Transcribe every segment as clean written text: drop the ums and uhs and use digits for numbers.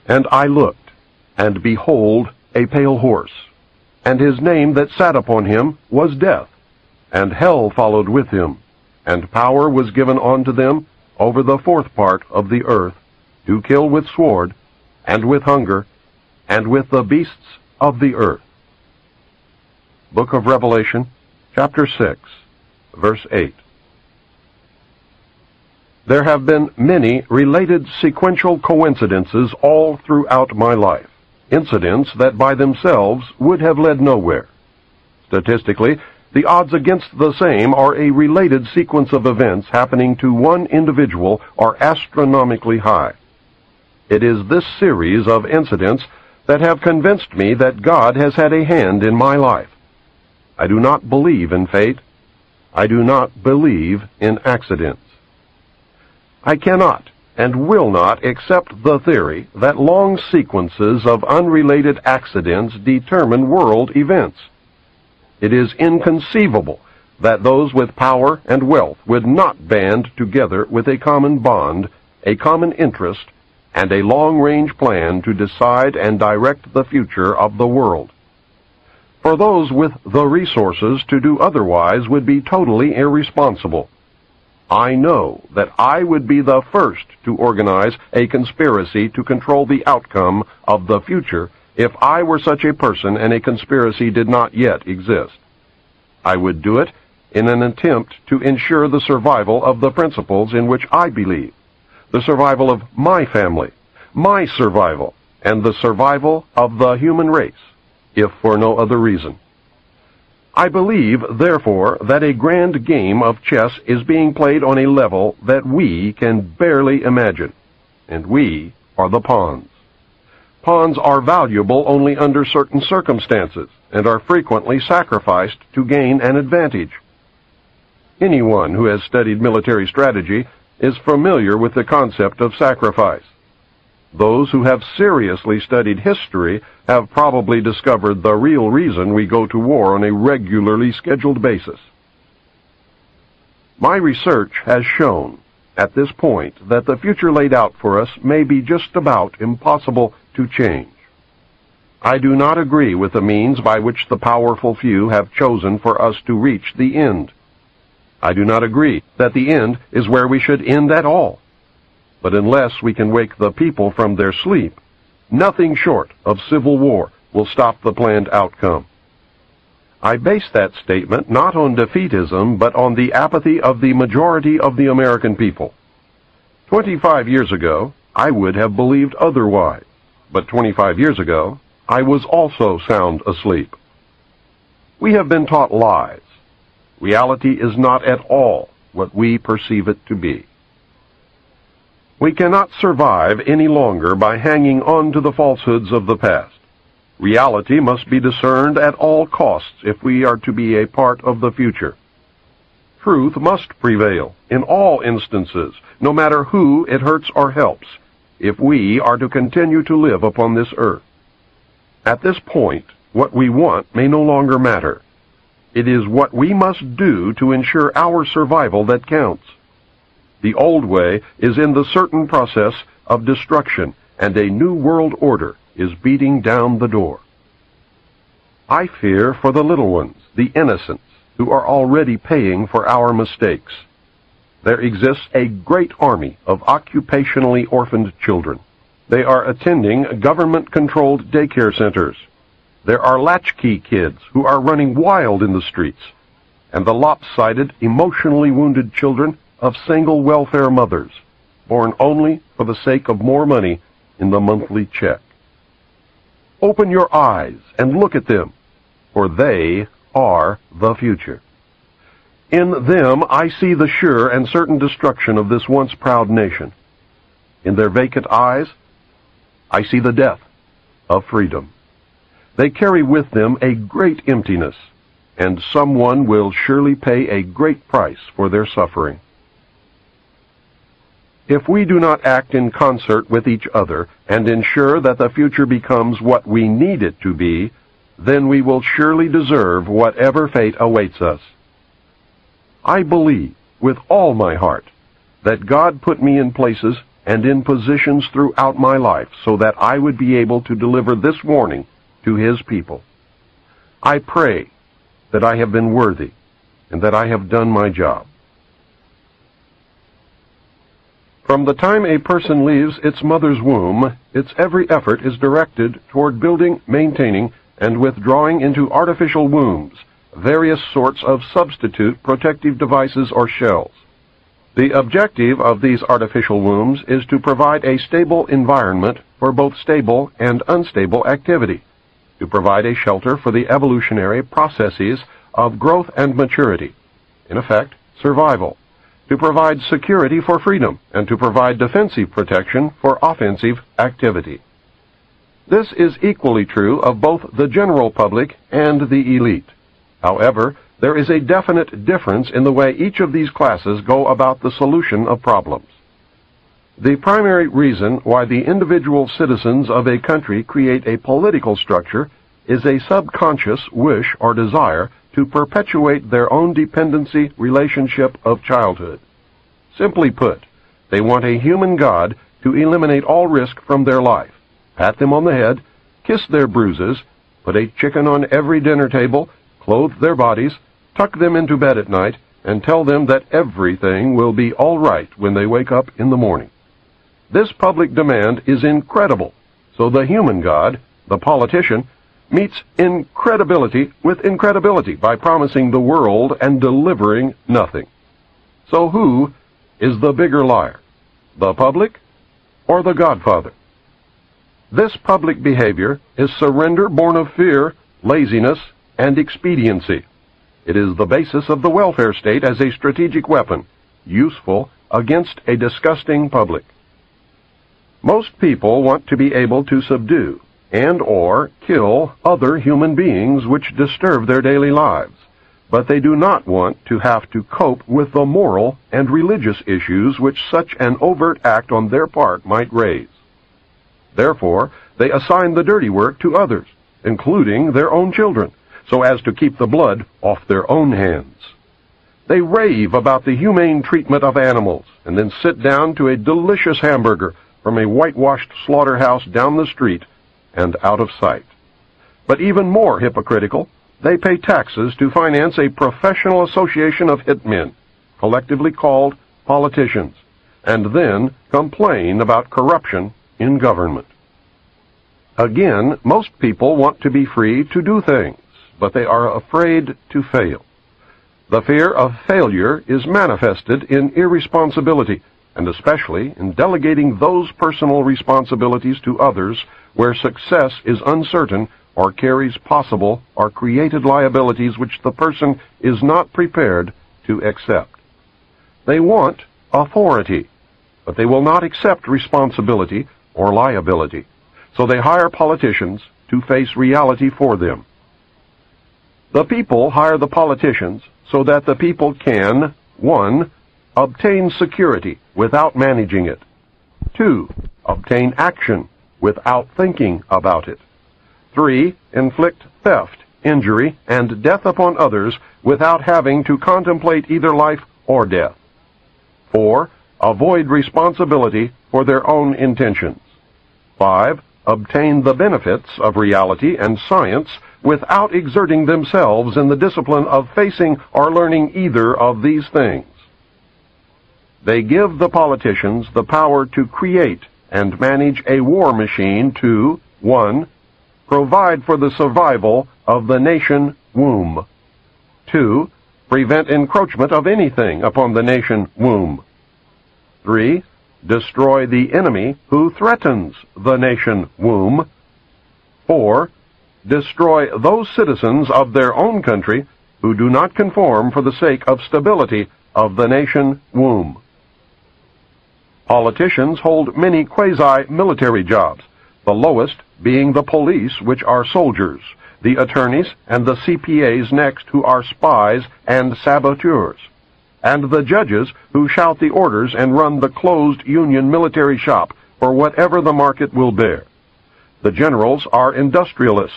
And I looked, and behold, a pale horse, and his name that sat upon him was Death, and hell followed with him, and power was given unto them over the fourth part of the earth, to kill with sword, and with hunger, and with the beasts of the earth. Book of Revelation, chapter 6, verse 8. There have been many related sequential coincidences all throughout my life, incidents that by themselves would have led nowhere. Statistically, the odds against the same are a related sequence of events happening to one individual are astronomically high. It is this series of incidents that have convinced me that God has had a hand in my life. I do not believe in fate. I do not believe in accidents. I cannot and will not accept the theory that long sequences of unrelated accidents determine world events. It is inconceivable that those with power and wealth would not band together with a common bond, a common interest, and a long-range plan to decide and direct the future of the world. For those with the resources to do otherwise would be totally irresponsible. I know that I would be the first to organize a conspiracy to control the outcome of the future if I were such a person and a conspiracy did not yet exist. I would do it in an attempt to ensure the survival of the principles in which I believe, the survival of my family, my survival, and the survival of the human race, if for no other reason. I believe, therefore, that a grand game of chess is being played on a level that we can barely imagine, and we are the pawns. Pawns are valuable only under certain circumstances, and are frequently sacrificed to gain an advantage. Anyone who has studied military strategy is familiar with the concept of sacrifice. Those who have seriously studied history have probably discovered the real reason we go to war on a regularly scheduled basis. My research has shown, at this point, that the future laid out for us may be just about impossible to change. I do not agree with the means by which the powerful few have chosen for us to reach the end. I do not agree that the end is where we should end at all. But unless we can wake the people from their sleep, nothing short of civil war will stop the planned outcome. I base that statement not on defeatism, but on the apathy of the majority of the American people. 25 years ago, I would have believed otherwise, but 25 years ago, I was also sound asleep. We have been taught lies. Reality is not at all what we perceive it to be. We cannot survive any longer by hanging on to the falsehoods of the past. Reality must be discerned at all costs if we are to be a part of the future. Truth must prevail in all instances, no matter who it hurts or helps, if we are to continue to live upon this earth. At this point, what we want may no longer matter. It is what we must do to ensure our survival that counts. The old way is in the certain process of destruction, and a new world order is beating down the door. I fear for the little ones, the innocents, who are already paying for our mistakes. There exists a great army of occupationally orphaned children. They are attending government-controlled daycare centers. There are latchkey kids who are running wild in the streets, and the lopsided, emotionally wounded children of single welfare mothers, born only for the sake of more money in the monthly check. Open your eyes and look at them, for they are the future. In them I see the sure and certain destruction of this once proud nation. In their vacant eyes, I see the death of freedom. They carry with them a great emptiness, and someone will surely pay a great price for their suffering. If we do not act in concert with each other and ensure that the future becomes what we need it to be, then we will surely deserve whatever fate awaits us. I believe with all my heart that God put me in places and in positions throughout my life so that I would be able to deliver this warning to His people. I pray that I have been worthy and that I have done my job. From the time a person leaves its mother's womb, its every effort is directed toward building, maintaining, and withdrawing into artificial wombs various sorts of substitute protective devices or shells. The objective of these artificial wombs is to provide a stable environment for both stable and unstable activity, to provide a shelter for the evolutionary processes of growth and maturity, in effect, survival, to provide security for freedom, and to provide defensive protection for offensive activity. This is equally true of both the general public and the elite. However, there is a definite difference in the way each of these classes go about the solution of problems. The primary reason why the individual citizens of a country create a political structure is a subconscious wish or desire to perpetuate their own dependency relationship of childhood. Simply put, they want a human God to eliminate all risk from their life, pat them on the head, kiss their bruises, put a chicken on every dinner table, clothe their bodies, tuck them into bed at night, and tell them that everything will be all right when they wake up in the morning. This public demand is incredible, so the human God, the politician, meets incredibility with incredibility by promising the world and delivering nothing. So who is the bigger liar, the public or the Godfather? This public behavior is surrender born of fear, laziness, and expediency. It is the basis of the welfare state as a strategic weapon, useful against a disgusting public. Most people want to be able to subdue and or kill other human beings which disturb their daily lives, but they do not want to have to cope with the moral and religious issues which such an overt act on their part might raise. Therefore, they assign the dirty work to others, including their own children, so as to keep the blood off their own hands. They rave about the humane treatment of animals, and then sit down to a delicious hamburger from a whitewashed slaughterhouse down the street and out of sight. But even more hypocritical, they pay taxes to finance a professional association of hitmen, collectively called politicians, and then complain about corruption in government. Again, most people want to be free to do things, but they are afraid to fail. The fear of failure is manifested in irresponsibility, and especially in delegating those personal responsibilities to others where success is uncertain or carries possible or created liabilities which the person is not prepared to accept. They want authority, but they will not accept responsibility or liability, so they hire politicians to face reality for them. The people hire the politicians so that the people can, 1. Obtain security without managing it. 2. Obtain action without thinking about it. 3. Inflict theft, injury, and death upon others without having to contemplate either life or death. 4. Avoid responsibility for their own intentions. 5. Obtain the benefits of reality and science without exerting themselves in the discipline of facing or learning either of these things. They give the politicians the power to create and manage a war machine to, 1. Provide for the survival of the nation womb. 2. Prevent encroachment of anything upon the nation womb. 3. Destroy the enemy who threatens the nation womb. 4. Destroy those citizens of their own country who do not conform for the sake of stability of the nation womb. Politicians hold many quasi-military jobs, the lowest being the police, which are soldiers, the attorneys and the CPAs next, who are spies and saboteurs, and the judges who shout the orders and run the closed union military shop for whatever the market will bear. The generals are industrialists.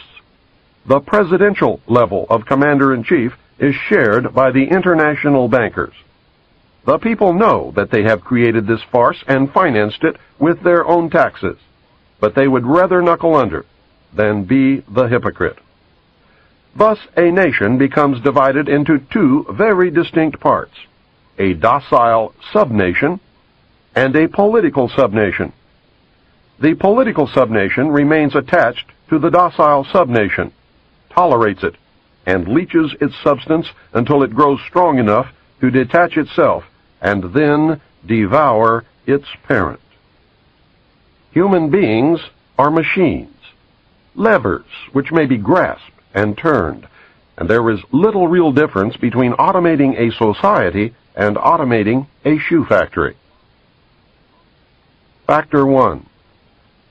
The presidential level of commander-in-chief is shared by the international bankers. The people know that they have created this farce and financed it with their own taxes, but they would rather knuckle under than be the hypocrite. Thus, a nation becomes divided into two very distinct parts, a docile subnation and a political subnation. The political subnation remains attached to the docile subnation, tolerates it, and leeches its substance until it grows strong enough to detach itself and then devour its parent. Human beings are machines, levers which may be grasped and turned, and there is little real difference between automating a society and automating a shoe factory. Factor 1.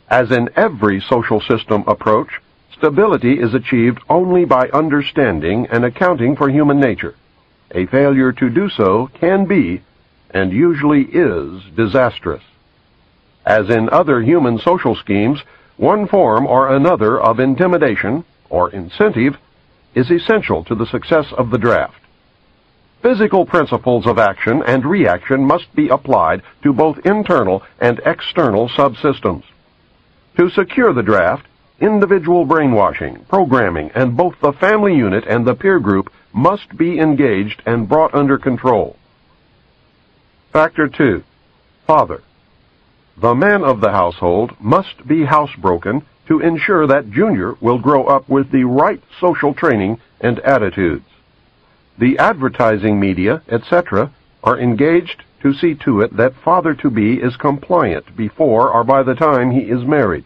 As in every social system approach, stability is achieved only by understanding and accounting for human nature. A failure to do so can be, and usually is, disastrous. As in other human social schemes, one form or another of intimidation, or incentive, is essential to the success of the draft. Physical principles of action and reaction must be applied to both internal and external subsystems. To secure the draft, individual brainwashing, programming, and both the family unit and the peer group must be engaged and brought under control. Factor 2. Father. The man of the household must be housebroken to ensure that Junior will grow up with the right social training and attitudes. The advertising media, etc., are engaged to see to it that father-to-be is compliant before or by the time he is married.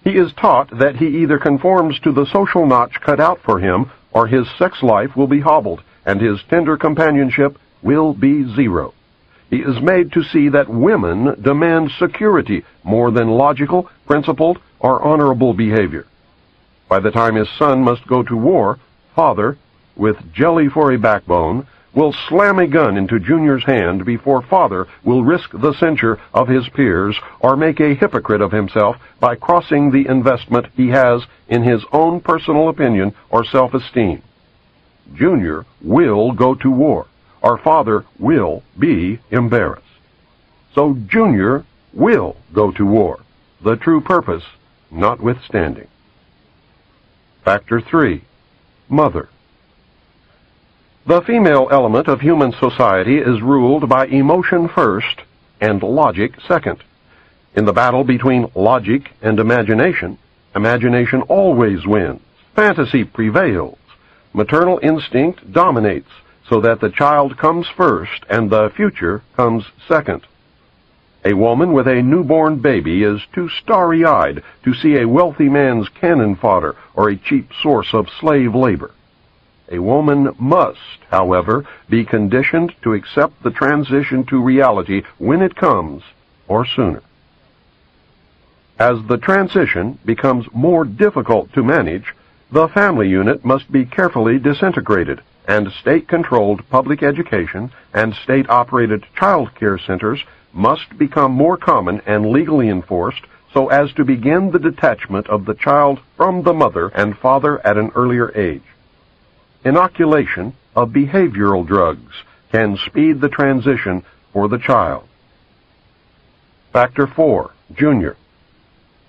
He is taught that he either conforms to the social notch cut out for him, or his sex life will be hobbled, and his tender companionship will be zero. He is made to see that women demand security more than logical, principled, or honorable behavior. By the time his son must go to war, father, with jelly for a backbone, will slam a gun into Junior's hand before father will risk the censure of his peers or make a hypocrite of himself by crossing the investment he has in his own personal opinion or self-esteem. Junior will go to war, or father will be embarrassed. So Junior will go to war, the true purpose notwithstanding. Factor 3. Mother. The female element of human society is ruled by emotion first and logic second. In the battle between logic and imagination, imagination always wins. Fantasy prevails. Maternal instinct dominates, so that the child comes first and the future comes second. A woman with a newborn baby is too starry-eyed to see a wealthy man's cannon fodder or a cheap source of slave labor. A woman must, however, be conditioned to accept the transition to reality when it comes, or sooner. As the transition becomes more difficult to manage, the family unit must be carefully disintegrated, and state-controlled public education and state-operated child care centers must become more common and legally enforced so as to begin the detachment of the child from the mother and father at an earlier age. Inoculation of behavioral drugs can speed the transition for the child. Factor 4. Junior.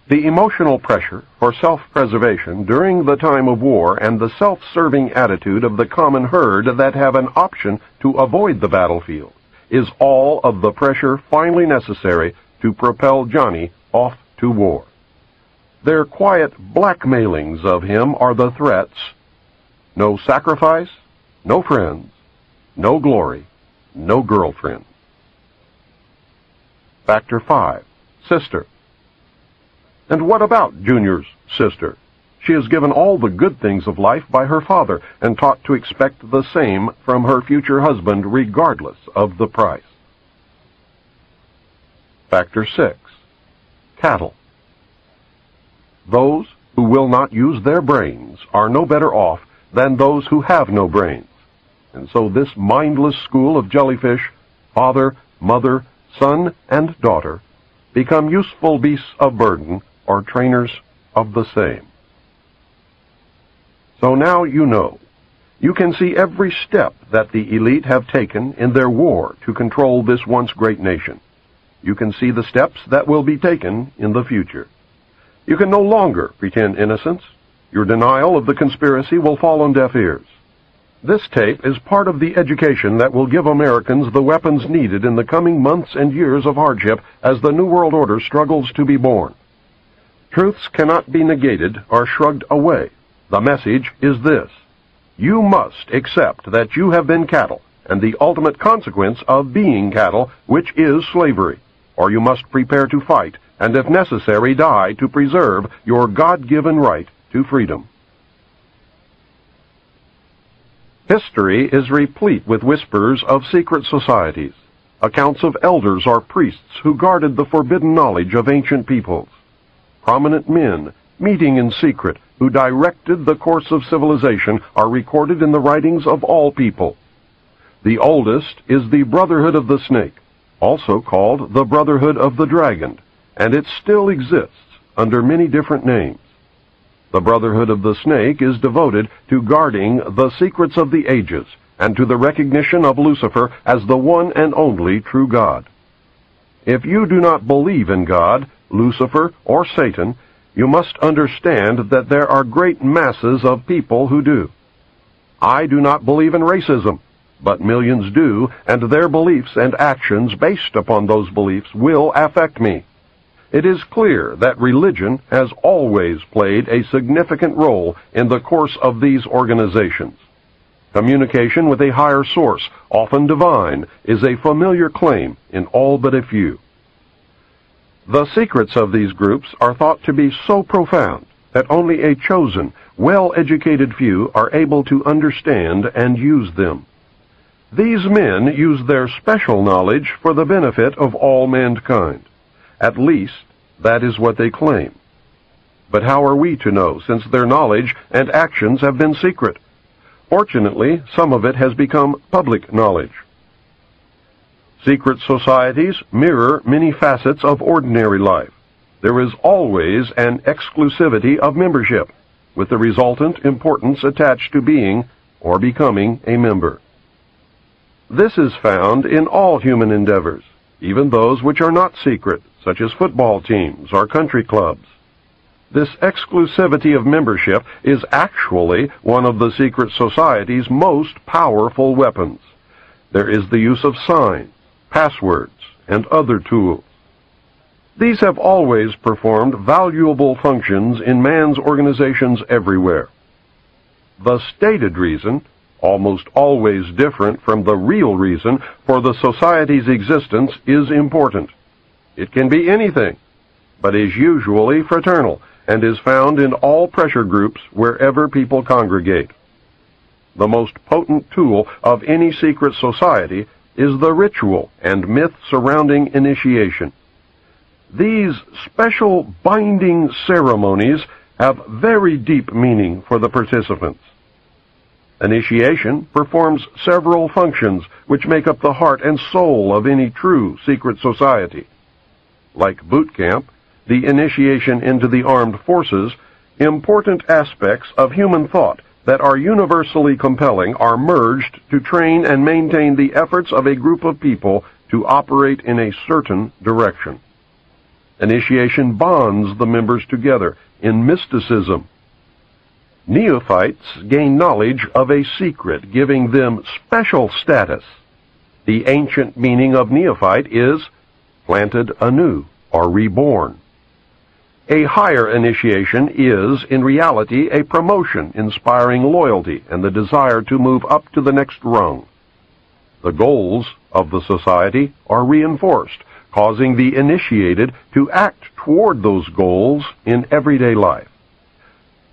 The emotional pressure for self-preservation during the time of war and the self-serving attitude of the common herd that have an option to avoid the battlefield is all of the pressure finally necessary to propel Johnny off to war. Their quiet blackmailings of him are the threats: no sacrifice, no friends, no glory, no girlfriend. Factor 5. Sister. And what about Junior's sister? She is given all the good things of life by her father and taught to expect the same from her future husband regardless of the price. Factor 6. Cattle. Those who will not use their brains are no better off than those who have no brains. And so this mindless school of jellyfish, father, mother, son, and daughter, become useful beasts of burden or trainers of the same. So now you know. You can see every step that the elite have taken in their war to control this once great nation. You can see the steps that will be taken in the future. You can no longer pretend innocence. Your denial of the conspiracy will fall on deaf ears. This tape is part of the education that will give Americans the weapons needed in the coming months and years of hardship as the New World Order struggles to be born. Truths cannot be negated or shrugged away. The message is this: you must accept that you have been cattle, and the ultimate consequence of being cattle, which is slavery, or you must prepare to fight, and if necessary die to preserve your God-given right to freedom. History is replete with whispers of secret societies, accounts of elders or priests who guarded the forbidden knowledge of ancient peoples. Prominent men, meeting in secret, who directed the course of civilization, are recorded in the writings of all people. The oldest is the Brotherhood of the Snake, also called the Brotherhood of the Dragon, and it still exists under many different names. The Brotherhood of the Snake is devoted to guarding the secrets of the ages and to the recognition of Lucifer as the one and only true God. If you do not believe in God, Lucifer, or Satan, you must understand that there are great masses of people who do. I do not believe in racism, but millions do, and their beliefs and actions based upon those beliefs will affect me. It is clear that religion has always played a significant role in the course of these organizations. Communication with a higher source, often divine, is a familiar claim in all but a few. The secrets of these groups are thought to be so profound that only a chosen, well-educated few are able to understand and use them. These men use their special knowledge for the benefit of all mankind. At least, that is what they claim. But how are we to know, since their knowledge and actions have been secret? Fortunately, some of it has become public knowledge. Secret societies mirror many facets of ordinary life. There is always an exclusivity of membership, with the resultant importance attached to being or becoming a member. This is found in all human endeavors, even those which are not secret, such as football teams or country clubs. This exclusivity of membership is actually one of the secret society's most powerful weapons. There is the use of signs, passwords, and other tools. These have always performed valuable functions in man's organizations everywhere. The stated reason, almost always different from the real reason for the society's existence, is important. It can be anything, but is usually fraternal and is found in all pressure groups wherever people congregate. The most potent tool of any secret society is the ritual and myth surrounding initiation. These special binding ceremonies have very deep meaning for the participants. Initiation performs several functions which make up the heart and soul of any true secret society. Like boot camp, the initiation into the armed forces, important aspects of human thought that are universally compelling are merged to train and maintain the efforts of a group of people to operate in a certain direction. Initiation bonds the members together in mysticism. Neophytes gain knowledge of a secret, giving them special status. The ancient meaning of neophyte is planted anew or reborn. A higher initiation is, in reality, a promotion inspiring loyalty and the desire to move up to the next rung. The goals of the society are reinforced, causing the initiated to act toward those goals in everyday life.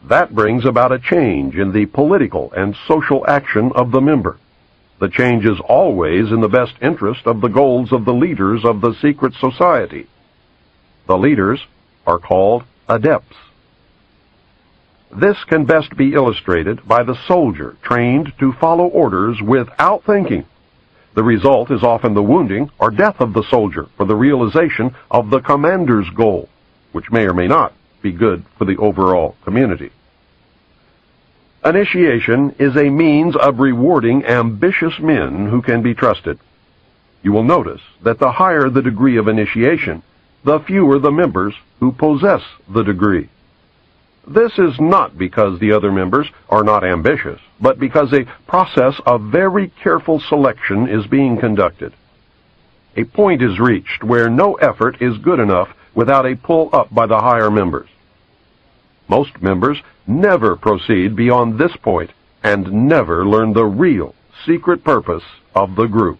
That brings about a change in the political and social action of the member. The change is always in the best interest of the goals of the leaders of the secret society. The leaders are called adepts. This can best be illustrated by the soldier trained to follow orders without thinking. The result is often the wounding or death of the soldier for the realization of the commander's goal, which may or may not be good for the overall community. Initiation is a means of rewarding ambitious men who can be trusted. You will notice that the higher the degree of initiation, the fewer the members who possess the degree. This is not because the other members are not ambitious, but because a process of very careful selection is being conducted. A point is reached where no effort is good enough without a pull up by the higher members. Most members never proceed beyond this point and never learn the real, secret purpose of the group.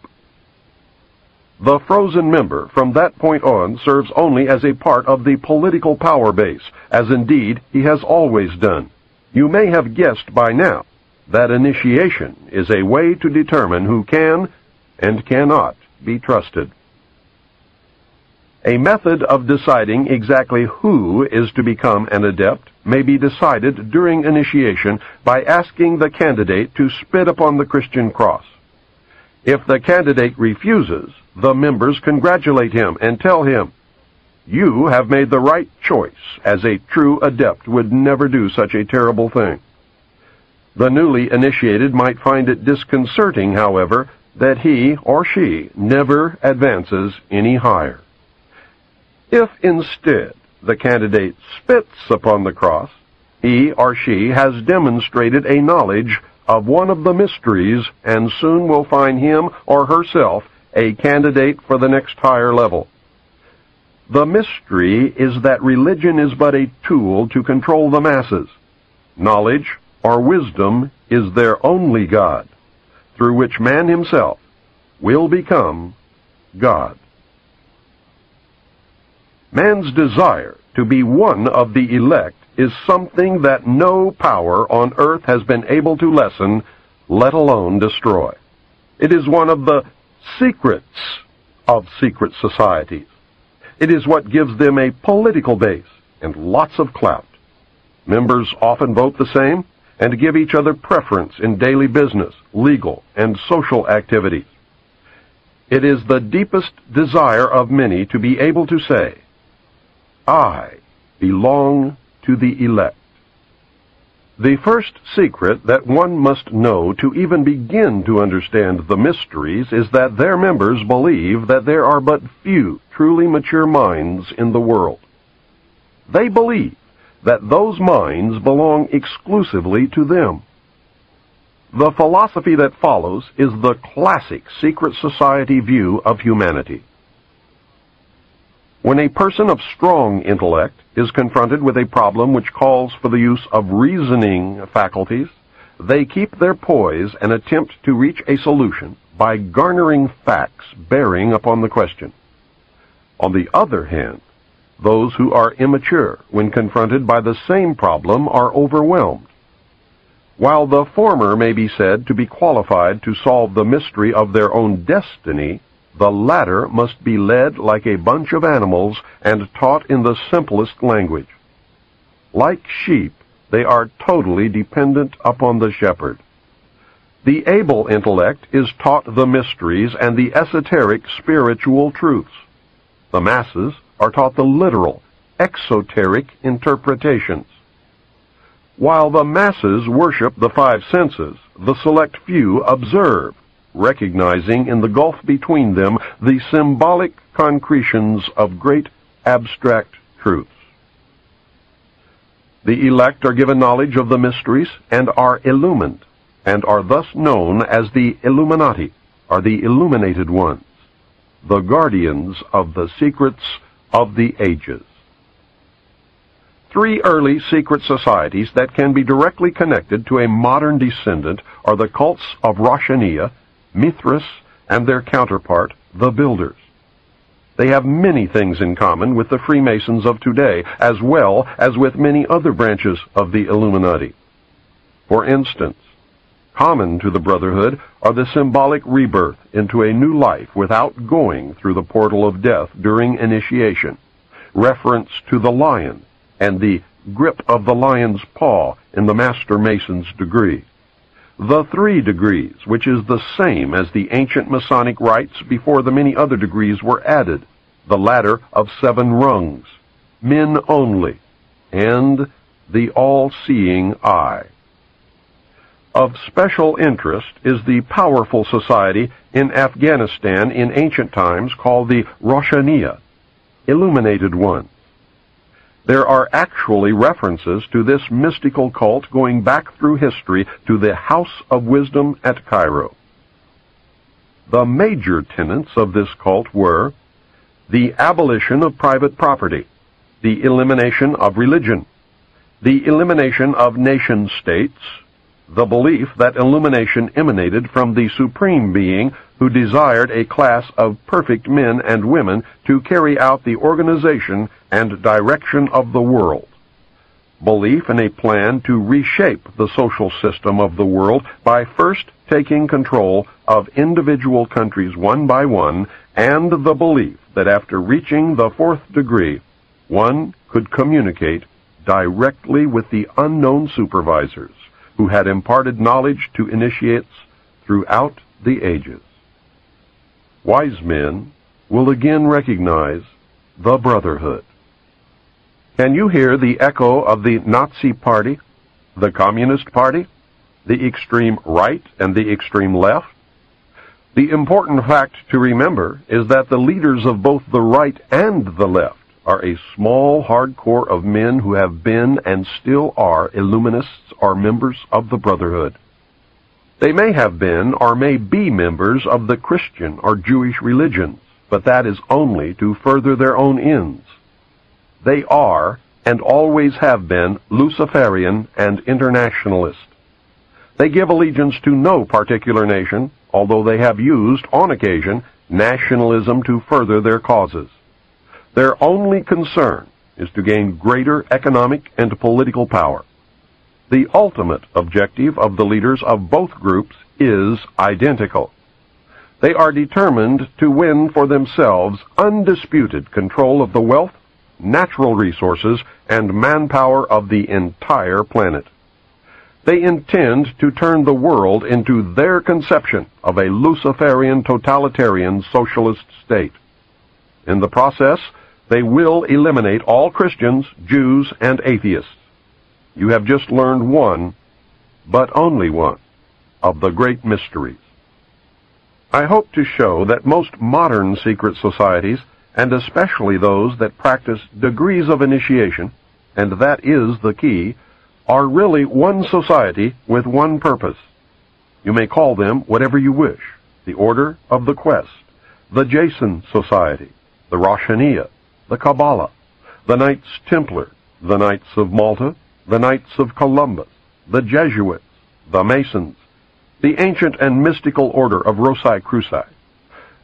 The frozen member from that point on serves only as a part of the political power base, as indeed he has always done. You may have guessed by now that initiation is a way to determine who can and cannot be trusted. A method of deciding exactly who is to become an adept may be decided during initiation by asking the candidate to spit upon the Christian cross. If the candidate refuses, the members congratulate him and tell him, "You have made the right choice, as a true adept would never do such a terrible thing." The newly initiated might find it disconcerting, however, that he or she never advances any higher. If instead the candidate spits upon the cross, he or she has demonstrated a knowledge of one of the mysteries and soon will find him or herself a candidate for the next higher level. The mystery is that religion is but a tool to control the masses. Knowledge or wisdom is their only God, through which man himself will become God. Man's desire to be one of the elect is something that no power on earth has been able to lessen, let alone destroy. It is one of the secrets of secret societies. It is what gives them a political base and lots of clout. Members often vote the same and give each other preference in daily business, legal, and social activities. It is the deepest desire of many to be able to say, "I belong to the elect." The first secret that one must know to even begin to understand the mysteries is that their members believe that there are but few truly mature minds in the world. They believe that those minds belong exclusively to them. The philosophy that follows is the classic secret society view of humanity. When a person of strong intellect is confronted with a problem which calls for the use of reasoning faculties, they keep their poise and attempt to reach a solution by garnering facts bearing upon the question. On the other hand, those who are immature when confronted by the same problem are overwhelmed. While the former may be said to be qualified to solve the mystery of their own destiny, the latter must be led like a bunch of animals and taught in the simplest language. Like sheep, they are totally dependent upon the shepherd. The able intellect is taught the mysteries and the esoteric spiritual truths. The masses are taught the literal, exoteric interpretations. While the masses worship the five senses, the select few observe, recognizing in the gulf between them the symbolic concretions of great abstract truths. The elect are given knowledge of the mysteries and are illumined, and are thus known as the Illuminati, or the illuminated ones, the guardians of the secrets of the ages. Three early secret societies that can be directly connected to a modern descendant are the cults of Roshaniya, Mithras, and their counterpart, the Builders. They have many things in common with the Freemasons of today, as well as with many other branches of the Illuminati. For instance, common to the Brotherhood are the symbolic rebirth into a new life without going through the portal of death during initiation, reference to the lion, and the grip of the lion's paw in the Master Mason's degree. The 3 degrees, which is the same as the ancient Masonic rites before the many other degrees were added, the ladder of 7 rungs, men only, and the all-seeing eye. Of special interest is the powerful society in Afghanistan in ancient times called the Roshaniya, Illuminated Ones. There are actually references to this mystical cult going back through history to the House of Wisdom at Cairo. The major tenets of this cult were the abolition of private property, the elimination of religion, the elimination of nation-states, the belief that illumination emanated from the Supreme Being who desired a class of perfect men and women to carry out the organization and direction of the world. Belief in a plan to reshape the social system of the world by first taking control of individual countries one by one, and the belief that after reaching the 4th degree, one could communicate directly with the unknown supervisors who had imparted knowledge to initiates throughout the ages. Wise men will again recognize the Brotherhood. Can you hear the echo of the Nazi Party, the Communist Party, the extreme right and the extreme left? The important fact to remember is that the leaders of both the right and the left are a small hard core of men who have been and still are Illuminists or members of the Brotherhood. They may have been or may be members of the Christian or Jewish religions, but that is only to further their own ends. They are and always have been Luciferian and internationalist. They give allegiance to no particular nation, although they have used, on occasion, nationalism to further their causes. Their only concern is to gain greater economic and political power. The ultimate objective of the leaders of both groups is identical. They are determined to win for themselves undisputed control of the wealth, natural resources, and manpower of the entire planet. They intend to turn the world into their conception of a Luciferian totalitarian socialist state. In the process, they will eliminate all Christians, Jews, and atheists. You have just learned one, but only one, of the great mysteries. I hope to show that most modern secret societies, and especially those that practice degrees of initiation, and that is the key, are really one society with one purpose. You may call them whatever you wish: the Order of the Quest, the Jason Society, the Roshaniya, the Kabbalah, the Knights Templar, the Knights of Malta, the Knights of Columbus, the Jesuits, the Masons, the ancient and mystical order of Rosicruci,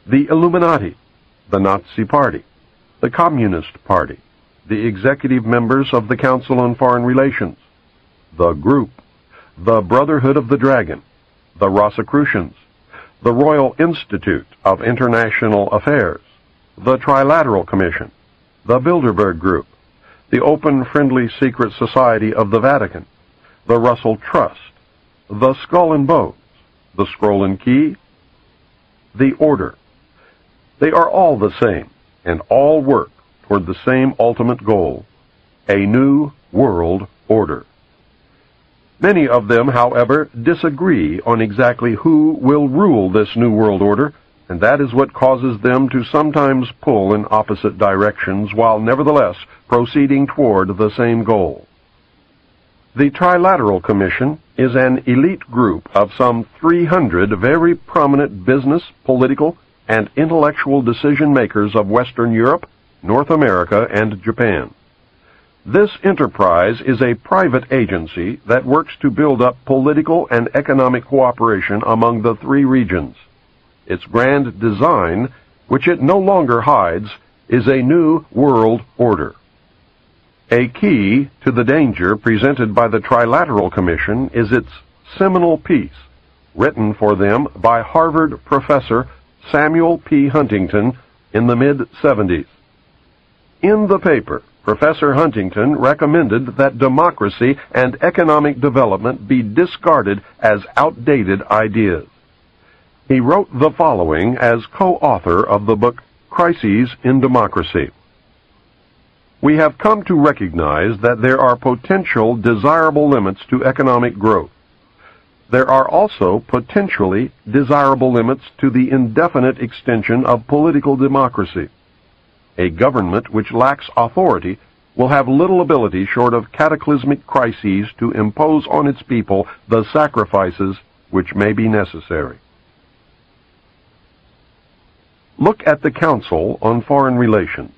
the Illuminati, the Nazi Party, the Communist Party, the executive members of the Council on Foreign Relations, the Group, the Brotherhood of the Dragon, the Rosicrucians, the Royal Institute of International Affairs, the Trilateral Commission, the Bilderberg Group, the Open Friendly Secret Society of the Vatican, the Russell Trust, the Skull and Bones, the Scroll and Key, the Order. They are all the same, and all work toward the same ultimate goal: a new world order. Many of them, however, disagree on exactly who will rule this new world order, and that is what causes them to sometimes pull in opposite directions while nevertheless proceeding toward the same goal. The Trilateral Commission is an elite group of some 300 very prominent business, political, and intellectual decision-makers of Western Europe, North America, and Japan. This enterprise is a private agency that works to build up political and economic cooperation among the three regions. Its grand design, which it no longer hides, is a new world order. A key to the danger presented by the Trilateral Commission is its seminal piece, written for them by Harvard professor Samuel P. Huntington in the mid-70s. In the paper, Professor Huntington recommended that democracy and economic development be discarded as outdated ideas. He wrote the following as co-author of the book Crises in Democracy. We have come to recognize that there are potential desirable limits to economic growth. There are also potentially desirable limits to the indefinite extension of political democracy. A government which lacks authority will have little ability short of cataclysmic crises to impose on its people the sacrifices which may be necessary. Look at the Council on Foreign Relations.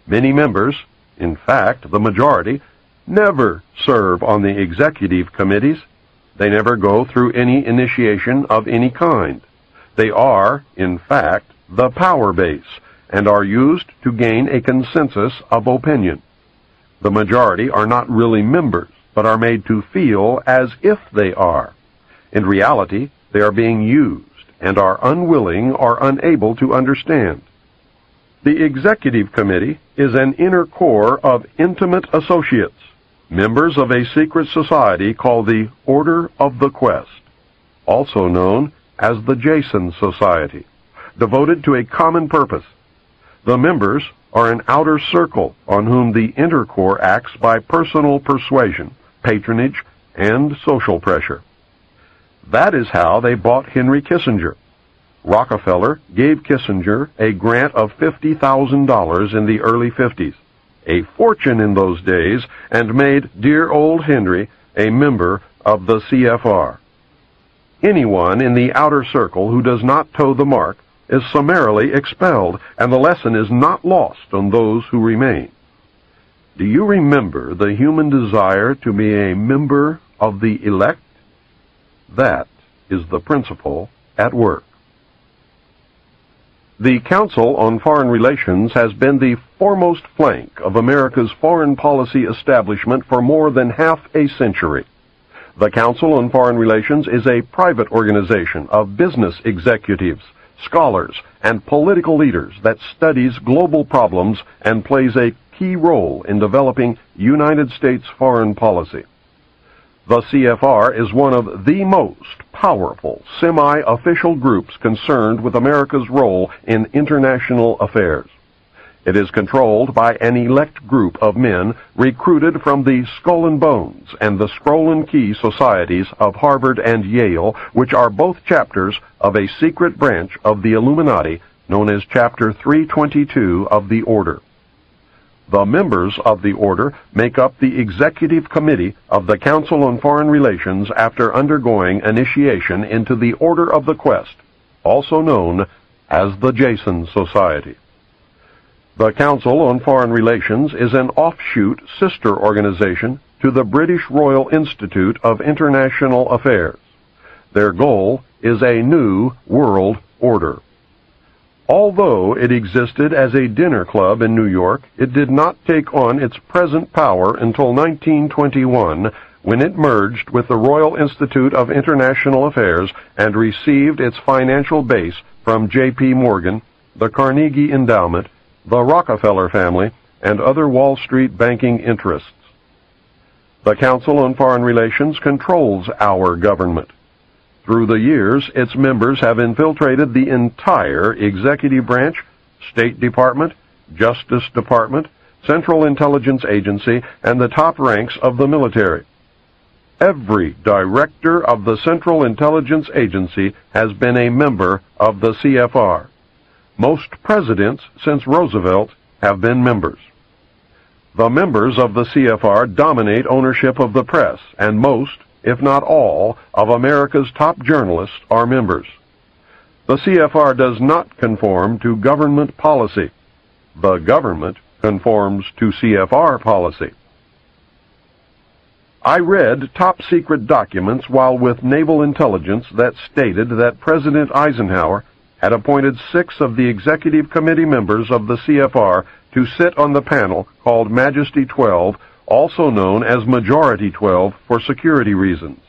Many members, in fact the majority, never serve on the executive committees. They never go through any initiation of any kind. They are, in fact, the power base, and are used to gain a consensus of opinion. The majority are not really members, but are made to feel as if they are. In reality, they are being used, and are unwilling or unable to understand. The Executive Committee is an inner core of intimate associates, members of a secret society called the Order of the Quest, also known as the Jason Society, devoted to a common purpose. The members are an outer circle on whom the inner core acts by personal persuasion, patronage, and social pressure. That is how they bought Henry Kissinger. Rockefeller gave Kissinger a grant of $50,000 in the early 50s, a fortune in those days, and made dear old Henry a member of the CFR. Anyone in the outer circle who does not toe the mark is summarily expelled, and the lesson is not lost on those who remain. Do you remember the human desire to be a member of the elect? That is the principle at work. The Council on Foreign Relations has been the foremost flank of America's foreign policy establishment for more than half a century. The Council on Foreign Relations is a private organization of business executives, scholars, and political leaders that studies global problems and plays a key role in developing United States foreign policy. The CFR is one of the most powerful semi-official groups concerned with America's role in international affairs. It is controlled by an elect group of men recruited from the Skull and Bones and the Scroll and Key societies of Harvard and Yale, which are both chapters of a secret branch of the Illuminati known as Chapter 322 of the Order. The members of the Order make up the Executive Committee of the Council on Foreign Relations after undergoing initiation into the Order of the Quest, also known as the Jason Society. The Council on Foreign Relations is an offshoot sister organization to the British Royal Institute of International Affairs. Their goal is a new world order. Although it existed as a dinner club in New York, it did not take on its present power until 1921, when it merged with the Royal Institute of International Affairs and received its financial base from J.P. Morgan, the Carnegie Endowment, the Rockefeller family, and other Wall Street banking interests. The Council on Foreign Relations controls our government. Through the years, its members have infiltrated the entire executive branch, State Department, Justice Department, Central Intelligence Agency, and the top ranks of the military. Every director of the Central Intelligence Agency has been a member of the CFR. Most presidents since Roosevelt have been members. The members of the CFR dominate ownership of the press, and most, if not all, of America's top journalists are members. The CFR does not conform to government policy. The government conforms to CFR policy. I read top-secret documents while with Naval Intelligence that stated that President Eisenhower had appointed 6 of the Executive Committee members of the CFR to sit on the panel called Majesty 12, also known as Majority 12 for security reasons.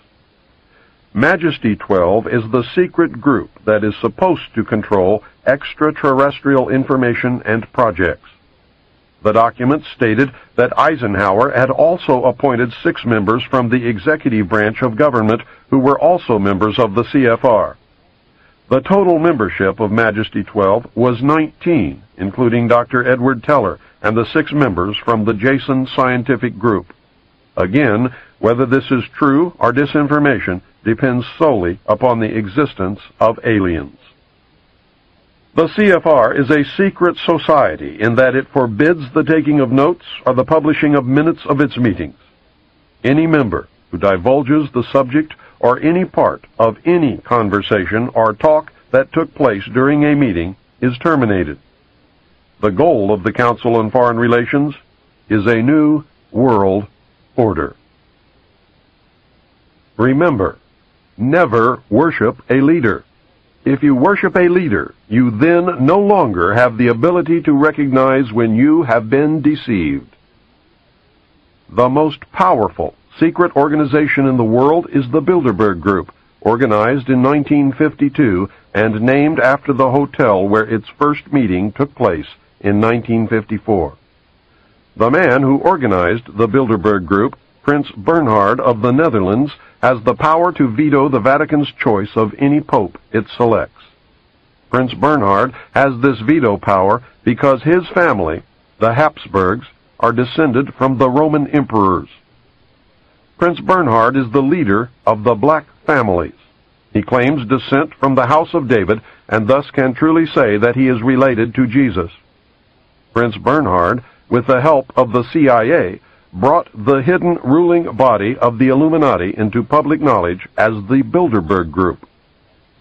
Majesty 12 is the secret group that is supposed to control extraterrestrial information and projects. The document stated that Eisenhower had also appointed 6 members from the executive branch of government who were also members of the CFR. The total membership of Majesty 12 was 19, including Dr. Edward Teller and the 6 members from the Jason Scientific Group. Again, whether this is true or disinformation depends solely upon the existence of aliens. The CFR is a secret society in that it forbids the taking of notes or the publishing of minutes of its meetings. Any member who divulges the subject or any part of any conversation or talk that took place during a meeting is terminated. The goal of the Council on Foreign Relations is a new world order. Remember, never worship a leader. If you worship a leader, you then no longer have the ability to recognize when you have been deceived. The most powerful secret organization in the world is the Bilderberg Group, organized in 1952 and named after the hotel where its first meeting took place in 1954. The man who organized the Bilderberg Group, Prince Bernhard of the Netherlands, has the power to veto the Vatican's choice of any pope it selects. Prince Bernhard has this veto power because his family, the Habsburgs, are descended from the Roman emperors. Prince Bernhard is the leader of the black families. He claims descent from the house of David and thus can truly say that he is related to Jesus. Prince Bernhard, with the help of the CIA, brought the hidden ruling body of the Illuminati into public knowledge as the Bilderberg Group.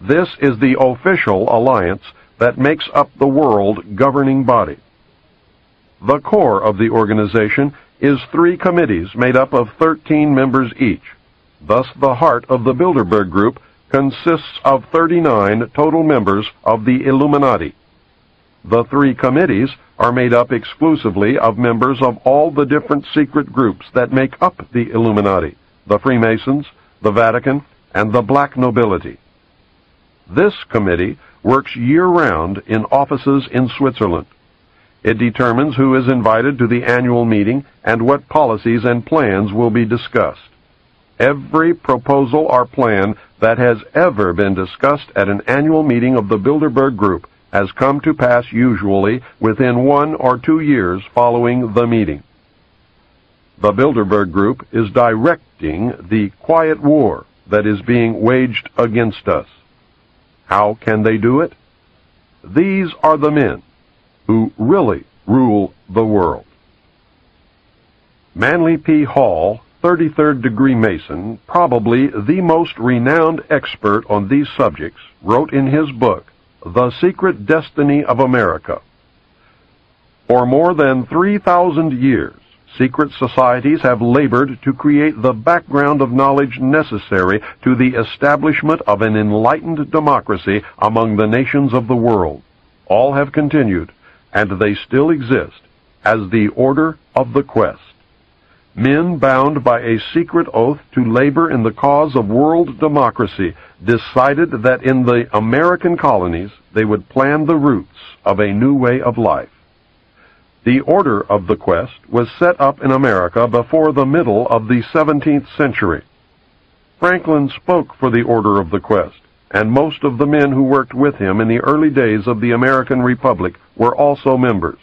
This is the official alliance that makes up the world governing body. The core of the organization is 3 committees made up of 13 members each. Thus, the heart of the Bilderberg Group consists of 39 total members of the Illuminati. The 3 committees are made up exclusively of members of all the different secret groups that make up the Illuminati, the Freemasons, the Vatican, and the black nobility. This committee works year-round in offices in Switzerland. It determines who is invited to the annual meeting and what policies and plans will be discussed. Every proposal or plan that has ever been discussed at an annual meeting of the Bilderberg Group has come to pass usually within 1 or 2 years following the meeting. The Bilderberg Group is directing the quiet war that is being waged against us. How can they do it? These are the men who really rule the world. Manly P. Hall, 33rd degree Mason, probably the most renowned expert on these subjects, wrote in his book, The Secret Destiny of America. For more than 3,000 years, secret societies have labored to create the background of knowledge necessary to the establishment of an enlightened democracy among the nations of the world. All have continued, and they still exist, as the Order of the Quest. Men bound by a secret oath to labor in the cause of world democracy decided that in the American colonies they would plan the roots of a new way of life. The Order of the Quest was set up in America before the middle of the 17th century. Franklin spoke for the Order of the Quest, and most of the men who worked with him in the early days of the American Republic were also members.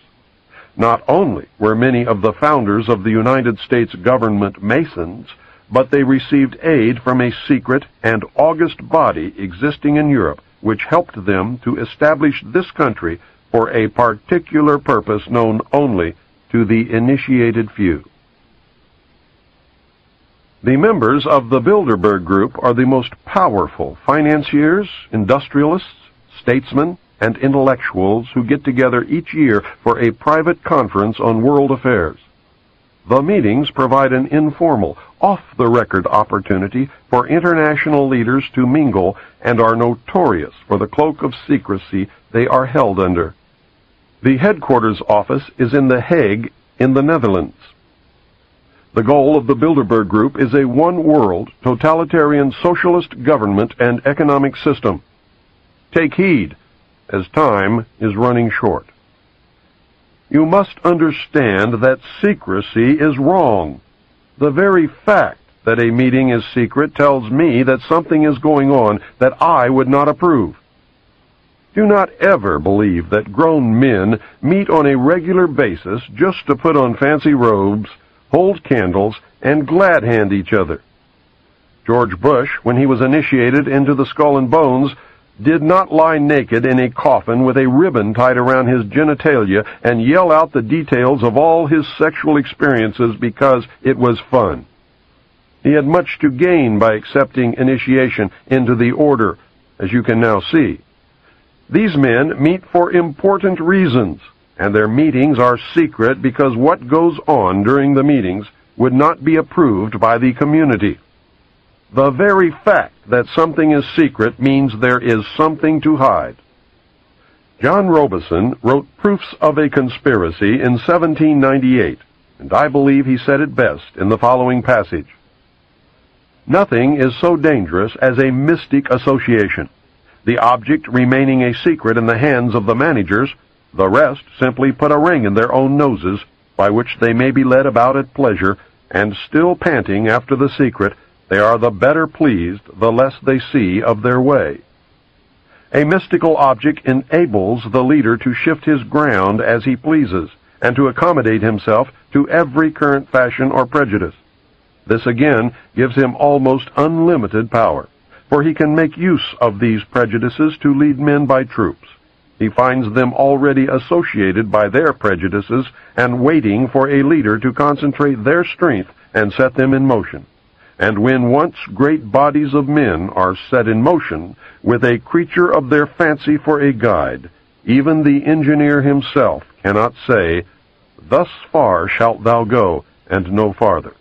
Not only were many of the founders of the United States government Masons, but they received aid from a secret and august body existing in Europe, which helped them to establish this country for a particular purpose known only to the initiated few. The members of the Bilderberg Group are the most powerful financiers, industrialists, statesmen, and intellectuals who get together each year for a private conference on world affairs. The meetings provide an informal, off-the-record opportunity for international leaders to mingle and are notorious for the cloak of secrecy they are held under. The headquarters office is in The Hague in the Netherlands. The goal of the Bilderberg Group is a one-world, totalitarian socialist government and economic system. Take heed, as time is running short. You must understand that secrecy is wrong. The very fact that a meeting is secret tells me that something is going on that I would not approve. Do not ever believe that grown men meet on a regular basis just to put on fancy robes, hold candles, and glad-hand each other. George Bush, when he was initiated into the Skull and Bones, did not lie naked in a coffin with a ribbon tied around his genitalia and yell out the details of all his sexual experiences because it was fun. He had much to gain by accepting initiation into the order, as you can now see. These men meet for important reasons, and their meetings are secret because what goes on during the meetings would not be approved by the community. The very fact that something is secret means there is something to hide. John Robison wrote Proofs of a Conspiracy in 1798, and I believe he said it best in the following passage. Nothing is so dangerous as a mystic association. The object remaining a secret in the hands of the managers, the rest simply put a ring in their own noses, by which they may be led about at pleasure, and still panting after the secret, they are the better pleased the less they see of their way. A mystical object enables the leader to shift his ground as he pleases, and to accommodate himself to every current fashion or prejudice. This again gives him almost unlimited power, for he can make use of these prejudices to lead men by troops. He finds them already associated by their prejudices and waiting for a leader to concentrate their strength and set them in motion. And when once great bodies of men are set in motion, with a creature of their fancy for a guide, even the engineer himself cannot say, "Thus far shalt thou go, and no farther."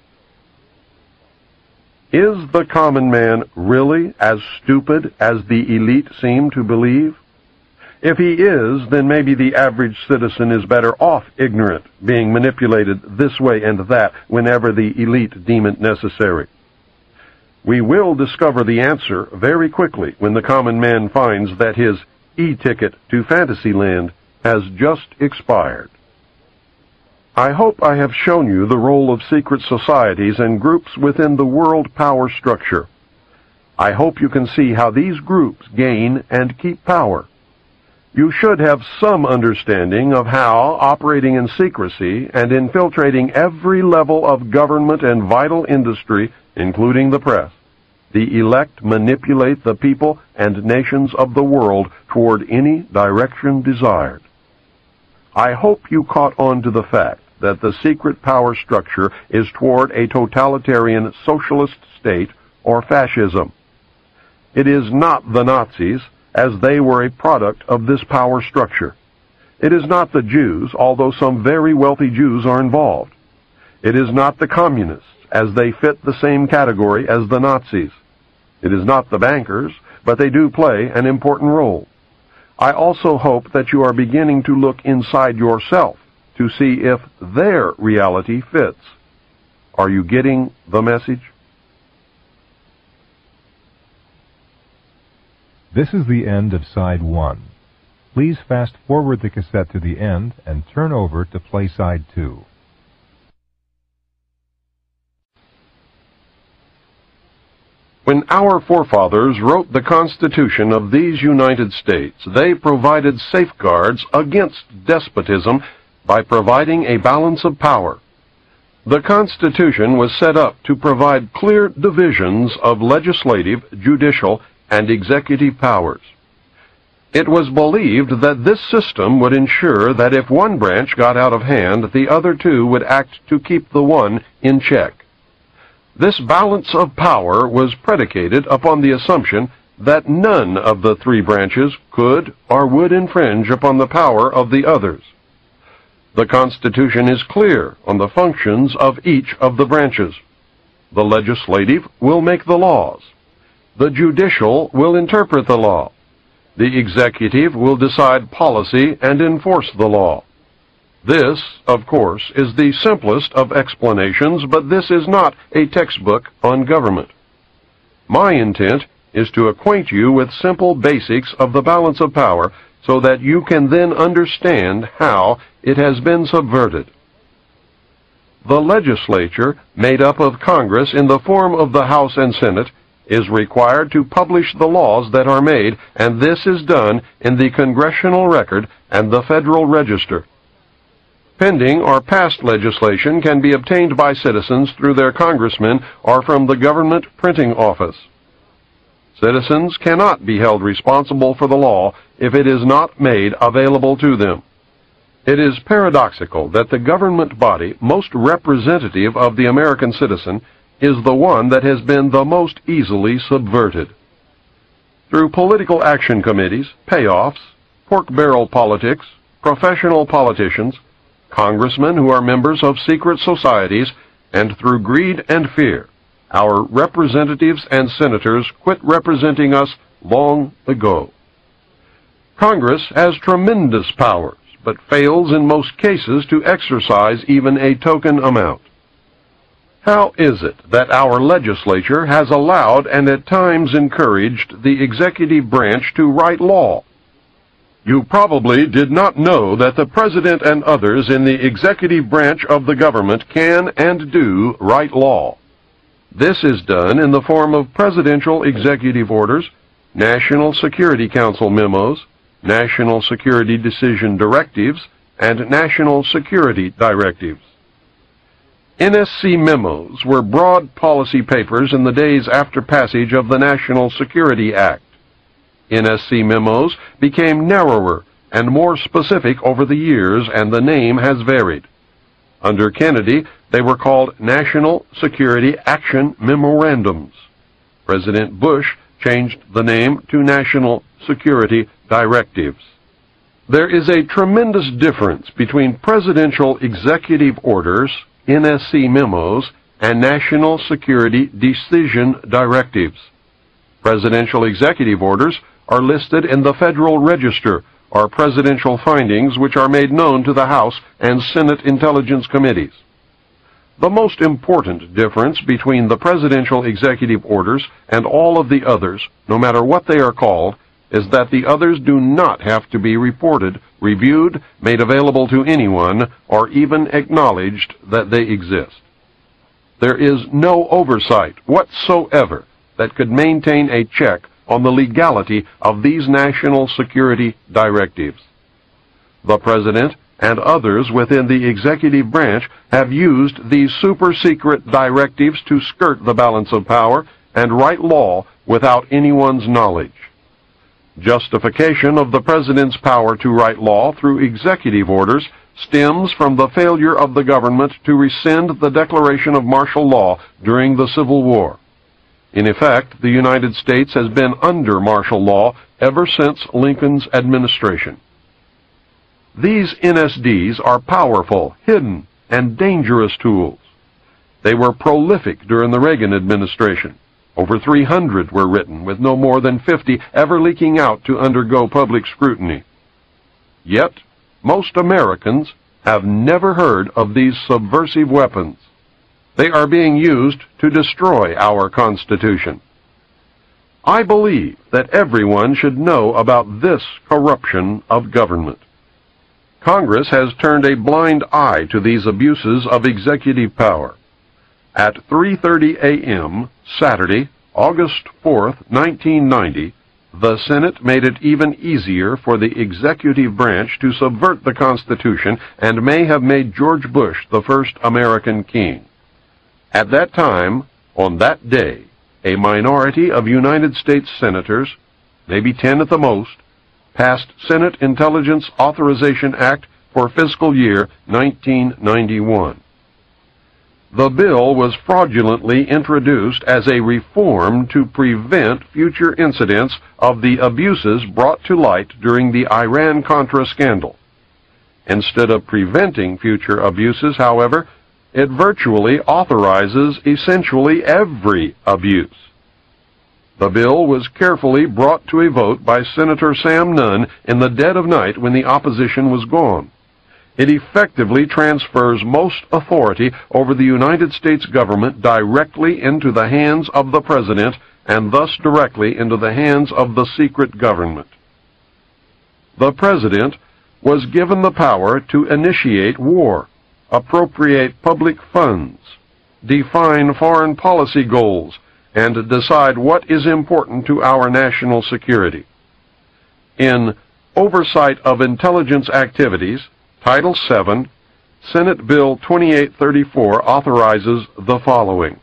Is the common man really as stupid as the elite seem to believe? If he is, then maybe the average citizen is better off ignorant, being manipulated this way and that whenever the elite deem it necessary. We will discover the answer very quickly when the common man finds that his e-ticket to Fantasyland has just expired. I hope I have shown you the role of secret societies and groups within the world power structure. I hope you can see how these groups gain and keep power. You should have some understanding of how, operating in secrecy and infiltrating every level of government and vital industry, including the press, the elect manipulate the people and nations of the world toward any direction desired. I hope you caught on to the fact that the secret power structure is toward a totalitarian socialist state or fascism. It is not the Nazis, as they were a product of this power structure. It is not the Jews, although some very wealthy Jews are involved. It is not the communists, as they fit the same category as the Nazis. It is not the bankers, but they do play an important role. I also hope that you are beginning to look inside yourself to see if their reality fits. Are you getting the message? This is the end of Side 1. Please fast forward the cassette to the end and turn over to play Side 2. When our forefathers wrote the Constitution of these United States, they provided safeguards against despotism by providing a balance of power. The Constitution was set up to provide clear divisions of legislative, judicial, and executive powers. It was believed that this system would ensure that if one branch got out of hand, the other two would act to keep the one in check. This balance of power was predicated upon the assumption that none of the three branches could or would infringe upon the power of the others. The Constitution is clear on the functions of each of the branches. The legislative will make the laws. The judicial will interpret the law. The executive will decide policy and enforce the law. This, of course, is the simplest of explanations, but this is not a textbook on government. My intent is to acquaint you with simple basics of the balance of power so that you can then understand how it has been subverted. The legislature, made up of Congress in the form of the House and Senate, is required to publish the laws that are made, and this is done in the Congressional Record and the Federal Register. Pending or passed legislation can be obtained by citizens through their congressmen or from the government printing office. Citizens cannot be held responsible for the law if it is not made available to them. It is paradoxical that the government body most representative of the American citizen is the one that has been the most easily subverted. Through political action committees, payoffs, pork barrel politics, professional politicians, congressmen who are members of secret societies, and through greed and fear, our representatives and senators quit representing us long ago. Congress has tremendous powers, but fails in most cases to exercise even a token amount. How is it that our legislature has allowed and at times encouraged the executive branch to write law? You probably did not know that the President and others in the executive branch of the government can and do write law. This is done in the form of presidential executive orders, National Security Council memos, National Security Decision directives, and National Security directives. NSC memos were broad policy papers in the days after passage of the National Security Act. NSC memos became narrower and more specific over the years, and the name has varied. Under Kennedy, they were called National Security Action Memorandums. President Bush changed the name to National Security Directives. There is a tremendous difference between presidential executive orders, NSC memos, and National Security Decision directives. Presidential executive orders are listed in the Federal Register, or presidential findings which are made known to the House and Senate Intelligence Committees. The most important difference between the presidential executive orders and all of the others, no matter what they are called, is that the others do not have to be reported, reviewed, made available to anyone, or even acknowledged that they exist. There is no oversight whatsoever that could maintain a check on the legality of these national security directives. The President and others within the executive branch have used these super-secret directives to skirt the balance of power and write law without anyone's knowledge. Justification of the President's power to write law through executive orders stems from the failure of the government to rescind the declaration of martial law during the Civil War. In effect, the United States has been under martial law ever since Lincoln's administration. These NSDs are powerful, hidden, and dangerous tools. They were prolific during the Reagan administration. Over 300 were written, with no more than 50 ever leaking out to undergo public scrutiny. Yet, most Americans have never heard of these subversive weapons. They are being used to destroy our Constitution. I believe that everyone should know about this corruption of government. Congress has turned a blind eye to these abuses of executive power. At 3:30 a.m. Saturday, August 4th, 1990, the Senate made it even easier for the executive branch to subvert the Constitution and may have made George Bush the first American king. At that time, on that day, a minority of United States senators, maybe 10 at the most, passed Senate Intelligence Authorization Act for fiscal year 1991. The bill was fraudulently introduced as a reform to prevent future incidents of the abuses brought to light during the Iran-Contra scandal. Instead of preventing future abuses, however, it virtually authorizes essentially every abuse. The bill was carefully brought to a vote by Senator Sam Nunn in the dead of night when the opposition was gone. It effectively transfers most authority over the United States government directly into the hands of the President and thus directly into the hands of the secret government. The President was given the power to initiate war, appropriate public funds, define foreign policy goals, and decide what is important to our national security. In Oversight of Intelligence Activities, Title VII, Senate Bill 2834 authorizes the following.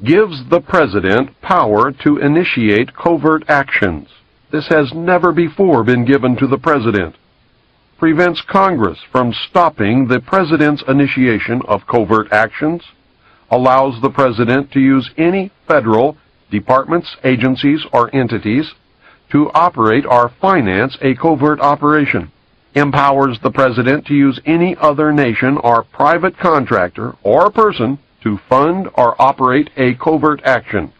Gives the President power to initiate covert actions. This has never before been given to the President. Prevents Congress from stopping the President's initiation of covert actions. Allows the President to use any federal departments, agencies, or entities to operate or finance a covert operation. Empowers the President to use any other nation or private contractor or person to fund or operate a covert action.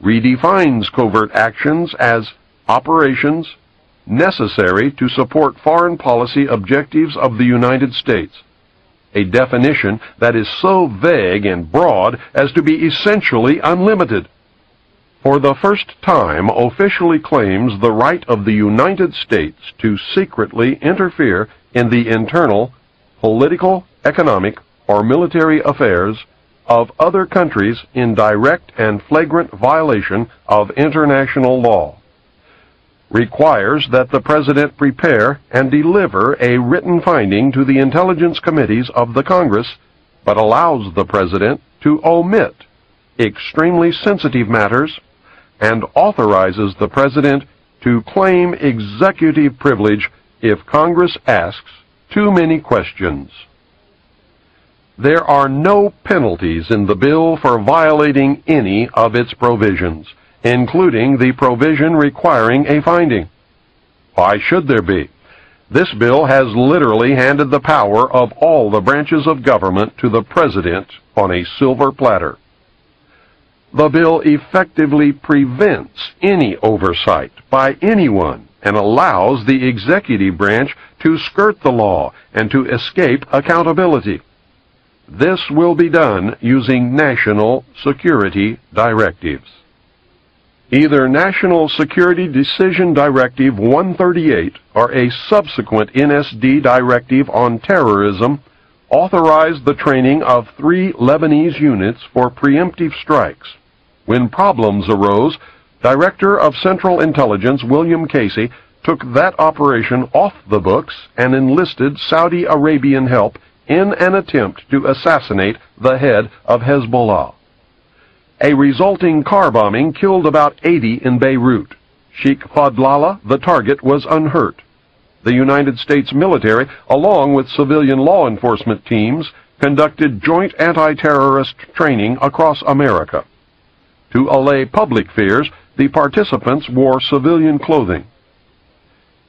Redefines covert actions as operations necessary to support foreign policy objectives of the United States, a definition that is so vague and broad as to be essentially unlimited. For the first time officially claims the right of the United States to secretly interfere in the internal, political, economic, or military affairs of other countries in direct and flagrant violation of international law. Requires that the President prepare and deliver a written finding to the intelligence committees of the Congress, but allows the President to omit extremely sensitive matters and authorizes the President to claim executive privilege if Congress asks too many questions. There are no penalties in the bill for violating any of its provisions, including the provision requiring a finding. Why should there be? This bill has literally handed the power of all the branches of government to the President on a silver platter. The bill effectively prevents any oversight by anyone and allows the executive branch to skirt the law and to escape accountability. This will be done using national security directives. Either National Security Decision Directive 138 or a subsequent NSD directive on terrorism authorized the training of 3 Lebanese units for preemptive strikes. When problems arose, Director of Central Intelligence William Casey took that operation off the books and enlisted Saudi Arabian help in an attempt to assassinate the head of Hezbollah. A resulting car bombing killed about 80 in Beirut. Sheikh Fadlallah, the target, was unhurt. The United States military, along with civilian law enforcement teams, conducted joint anti-terrorist training across America. To allay public fears, the participants wore civilian clothing.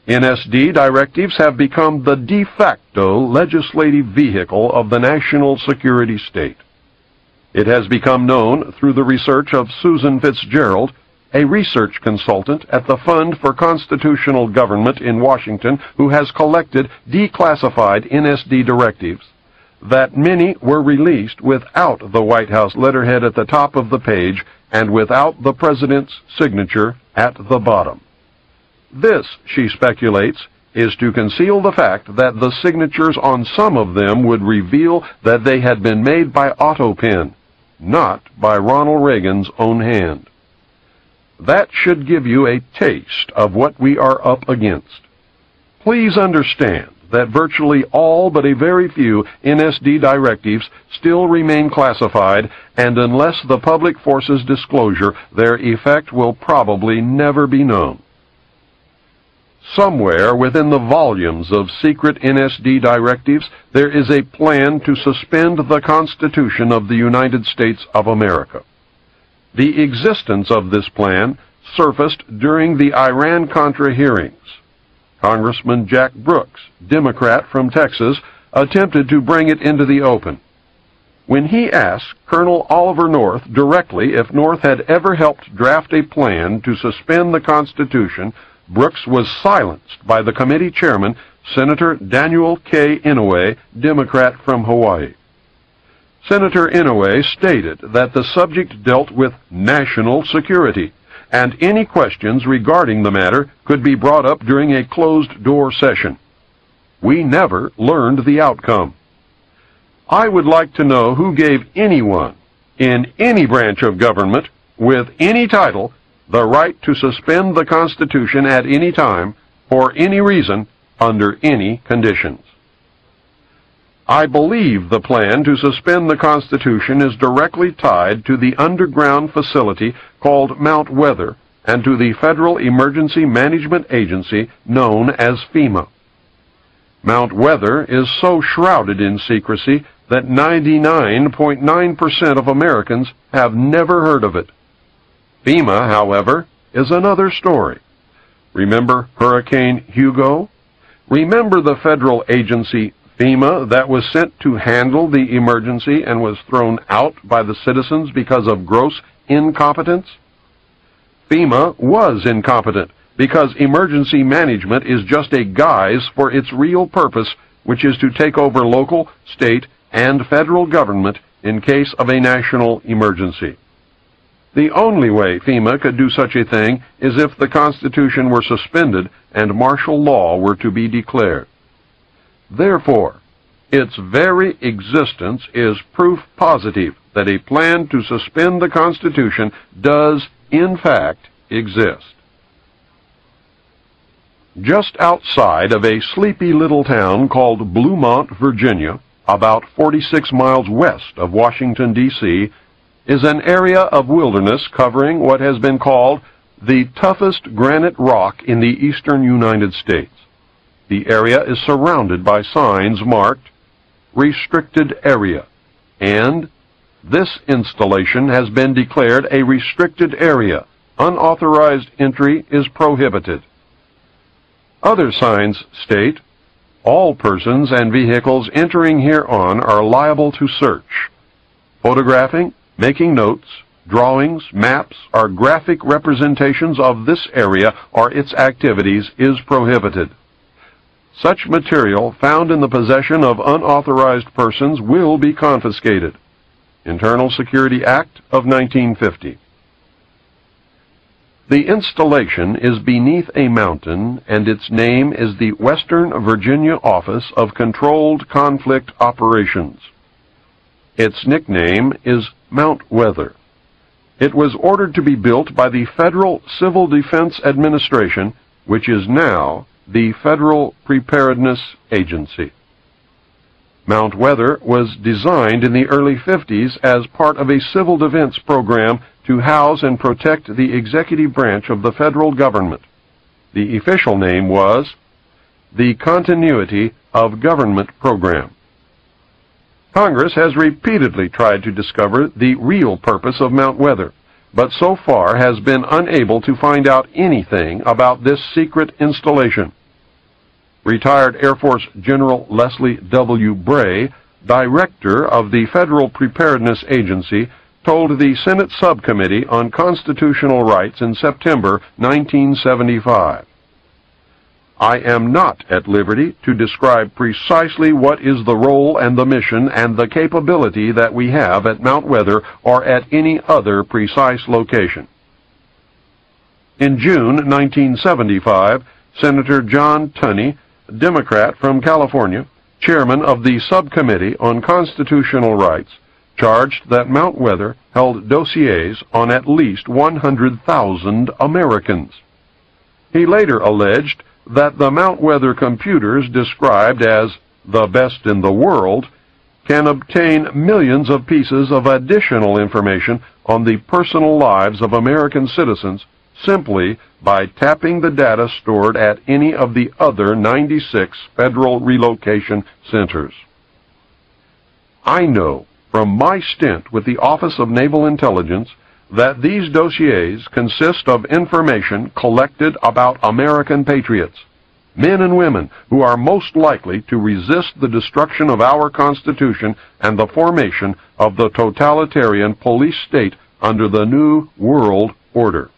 NSD directives have become the de facto legislative vehicle of the national security state. It has become known through the research of Susan Fitzgerald, a research consultant at the Fund for Constitutional Government in Washington, who has collected declassified NSD directives, that many were released without the White House letterhead at the top of the page and without the President's signature at the bottom. This, she speculates, is to conceal the fact that the signatures on some of them would reveal that they had been made by AutoPen, not by Ronald Reagan's own hand. That should give you a taste of what we are up against. Please understand that virtually all but a very few NSD directives still remain classified, and unless the public forces disclosure, their effect will probably never be known. Somewhere within the volumes of secret NSD directives, there is a plan to suspend the Constitution of the United States of America. The existence of this plan surfaced during the Iran-Contra hearings. Congressman Jack Brooks, Democrat from Texas, attempted to bring it into the open. When he asked Colonel Oliver North directly if North had ever helped draft a plan to suspend the Constitution, Brooks was silenced by the committee chairman, Senator Daniel K. Inouye, Democrat from Hawaii. Senator Inouye stated that the subject dealt with national security, and any questions regarding the matter could be brought up during a closed-door session. We never learned the outcome. I would like to know who gave anyone in any branch of government with any title the right to suspend the Constitution at any time, for any reason, under any conditions. I believe the plan to suspend the Constitution is directly tied to the underground facility called Mount Weather and to the Federal Emergency Management Agency known as FEMA. Mount Weather is so shrouded in secrecy that 99.9% of Americans have never heard of it. FEMA, however, is another story. Remember Hurricane Hugo? Remember the federal agency FEMA that was sent to handle the emergency and was thrown out by the citizens because of gross incompetence? FEMA was incompetent because emergency management is just a guise for its real purpose, which is to take over local, state, and federal government in case of a national emergency. The only way FEMA could do such a thing is if the Constitution were suspended and martial law were to be declared. Therefore, its very existence is proof positive that a plan to suspend the Constitution does, in fact, exist. Just outside of a sleepy little town called Bluemont, Virginia, about 46 miles west of Washington, D.C., is an area of wilderness covering what has been called the toughest granite rock in the eastern United States. The area is surrounded by signs marked Restricted Area, and this installation has been declared a restricted area. Unauthorized entry is prohibited. Other signs state, all persons and vehicles entering hereon are liable to search. Photographing, making notes, drawings, maps, or graphic representations of this area or its activities is prohibited. Such material found in the possession of unauthorized persons will be confiscated. Internal Security Act of 1950. The installation is beneath a mountain, and its name is the Western Virginia Office of Controlled Conflict Operations. Its nickname is Mount Weather. It was ordered to be built by the Federal Civil Defense Administration, which is now the Federal Preparedness Agency. Mount Weather was designed in the early 50s as part of a civil defense program to house and protect the executive branch of the federal government. The official name was the Continuity of Government Program. Congress has repeatedly tried to discover the real purpose of Mount Weather, but so far has been unable to find out anything about this secret installation. Retired Air Force General Leslie W. Bray, director of the Federal Preparedness Agency, told the Senate Subcommittee on Constitutional Rights in September 1975, I am not at liberty to describe precisely what is the role and the mission and the capability that we have at Mount Weather or at any other precise location. In June 1975, Senator John Tunney, Democrat from California, chairman of the Subcommittee on Constitutional Rights, charged that Mount Weather held dossiers on at least 100,000 Americans. He later alleged that the Mount Weather computers, described as the best in the world, can obtain millions of pieces of additional information on the personal lives of American citizens simply by tapping the data stored at any of the other 96 federal relocation centers. I know from my stint with the Office of Naval Intelligence that these dossiers consist of information collected about American patriots, men and women who are most likely to resist the destruction of our Constitution and the formation of the totalitarian police state under the New World Order.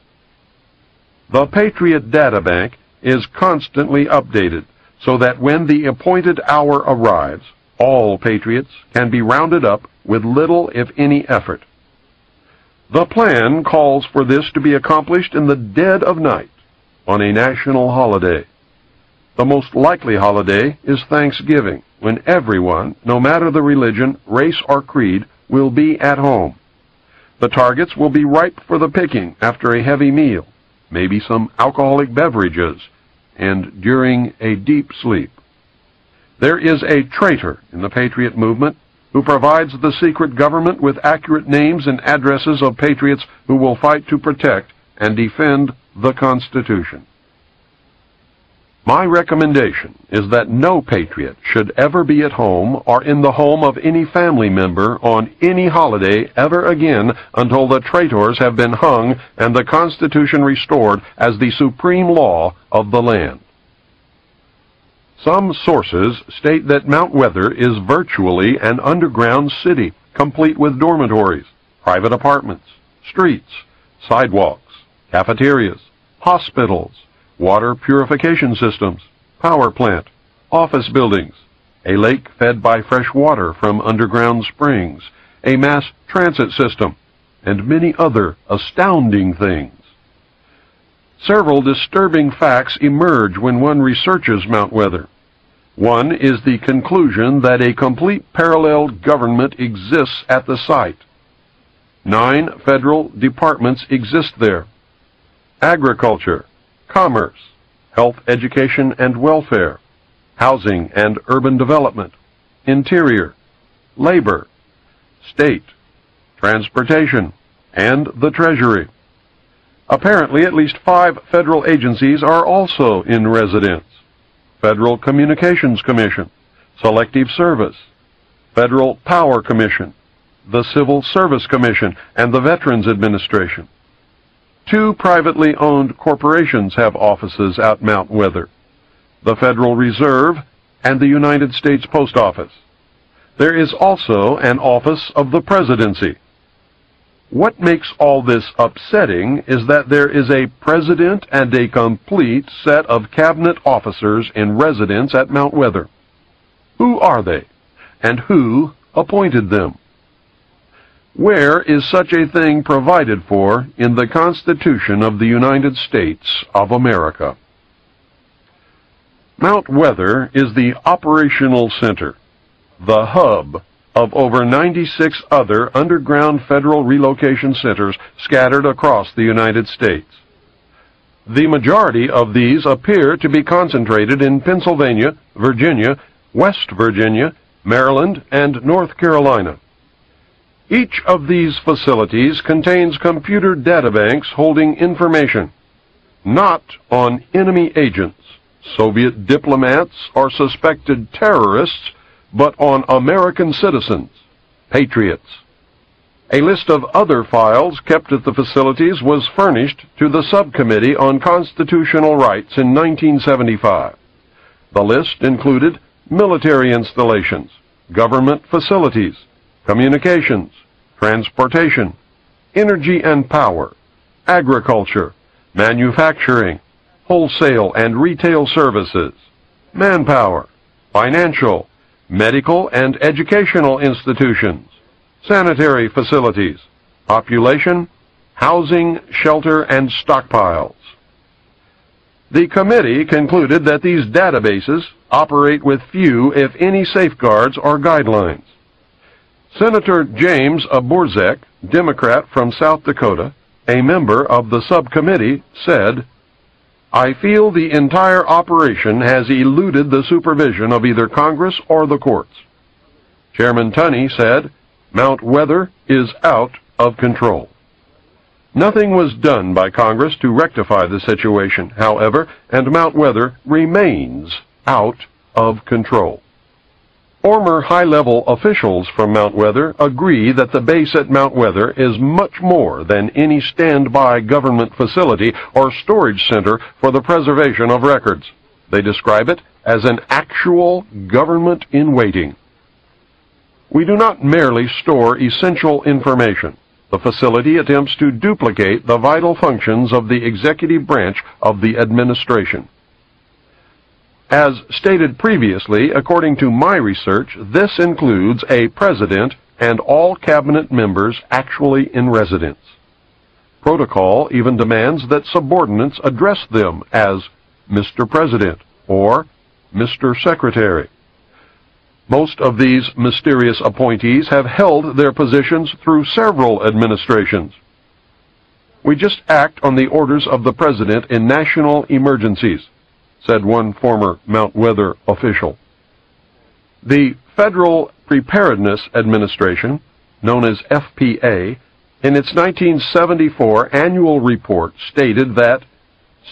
The Patriot Data Bank is constantly updated so that when the appointed hour arrives, all patriots can be rounded up with little, if any, effort. The plan calls for this to be accomplished in the dead of night on a national holiday. The most likely holiday is Thanksgiving, when everyone, no matter the religion, race, or creed, will be at home. The targets will be ripe for the picking after a heavy meal, maybe some alcoholic beverages, and during a deep sleep. There is a traitor in the Patriot movement who provides the secret government with accurate names and addresses of patriots who will fight to protect and defend the Constitution. My recommendation is that no patriot should ever be at home or in the home of any family member on any holiday ever again until the traitors have been hung and the Constitution restored as the supreme law of the land. Some sources state that Mount Weather is virtually an underground city, complete with dormitories, private apartments, streets, sidewalks, cafeterias, hospitals, water purification systems, power plant, office buildings, a lake fed by fresh water from underground springs, a mass transit system, and many other astounding things. Several disturbing facts emerge when one researches Mount Weather. One is the conclusion that a complete parallel government exists at the site. 9 federal departments exist there: agriculture, commerce, health, education, and welfare, housing and urban development, interior, labor, state, transportation, and the Treasury. Apparently, at least 5 federal agencies are also in residence: Federal Communications Commission, Selective Service, Federal Power Commission, the Civil Service Commission, and the Veterans Administration. 2 privately owned corporations have offices at Mount Weather: the Federal Reserve and the United States Post Office. There is also an office of the Presidency. What makes all this upsetting is that there is a president and a complete set of cabinet officers in residence at Mount Weather. Who are they, and who appointed them? Where is such a thing provided for in the Constitution of the United States of America? Mount Weather is the operational center, the hub of over 96 other underground federal relocation centers scattered across the United States. The majority of these appear to be concentrated in Pennsylvania, Virginia, West Virginia, Maryland, and North Carolina. Each of these facilities contains computer databanks holding information, not on enemy agents, Soviet diplomats, or suspected terrorists, but on American citizens, patriots. A list of other files kept at the facilities was furnished to the Subcommittee on Constitutional Rights in 1975. The list included military installations, government facilities, communications, transportation, energy and power, agriculture, manufacturing, wholesale and retail services, manpower, financial, medical and educational institutions, sanitary facilities, population, housing, shelter, and stockpiles. The committee concluded that these databases operate with few, if any, safeguards or guidelines. Senator James Borzek, Democrat from South Dakota, a member of the subcommittee, said, "I feel the entire operation has eluded the supervision of either Congress or the courts." Chairman Tunney said, "Mount Weather is out of control." Nothing was done by Congress to rectify the situation, however, and Mount Weather remains out of control. Former high-level officials from Mount Weather agree that the base at Mount Weather is much more than any standby government facility or storage center for the preservation of records. They describe it as an actual government in waiting. We do not merely store essential information. The facility attempts to duplicate the vital functions of the executive branch of the administration. As stated previously, according to my research, this includes a president and all cabinet members actually in residence. Protocol even demands that subordinates address them as Mr. President or Mr. Secretary. Most of these mysterious appointees have held their positions through several administrations. "We just act on the orders of the President in national emergencies," said one former Mount Weather official. The Federal Preparedness Administration, known as FPA, in its 1974 annual report stated that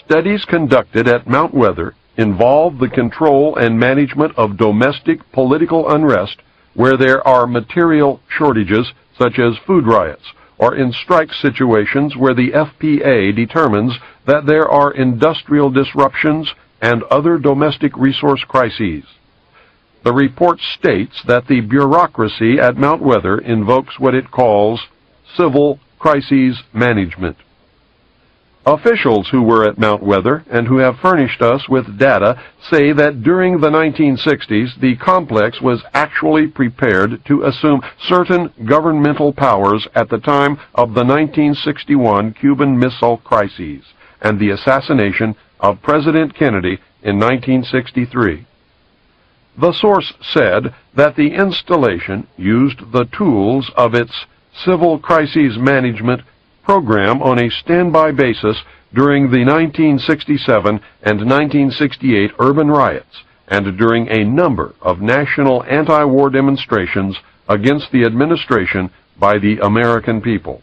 studies conducted at Mount Weather involve the control and management of domestic political unrest where there are material shortages such as food riots, or in strike situations where the FPA determines that there are industrial disruptions and other domestic resource crises. The report states that the bureaucracy at Mount Weather invokes what it calls civil crises management. Officials who were at Mount Weather and who have furnished us with data say that during the 1960s, the complex was actually prepared to assume certain governmental powers at the time of the 1961 Cuban Missile Crisis and the assassination of President Kennedy in 1963. The source said that the installation used the tools of its Civil Crises Management program on a standby basis during the 1967 and 1968 urban riots and during a number of national anti-war demonstrations against the administration by the American people.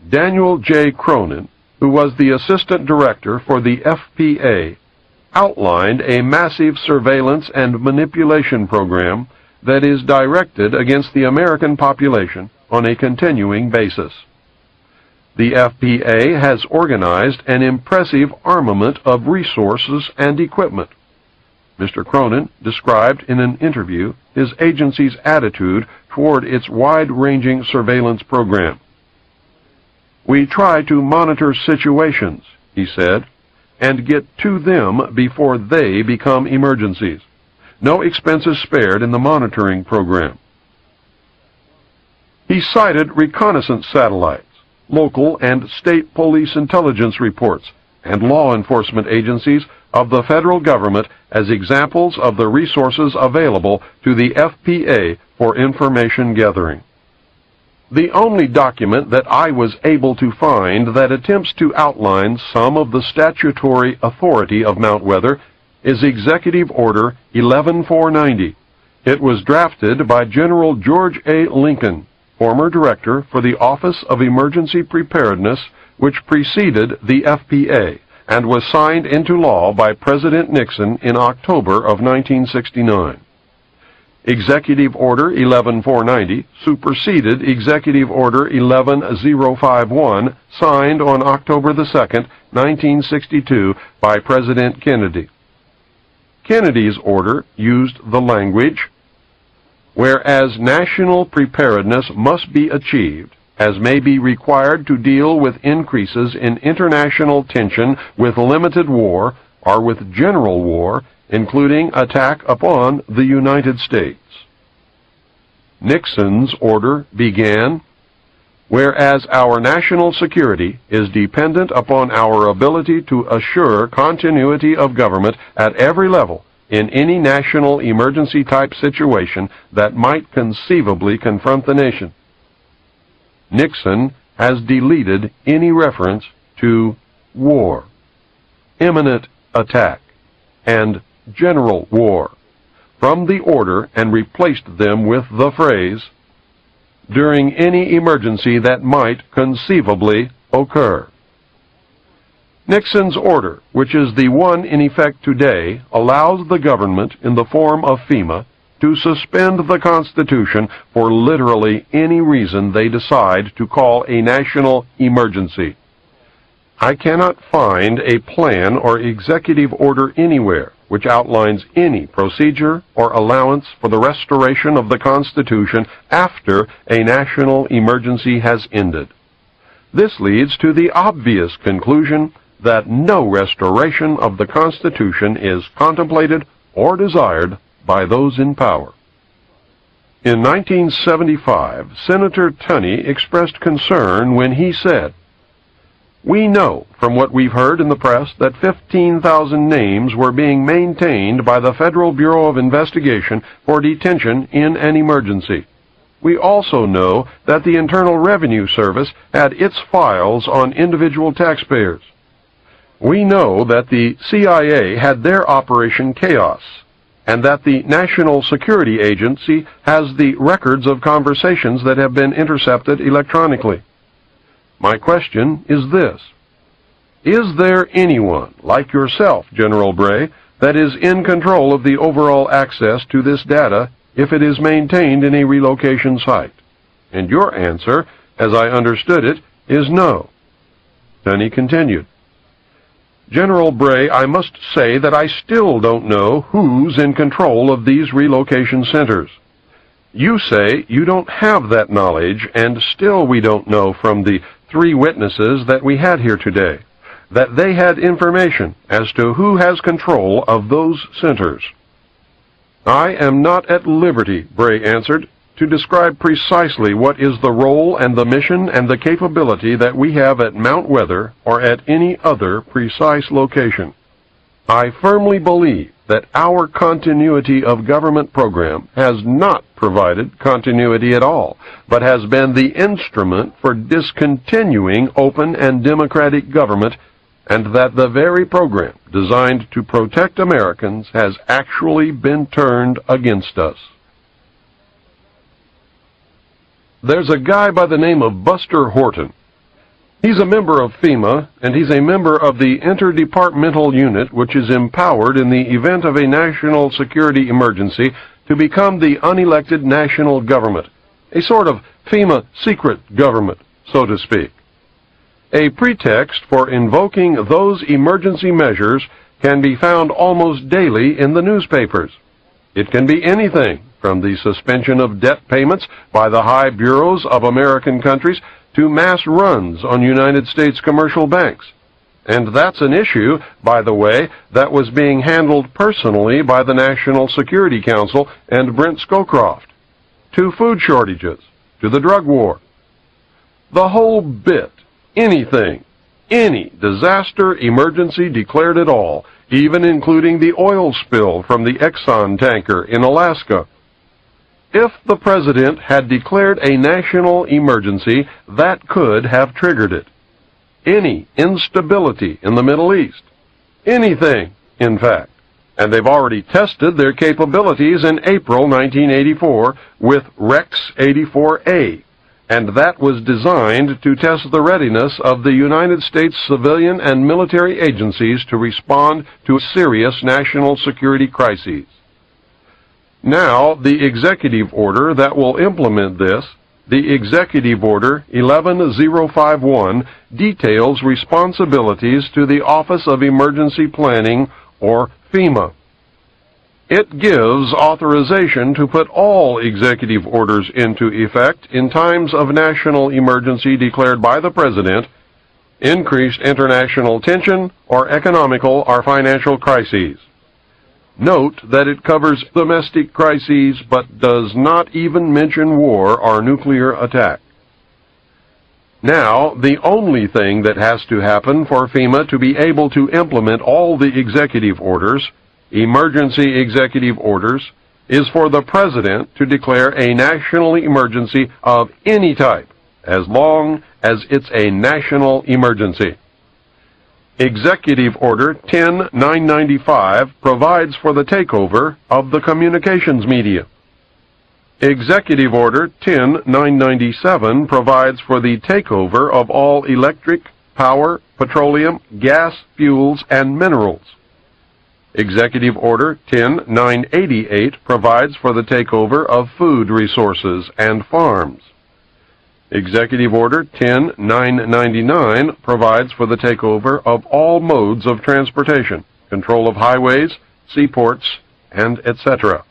Daniel J. Cronin, who was the assistant director for the FPA, outlined a massive surveillance and manipulation program that is directed against the American population on a continuing basis. The FPA has organized an impressive armament of resources and equipment. Mr. Cronin described in an interview his agency's attitude toward its wide-ranging surveillance program. "We try to monitor situations," he said, "and get to them before they become emergencies. No expenses spared in the monitoring program." He cited reconnaissance satellites, local and state police intelligence reports, and law enforcement agencies of the federal government as examples of the resources available to the FPA for information gathering. The only document that I was able to find that attempts to outline some of the statutory authority of Mount Weather is Executive Order 11490. It was drafted by General George A. Lincoln, former director for the Office of Emergency Preparedness, which preceded the FPA, and was signed into law by President Nixon in October of 1969. Executive Order 11490 superseded Executive Order 11051, signed on October 2, 1962, by President Kennedy. Kennedy's order used the language, "Whereas national preparedness must be achieved, as may be required to deal with increases in international tension with limited war or with general war, including attack upon the United States." Nixon's order began, "Whereas our national security is dependent upon our ability to assure continuity of government at every level in any national emergency-type situation that might conceivably confront the nation." Nixon has deleted any reference to war, imminent attack, and general war from the order and replaced them with the phrase, "during any emergency that might conceivably occur." Nixon's order, which is the one in effect today, allows the government, in the form of FEMA, to suspend the Constitution for literally any reason they decide to call a national emergency. I cannot find a plan or executive order anywhere which outlines any procedure or allowance for the restoration of the Constitution after a national emergency has ended. This leads to the obvious conclusion that no restoration of the Constitution is contemplated or desired by those in power. In 1975, Senator Tunney expressed concern when he said, "We know from what we've heard in the press that 15,000 names were being maintained by the Federal Bureau of Investigation for detention in an emergency. We also know that the Internal Revenue Service had its files on individual taxpayers. We know that the CIA had their Operation Chaos, and that the National Security Agency has the records of conversations that have been intercepted electronically. My question is this: is there anyone like yourself, General Bray, that is in control of the overall access to this data if it is maintained in a relocation site? And your answer, as I understood it, is no. Then he continued, General Bray, I must say that I still don't know who's in control of these relocation centers. You say you don't have that knowledge, and still we don't know from the 3 witnesses that we had here today that they had information as to who has control of those centers. I am not at liberty, Bray answered, to describe precisely what is the role and the mission and the capability that we have at Mount Weather or at any other precise location. I firmly believe that our continuity of government program has not provided continuity at all, but has been the instrument for discontinuing open and democratic government, and that the very program designed to protect Americans has actually been turned against us. There's a guy by the name of Buster Horton. He's a member of FEMA, and he's a member of the interdepartmental unit which is empowered in the event of a national security emergency to become the unelected national government, a sort of FEMA secret government, so to speak. A pretext for invoking those emergency measures can be found almost daily in the newspapers. It can be anything from the suspension of debt payments by the high bureaus of American countries to mass runs on United States commercial banks. And that's an issue, by the way, that was being handled personally by the National Security Council and Brent Scowcroft. To food shortages, to the drug war. The whole bit, anything, any disaster emergency declared at all, even including the oil spill from the Exxon tanker in Alaska. If the President had declared a national emergency, that could have triggered it. Any instability in the Middle East. Anything, in fact. And they've already tested their capabilities in April 1984 with Rex 84A, and that was designed to test the readiness of the United States civilian and military agencies to respond to serious national security crises. Now, the executive order that will implement this, the Executive Order 11051, details responsibilities to the Office of Emergency Planning, or FEMA. It gives authorization to put all executive orders into effect in times of national emergency declared by the President, increased international tension, or economical or financial crises. Note that it covers domestic crises but does not even mention war or nuclear attack. Now, the only thing that has to happen for FEMA to be able to implement all the executive orders, emergency executive orders, is for the President to declare a national emergency of any type, as long as it's a national emergency. Executive Order 10995 provides for the takeover of the communications media. Executive Order 10997 provides for the takeover of all electric, power, petroleum, gas, fuels, and minerals. Executive Order 10988 provides for the takeover of food resources and farms. Executive Order 10999 provides for the takeover of all modes of transportation, control of highways, seaports, and etc.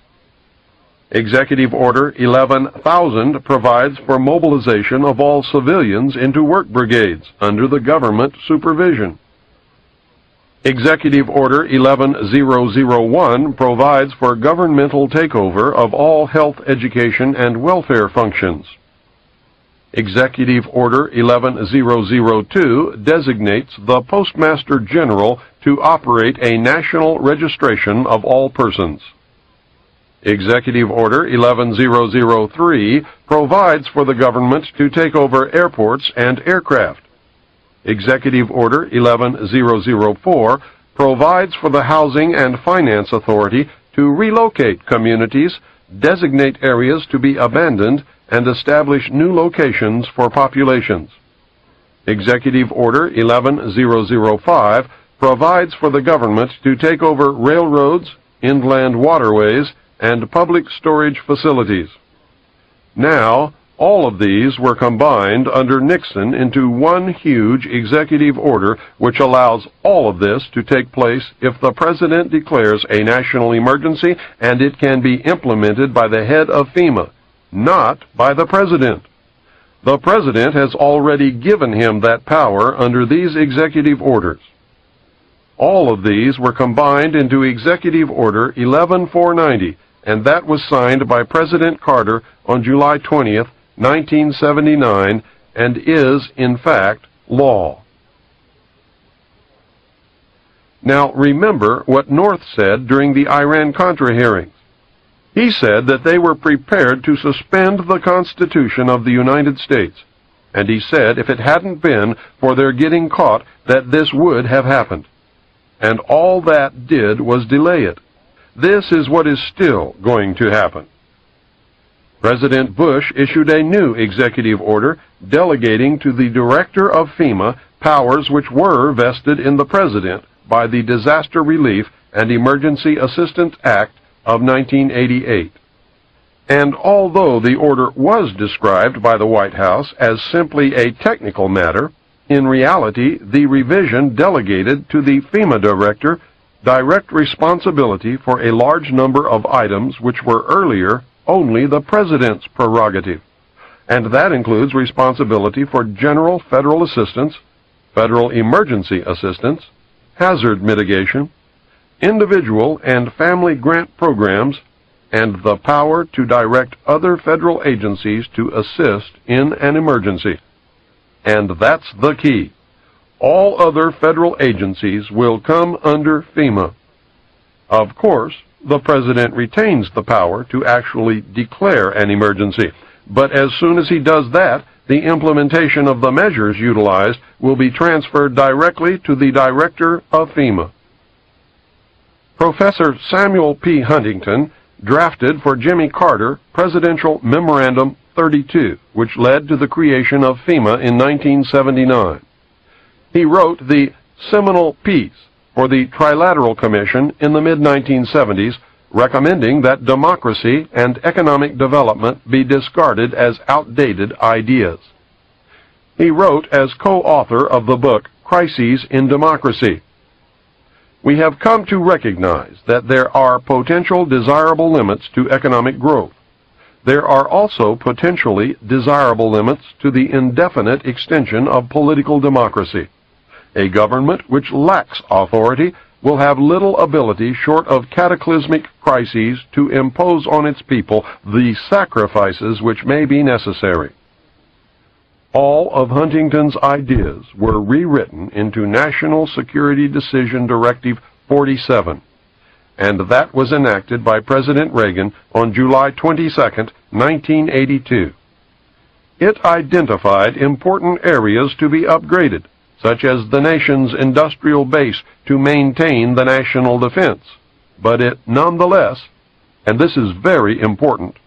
Executive Order 11000 provides for mobilization of all civilians into work brigades under the government supervision. Executive Order 11001 provides for governmental takeover of all health, education, and welfare functions. Executive Order 11002 designates the Postmaster General to operate a national registration of all persons. Executive Order 11003 provides for the government to take over airports and aircraft. Executive Order 11004 provides for the Housing and Finance Authority to to relocate communities, designate areas to be abandoned, and establish new locations for populations. Executive Order 11005 provides for the government to take over railroads, inland waterways, and public storage facilities. Now, all of these were combined under Nixon into one huge executive order which allows all of this to take place if the President declares a national emergency, and it can be implemented by the head of FEMA, not by the President. The President has already given him that power under these executive orders. All of these were combined into Executive Order 11490, and that was signed by President Carter on July 20th, 1979, and is, in fact, law. Now, remember what North said during the Iran-Contra hearings. He said that they were prepared to suspend the Constitution of the United States, and he said if it hadn't been for their getting caught that this would have happened. And all that did was delay it. This is what is still going to happen. President Bush issued a new executive order delegating to the director of FEMA powers which were vested in the President by the Disaster Relief and Emergency Assistance Act of 1988. And although the order was described by the White House as simply a technical matter, in reality, the revision delegated to the FEMA director direct responsibility for a large number of items which were earlier only the President's prerogative, and that includes responsibility for general federal assistance, federal emergency assistance, hazard mitigation, individual and family grant programs, and the power to direct other federal agencies to assist in an emergency. And that's the key. All other federal agencies will come under FEMA. Of course, the President retains the power to actually declare an emergency, but as soon as he does that, the implementation of the measures utilized will be transferred directly to the Director of FEMA. Professor Samuel P. Huntington drafted for Jimmy Carter Presidential Memorandum 32, which led to the creation of FEMA in 1979. He wrote the seminal piece for the Trilateral Commission in the mid-1970s, recommending that democracy and economic development be discarded as outdated ideas. He wrote as co-author of the book Crises in Democracy. We have come to recognize that there are potential desirable limits to economic growth. There are also potentially desirable limits to the indefinite extension of political democracy. A government which lacks authority will have little ability short of cataclysmic crises to impose on its people the sacrifices which may be necessary. All of Huntington's ideas were rewritten into National Security Decision Directive 47, and that was enacted by President Reagan on July 22, 1982. It identified important areas to be upgraded, such as the nation's industrial base to maintain the national defense, but it nonetheless, and this is very important,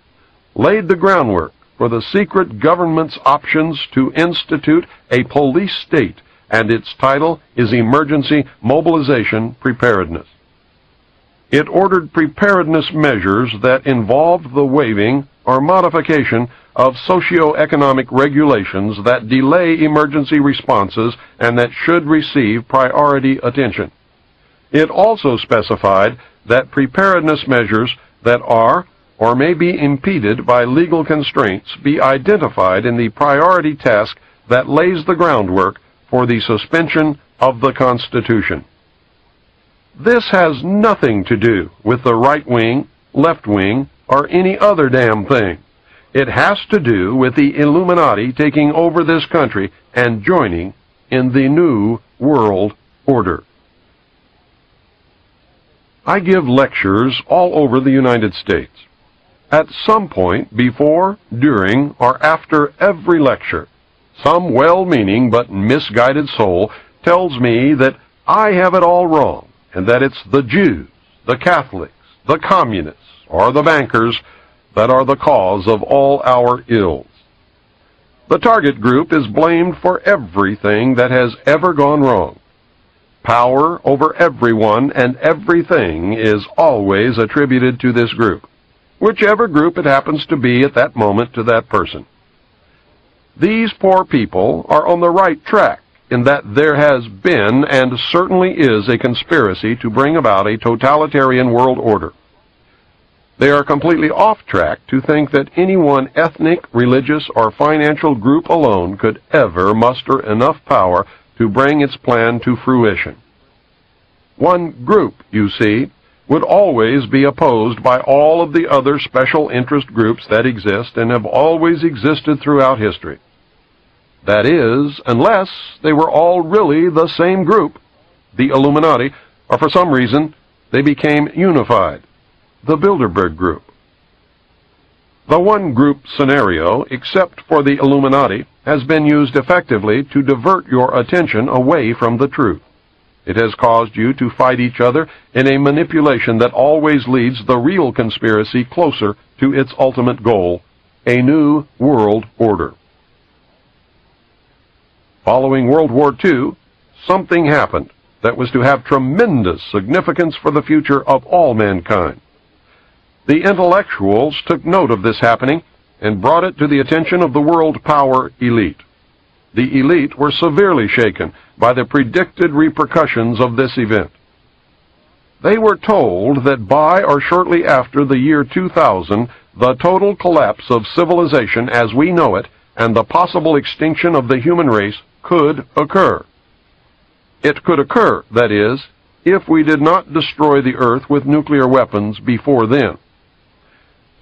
laid the groundwork for the secret government's options to institute a police state, and its title is Emergency Mobilization Preparedness. It ordered preparedness measures that involved the waiving or modification of socio-economic regulations that delay emergency responses and that should receive priority attention. It also specified that preparedness measures that are or may be impeded by legal constraints be identified in the priority task that lays the groundwork for the suspension of the Constitution. This has nothing to do with the right wing, left wing, or any other damn thing. It has to do with the Illuminati taking over this country and joining in the New World Order. I give lectures all over the United States. At some point before, during, or after every lecture, some well-meaning but misguided soul tells me that I have it all wrong, and that it's the Jews, the Catholics, the communists, or the bankers that are the cause of all our ills. The target group is blamed for everything that has ever gone wrong. Power over everyone and everything is always attributed to this group, whichever group it happens to be at that moment to that person. These poor people are on the right track in that there has been and certainly is a conspiracy to bring about a totalitarian world order. They are completely off track to think that any one ethnic, religious, or financial group alone could ever muster enough power to bring its plan to fruition. One group, you see, would always be opposed by all of the other special interest groups that exist and have always existed throughout history. That is, unless they were all really the same group, the Illuminati, or for some reason they became unified, the Bilderberg Group. The one-group scenario, except for the Illuminati, has been used effectively to divert your attention away from the truth. It has caused you to fight each other in a manipulation that always leads the real conspiracy closer to its ultimate goal, a new world order. Following World War II, something happened that was to have tremendous significance for the future of all mankind. The intellectuals took note of this happening and brought it to the attention of the world power elite. The elite were severely shaken by the predicted repercussions of this event. They were told that by or shortly after the year 2000, the total collapse of civilization as we know it and the possible extinction of the human race could occur. It could occur, that is, if we did not destroy the earth with nuclear weapons before then.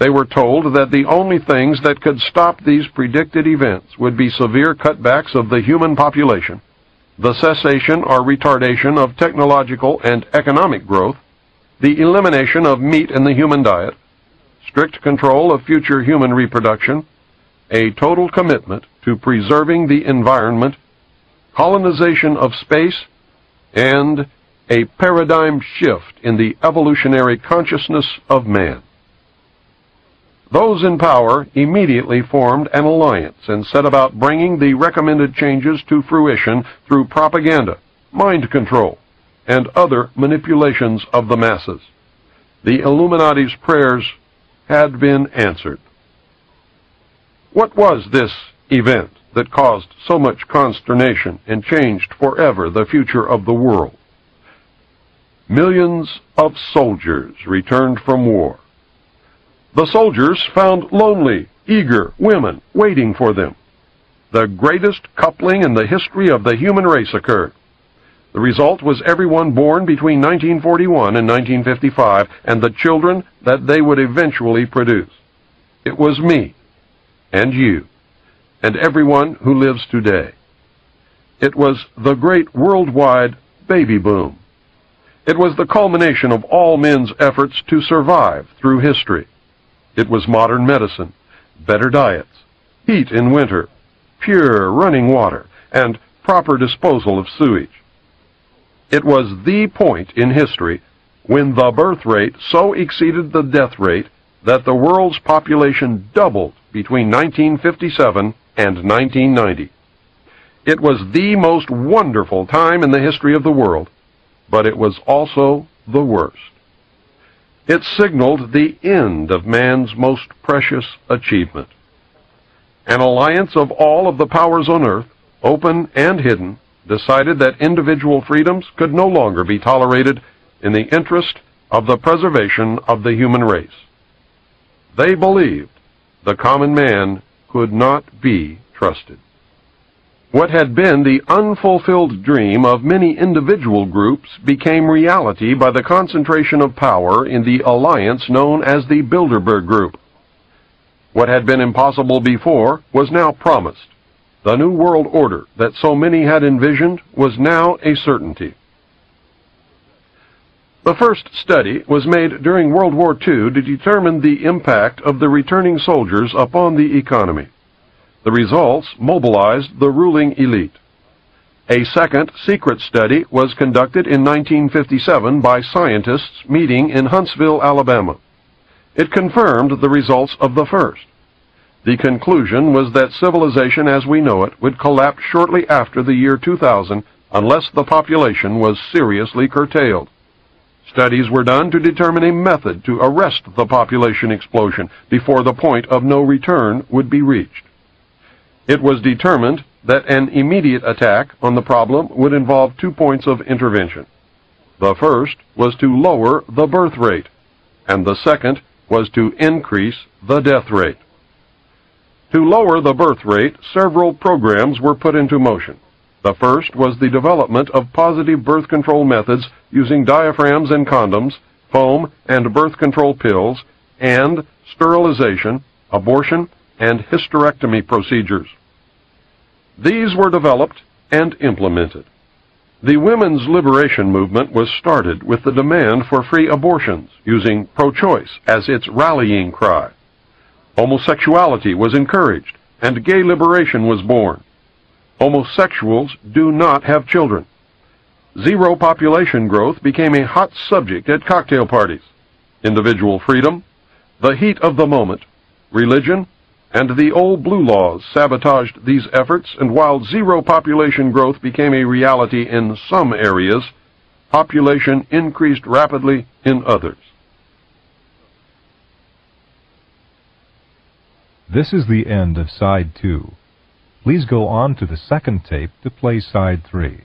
They were told that the only things that could stop these predicted events would be severe cutbacks of the human population, the cessation or retardation of technological and economic growth, the elimination of meat in the human diet, strict control of future human reproduction, a total commitment to preserving the environment, colonization of space, and a paradigm shift in the evolutionary consciousness of man. Those in power immediately formed an alliance and set about bringing the recommended changes to fruition through propaganda, mind control, and other manipulations of the masses. The Illuminati's prayers had been answered. What was this event that caused so much consternation and changed forever the future of the world? Millions of soldiers returned from war. The soldiers found lonely, eager women waiting for them. The greatest coupling in the history of the human race occurred. The result was everyone born between 1941 and 1955 and the children that they would eventually produce. It was me, and you, and everyone who lives today. It was the great worldwide baby boom. It was the culmination of all men's efforts to survive through history. It was modern medicine, better diets, heat in winter, pure running water, and proper disposal of sewage. It was the point in history when the birth rate so exceeded the death rate that the world's population doubled between 1957 and 1990. It was the most wonderful time in the history of the world, but it was also the worst. It signaled the end of man's most precious achievement. An alliance of all of the powers on earth, open and hidden, decided that individual freedoms could no longer be tolerated in the interest of the preservation of the human race. They believed the common man could not be trusted. What had been the unfulfilled dream of many individual groups became reality by the concentration of power in the alliance known as the Bilderberg Group. What had been impossible before was now promised. The new world order that so many had envisioned was now a certainty. The first study was made during World War II to determine the impact of the returning soldiers upon the economy. The results mobilized the ruling elite. A second secret study was conducted in 1957 by scientists meeting in Huntsville, Alabama. It confirmed the results of the first. The conclusion was that civilization as we know it would collapse shortly after the year 2000 unless the population was seriously curtailed. Studies were done to determine a method to arrest the population explosion before the point of no return would be reached. It was determined that an immediate attack on the problem would involve 2 points of intervention. The first was to lower the birth rate, and the second was to increase the death rate. To lower the birth rate, several programs were put into motion. The first was the development of positive birth control methods using diaphragms and condoms, foam and birth control pills, and sterilization, abortion, and hysterectomy procedures. These were developed and implemented. The women's liberation movement was started with the demand for free abortions, using pro-choice as its rallying cry. Homosexuality was encouraged, and gay liberation was born. Homosexuals do not have children. Zero population growth became a hot subject at cocktail parties. Individual freedom, the heat of the moment, religion, and the old blue laws sabotaged these efforts, and while zero population growth became a reality in some areas, population increased rapidly in others. This is the end of Side 2. Please go on to the second tape to play Side 3.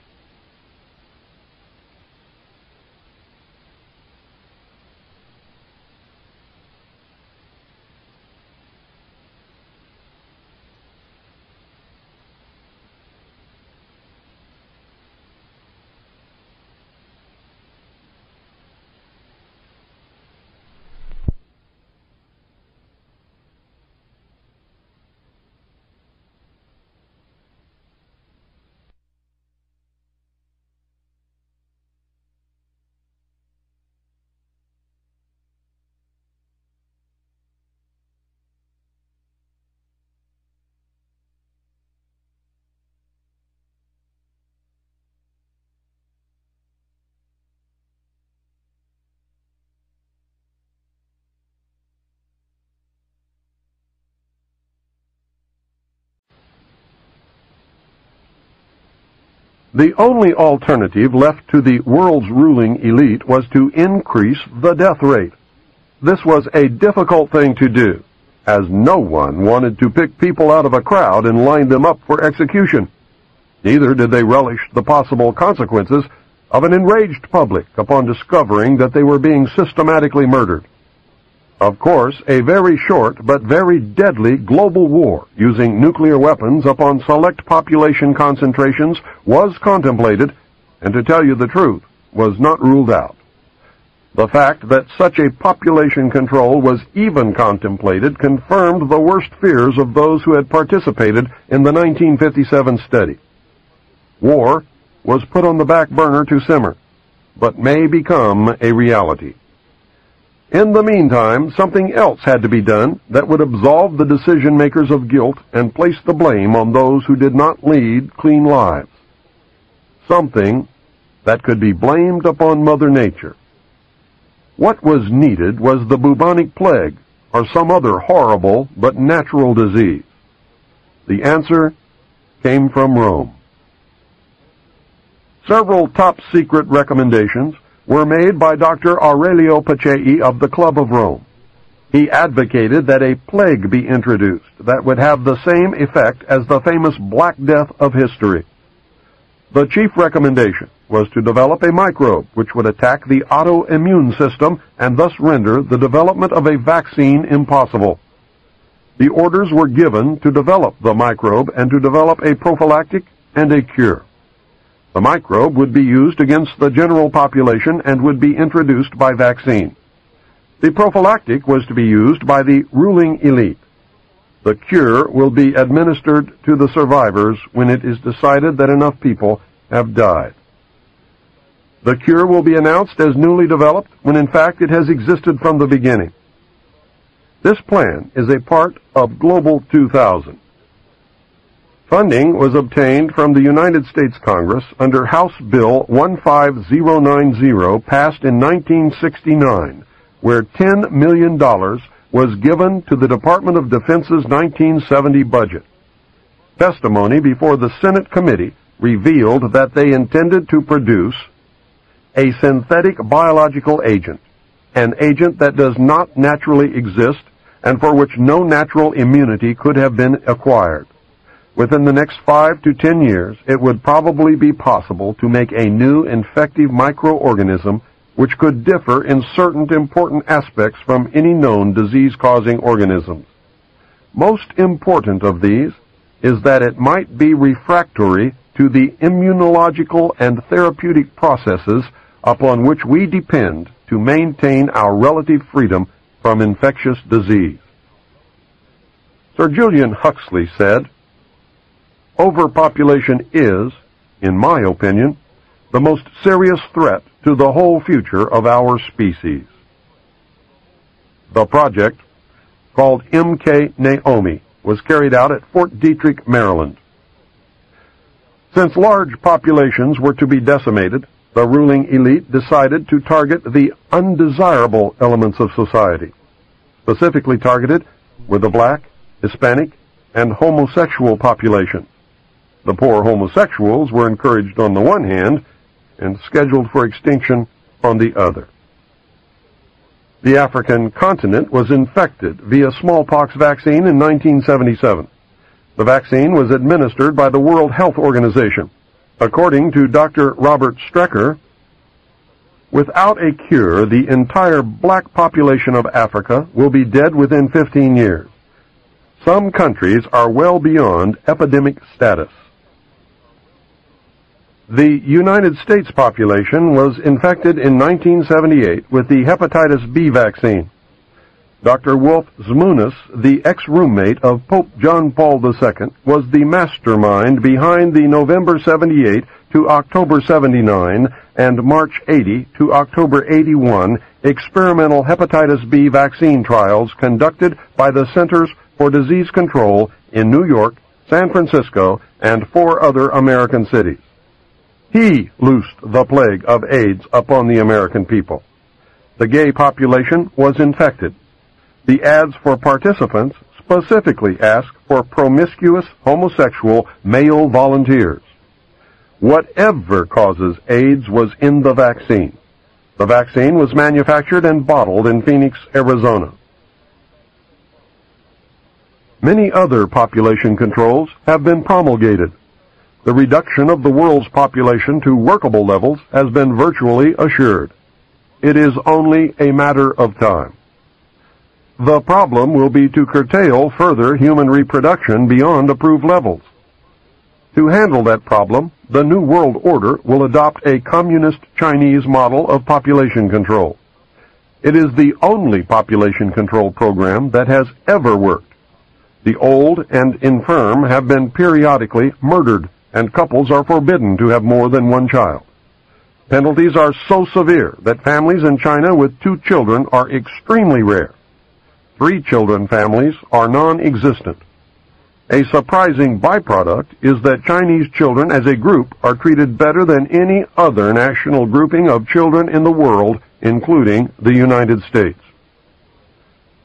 The only alternative left to the world's ruling elite was to increase the death rate. This was a difficult thing to do, as no one wanted to pick people out of a crowd and line them up for execution. Neither did they relish the possible consequences of an enraged public upon discovering that they were being systematically murdered. Of course, a very short but very deadly global war using nuclear weapons upon select population concentrations was contemplated, and to tell you the truth, was not ruled out. The fact that such a population control was even contemplated confirmed the worst fears of those who had participated in the 1957 study. War was put on the back burner to simmer, but may become a reality. In the meantime, something else had to be done that would absolve the decision-makers of guilt and place the blame on those who did not lead clean lives. Something that could be blamed upon Mother Nature. What was needed was the bubonic plague, or some other horrible but natural disease. The answer came from Rome. Several top-secret recommendations were made by Dr. Aurelio Pacelli of the Club of Rome. He advocated that a plague be introduced that would have the same effect as the famous Black Death of history. The chief recommendation was to develop a microbe which would attack the autoimmune system and thus render the development of a vaccine impossible. The orders were given to develop the microbe and to develop a prophylactic and a cure. The microbe would be used against the general population and would be introduced by vaccine. The prophylactic was to be used by the ruling elite. The cure will be administered to the survivors when it is decided that enough people have died. The cure will be announced as newly developed when in fact it has existed from the beginning. This plan is a part of Global 2000. Funding was obtained from the United States Congress under House Bill 15090 passed in 1969, where $10 million was given to the Department of Defense's 1970 budget. Testimony before the Senate committee revealed that they intended to produce a synthetic biological agent, an agent that does not naturally exist and for which no natural immunity could have been acquired. Within the next 5 to 10 years, it would probably be possible to make a new infective microorganism which could differ in certain important aspects from any known disease-causing organisms. Most important of these is that it might be refractory to the immunological and therapeutic processes upon which we depend to maintain our relative freedom from infectious disease. Sir Julian Huxley said, "Overpopulation is, in my opinion, the most serious threat to the whole future of our species." The project, called M.K. Naomi, was carried out at Fort Detrick, Maryland. Since large populations were to be decimated, the ruling elite decided to target the undesirable elements of society. Specifically targeted were the black, Hispanic, and homosexual population. The poor homosexuals were encouraged on the one hand and scheduled for extinction on the other. The African continent was infected via smallpox vaccine in 1977. The vaccine was administered by the World Health Organization. According to Dr. Robert Strecker, without a cure, the entire black population of Africa will be dead within 15 years. Some countries are well beyond epidemic status. The United States population was infected in 1978 with the hepatitis B vaccine. Dr. Wolf Zmunis, the ex-roommate of Pope John Paul II, was the mastermind behind the November 78 to October 79 and March 80 to October 81 experimental hepatitis B vaccine trials conducted by the Centers for Disease Control in New York, San Francisco, and 4 other American cities. He loosed the plague of AIDS upon the American people. The gay population was infected. The ads for participants specifically ask for promiscuous homosexual male volunteers. Whatever causes AIDS was in the vaccine. The vaccine was manufactured and bottled in Phoenix, Arizona. Many other population controls have been promulgated. The reduction of the world's population to workable levels has been virtually assured. It is only a matter of time. The problem will be to curtail further human reproduction beyond approved levels. To handle that problem, the New World Order will adopt a communist Chinese model of population control. It is the only population control program that has ever worked. The old and infirm have been periodically murdered, and couples are forbidden to have more than one child. Penalties are so severe that families in China with 2 children are extremely rare. 3-children families are non-existent. A surprising byproduct is that Chinese children as a group are treated better than any other national grouping of children in the world, including the United States.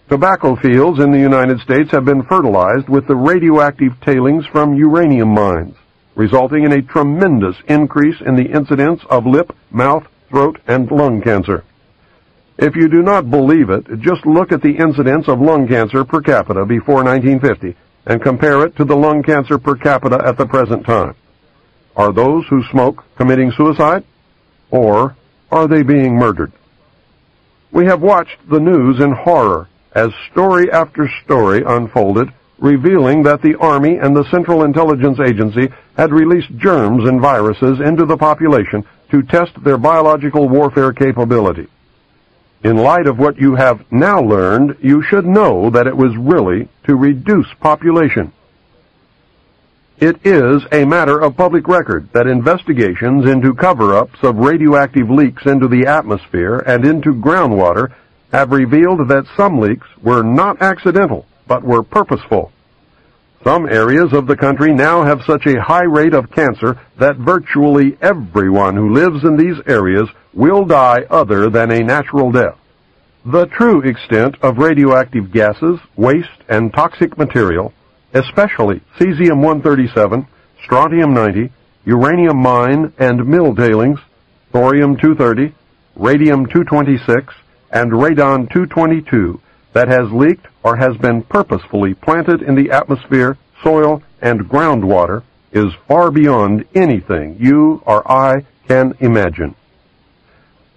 Tobacco fields in the United States have been fertilized with the radioactive tailings from uranium mines, resulting in a tremendous increase in the incidence of lip, mouth, throat, and lung cancer. If you do not believe it, just look at the incidence of lung cancer per capita before 1950 and compare it to the lung cancer per capita at the present time. Are those who smoke committing suicide? Or are they being murdered? We have watched the news in horror as story after story unfolded, revealing that the Army and the Central Intelligence Agency had released germs and viruses into the population to test their biological warfare capability. In light of what you have now learned, you should know that it was really to reduce population. It is a matter of public record that investigations into cover-ups of radioactive leaks into the atmosphere and into groundwater have revealed that some leaks were not accidental, but were purposeful. Some areas of the country now have such a high rate of cancer that virtually everyone who lives in these areas will die other than a natural death. The true extent of radioactive gases, waste, and toxic material, especially cesium-137, strontium-90, uranium mine and mill tailings, thorium-230, radium-226, and radon-222, that has leaked or has been purposefully planted in the atmosphere, soil, and groundwater is far beyond anything you or I can imagine.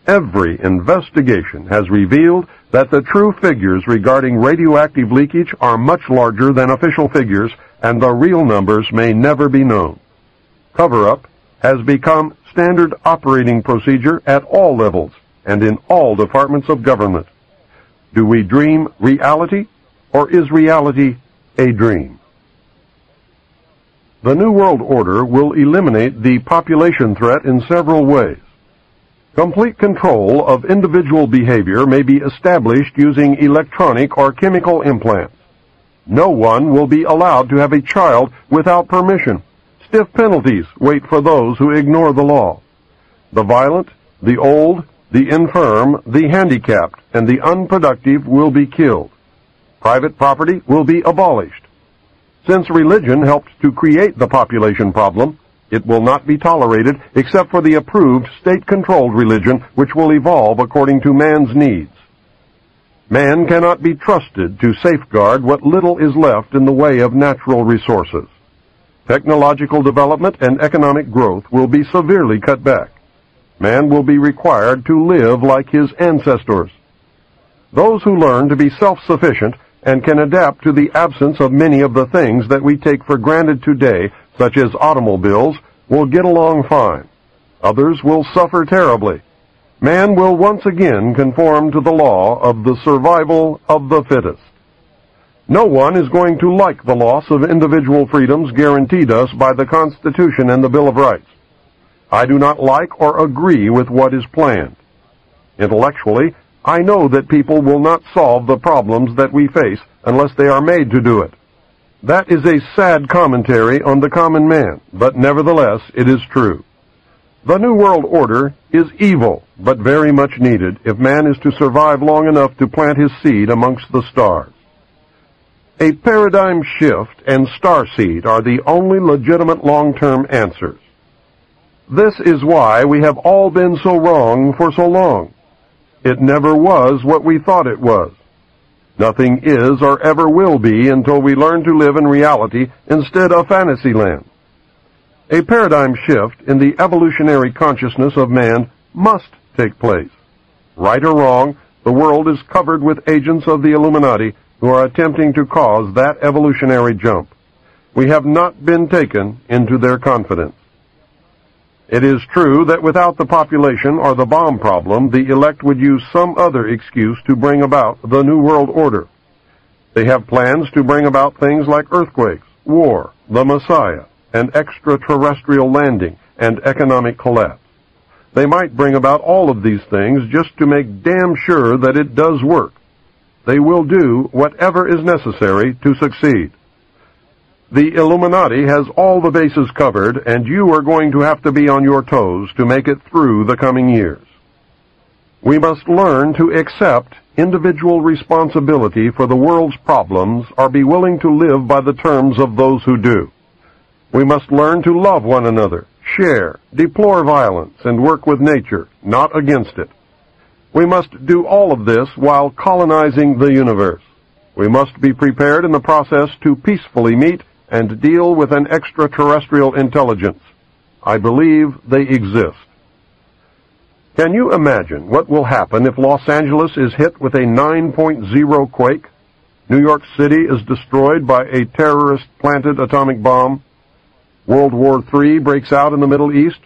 Every investigation has revealed that the true figures regarding radioactive leakage are much larger than official figures, and the real numbers may never be known. Cover-up has become standard operating procedure at all levels and in all departments of government. Do we dream reality, or is reality a dream? The New World Order will eliminate the population threat in several ways. Complete control of individual behavior may be established using electronic or chemical implants. No one will be allowed to have a child without permission. Stiff penalties wait for those who ignore the law. The violent, the old, the infirm, the handicapped, and the unproductive will be killed. Private property will be abolished. Since religion helped to create the population problem, it will not be tolerated except for the approved state-controlled religion which will evolve according to man's needs. Man cannot be trusted to safeguard what little is left in the way of natural resources. Technological development and economic growth will be severely cut back. Man will be required to live like his ancestors. Those who learn to be self-sufficient and can adapt to the absence of many of the things that we take for granted today, such as automobiles, will get along fine. Others will suffer terribly. Man will once again conform to the law of the survival of the fittest. No one is going to like the loss of individual freedoms guaranteed us by the Constitution and the Bill of Rights. I do not like or agree with what is planned. Intellectually, I know that people will not solve the problems that we face unless they are made to do it. That is a sad commentary on the common man, but nevertheless it is true. The New World Order is evil, but very much needed if man is to survive long enough to plant his seed amongst the stars. A paradigm shift and starseed are the only legitimate long-term answers. This is why we have all been so wrong for so long. It never was what we thought it was. Nothing is or ever will be until we learn to live in reality instead of fantasyland. A paradigm shift in the evolutionary consciousness of man must take place. Right or wrong, the world is covered with agents of the Illuminati who are attempting to cause that evolutionary jump. We have not been taken into their confidence. It is true that without the population or the bomb problem, the elect would use some other excuse to bring about the New World Order. They have plans to bring about things like earthquakes, war, the Messiah, an extraterrestrial landing, and economic collapse. They might bring about all of these things just to make damn sure that it does work. They will do whatever is necessary to succeed. The Illuminati has all the bases covered, and you are going to have to be on your toes to make it through the coming years. We must learn to accept individual responsibility for the world's problems or be willing to live by the terms of those who do. We must learn to love one another, share, deplore violence, and work with nature, not against it. We must do all of this while colonizing the universe. We must be prepared in the process to peacefully meet and deal with an extraterrestrial intelligence. I believe they exist. Can you imagine what will happen if Los Angeles is hit with a 9.0 quake? New York City is destroyed by a terrorist-planted atomic bomb? World War III breaks out in the Middle East?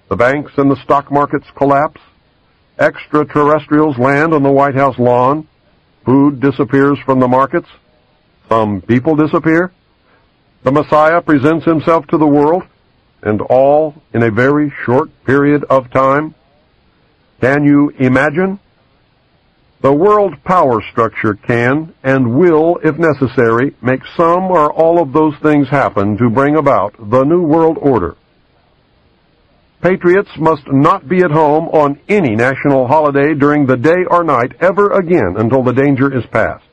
The banks and the stock markets collapse? Extraterrestrials land on the White House lawn? Food disappears from the markets? Some people disappear? The Messiah presents himself to the world, and all in a very short period of time? Can you imagine? The world power structure can and will, if necessary, make some or all of those things happen to bring about the New World Order. Patriots must not be at home on any national holiday during the day or night ever again until the danger is past.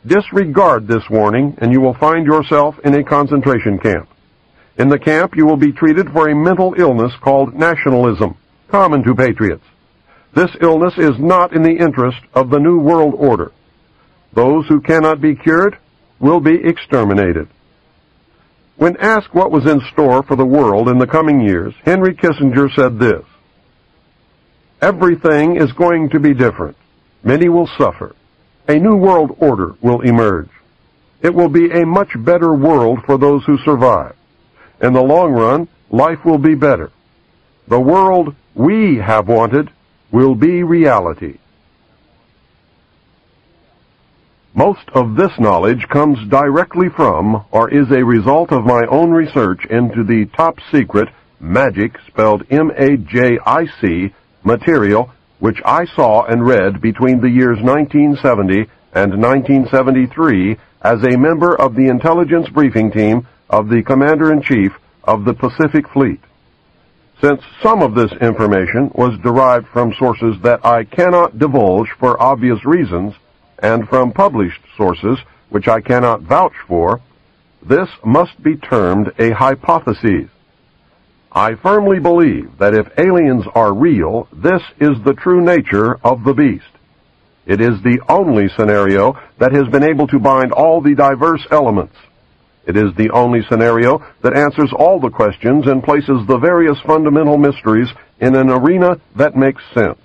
Disregard this warning, and you will find yourself in a concentration camp. In the camp, you will be treated for a mental illness called nationalism, common to patriots. This illness is not in the interest of the New World Order. Those who cannot be cured will be exterminated. When asked what was in store for the world in the coming years, Henry Kissinger said this: "Everything is going to be different. Many will suffer. A new world order will emerge. It will be a much better world for those who survive. In the long run, life will be better. The world we have wanted will be reality." Most of this knowledge comes directly from, or is a result of my own research into the top-secret MAGIC, spelled M-A-J-I-C, material which I saw and read between the years 1970 and 1973 as a member of the intelligence briefing team of the Commander-in-Chief of the Pacific Fleet. Since some of this information was derived from sources that I cannot divulge for obvious reasons, and from published sources which I cannot vouch for, this must be termed a hypothesis. I firmly believe that if aliens are real, this is the true nature of the beast. It is the only scenario that has been able to bind all the diverse elements. It is the only scenario that answers all the questions and places the various fundamental mysteries in an arena that makes sense.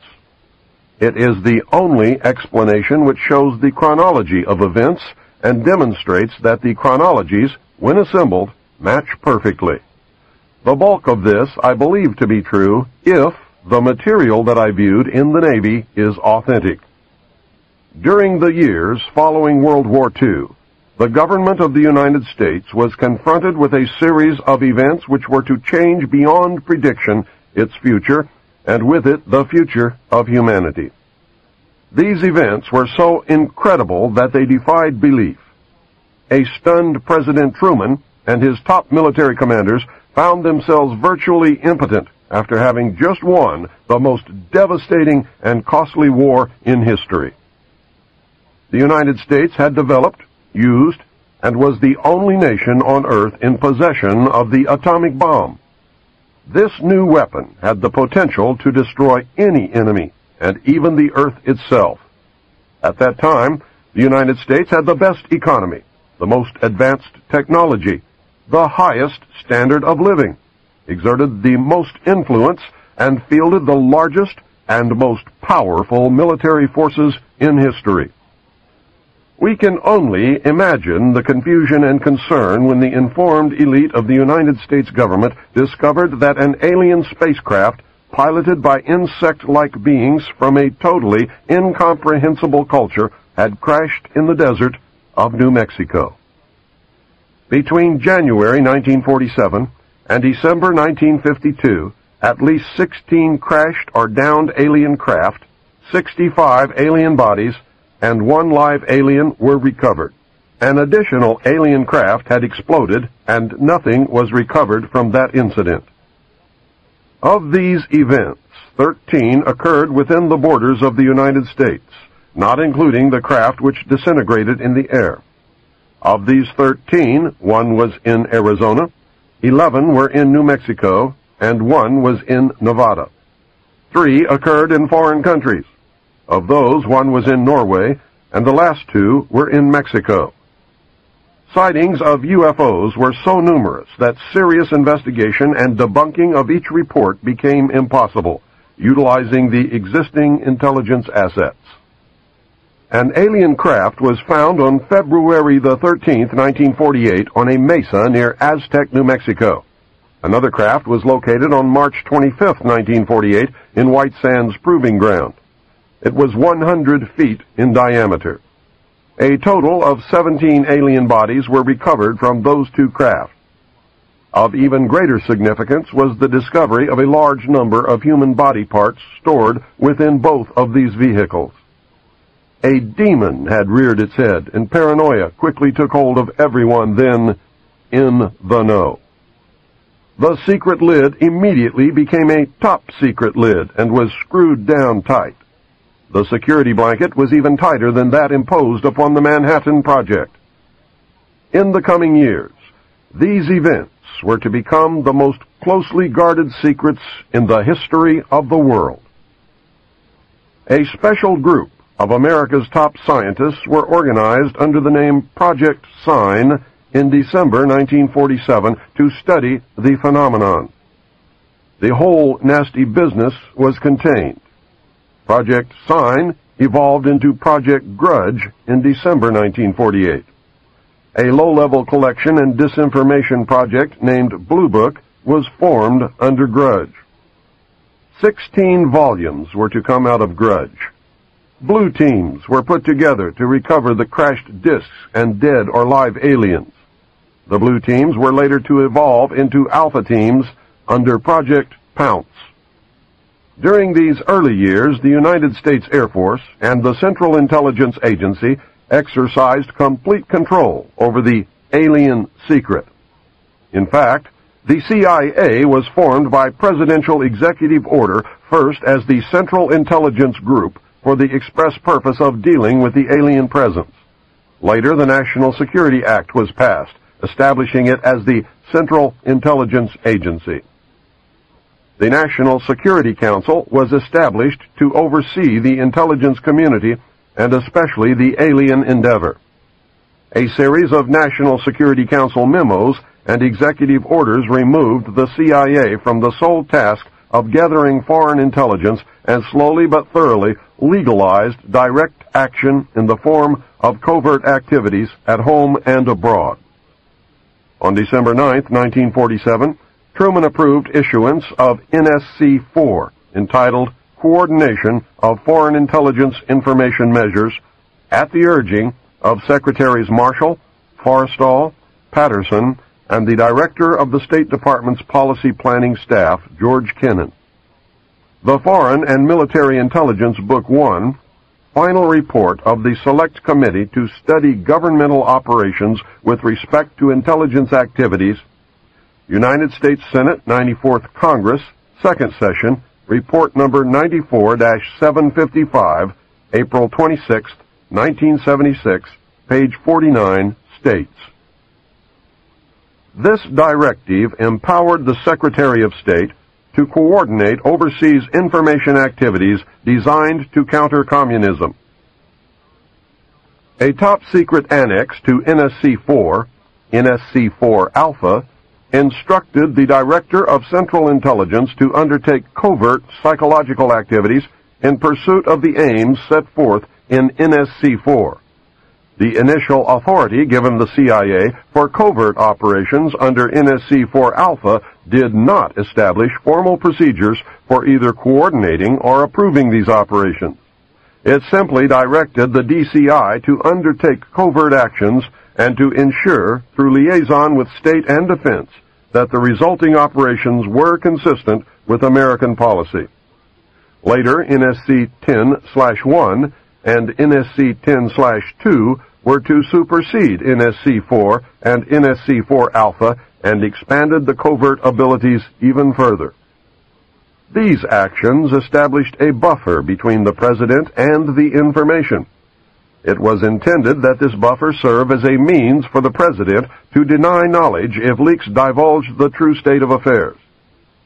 It is the only explanation which shows the chronology of events and demonstrates that the chronologies, when assembled, match perfectly. The bulk of this I believe to be true if the material that I viewed in the Navy is authentic. During the years following World War II, the government of the United States was confronted with a series of events which were to change beyond prediction its future, and with it the future of humanity. These events were so incredible that they defied belief. A stunned President Truman and his top military commanders found themselves virtually impotent after having just won the most devastating and costly war in history. The United States had developed, used, and was the only nation on Earth in possession of the atomic bomb. This new weapon had the potential to destroy any enemy, and even the Earth itself. At that time, the United States had the best economy, the most advanced technology, the highest standard of living, exerted the most influence, and fielded the largest and most powerful military forces in history. We can only imagine the confusion and concern when the informed elite of the United States government discovered that an alien spacecraft piloted by insect-like beings from a totally incomprehensible culture had crashed in the desert of New Mexico. Between January 1947 and December 1952, at least 16 crashed or downed alien craft, 65 alien bodies, and 1 live alien were recovered. An additional alien craft had exploded, and nothing was recovered from that incident. Of these events, 13 occurred within the borders of the United States, not including the craft which disintegrated in the air. Of these 13, 1 was in Arizona, 11 were in New Mexico, and 1 was in Nevada. 3 occurred in foreign countries. Of those, 1 was in Norway, and the last 2 were in Mexico. Sightings of UFOs were so numerous that serious investigation and debunking of each report became impossible, utilizing the existing intelligence assets. An alien craft was found on February the 13th, 1948, on a mesa near Aztec, New Mexico. Another craft was located on March 25th, 1948, in White Sands Proving Ground. It was 100 feet in diameter. A total of 17 alien bodies were recovered from those 2 craft. Of even greater significance was the discovery of a large number of human body parts stored within both of these vehicles. A demon had reared its head, and paranoia quickly took hold of everyone then in the know. The secret lid immediately became a top-secret lid and was screwed down tight. The security blanket was even tighter than that imposed upon the Manhattan Project. In the coming years, these events were to become the most closely guarded secrets in the history of the world. A special group of America's top scientists were organized under the name Project Sign in December 1947 to study the phenomenon. The whole nasty business was contained. Project Sign evolved into Project Grudge in December 1948. A low-level collection and disinformation project named Blue Book was formed under Grudge. 16 volumes were to come out of Grudge. Blue teams were put together to recover the crashed disks and dead or live aliens. The blue teams were later to evolve into alpha teams under Project Pounce. During these early years, the United States Air Force and the Central Intelligence Agency exercised complete control over the alien secret. In fact, the CIA was formed by presidential executive order first as the Central Intelligence Group for the express purpose of dealing with the alien presence. Later, the National Security Act was passed, establishing it as the Central Intelligence Agency. The National Security Council was established to oversee the intelligence community and especially the alien endeavor. A series of National Security Council memos and executive orders removed the CIA from the sole task of gathering foreign intelligence and slowly but thoroughly legalized direct action in the form of covert activities at home and abroad. On December 9, 1947, Truman approved issuance of NSC-4, entitled Coordination of Foreign Intelligence Information Measures, at the urging of Secretaries Marshall, Forrestal, Patterson, and the Director of the State Department's Policy Planning Staff, George Kennan. The Foreign and Military Intelligence Book 1, final report of the Select Committee to study governmental operations with respect to intelligence activities, United States Senate 94th Congress, second session, report number 94-755, April 26, 1976, page 49, states, this directive empowered the Secretary of State to coordinate overseas information activities designed to counter communism. A top-secret annex to NSC-4, NSC-4 Alpha, instructed the Director of Central Intelligence to undertake covert psychological activities in pursuit of the aims set forth in NSC-4. The initial authority given the CIA for covert operations under NSC-4 Alpha did not establish formal procedures for either coordinating or approving these operations. It simply directed the DCI to undertake covert actions and to ensure, through liaison with state and defense, that the resulting operations were consistent with American policy. Later, NSC-10/1 and NSC-10/2 were to supersede NSC-4 and NSC-4 Alpha and expanded the covert abilities even further. These actions established a buffer between the President and the information. It was intended that this buffer serve as a means for the President to deny knowledge if leaks divulged the true state of affairs.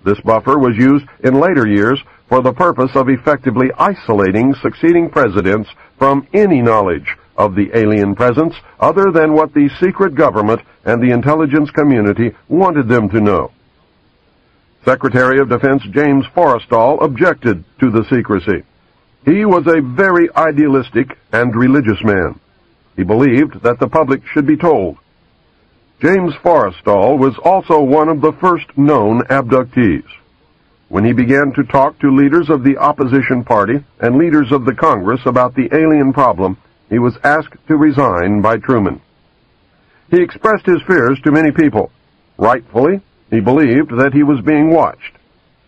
This buffer was used in later years for the purpose of effectively isolating succeeding presidents from any knowledge of the alien presence other than what the secret government and the intelligence community wanted them to know. Secretary of Defense James Forrestal objected to the secrecy. He was a very idealistic and religious man. He believed that the public should be told. James Forrestal was also one of the first known abductees. When he began to talk to leaders of the opposition party and leaders of the Congress about the alien problem, he was asked to resign by Truman. He expressed his fears to many people. Rightfully, he believed that he was being watched.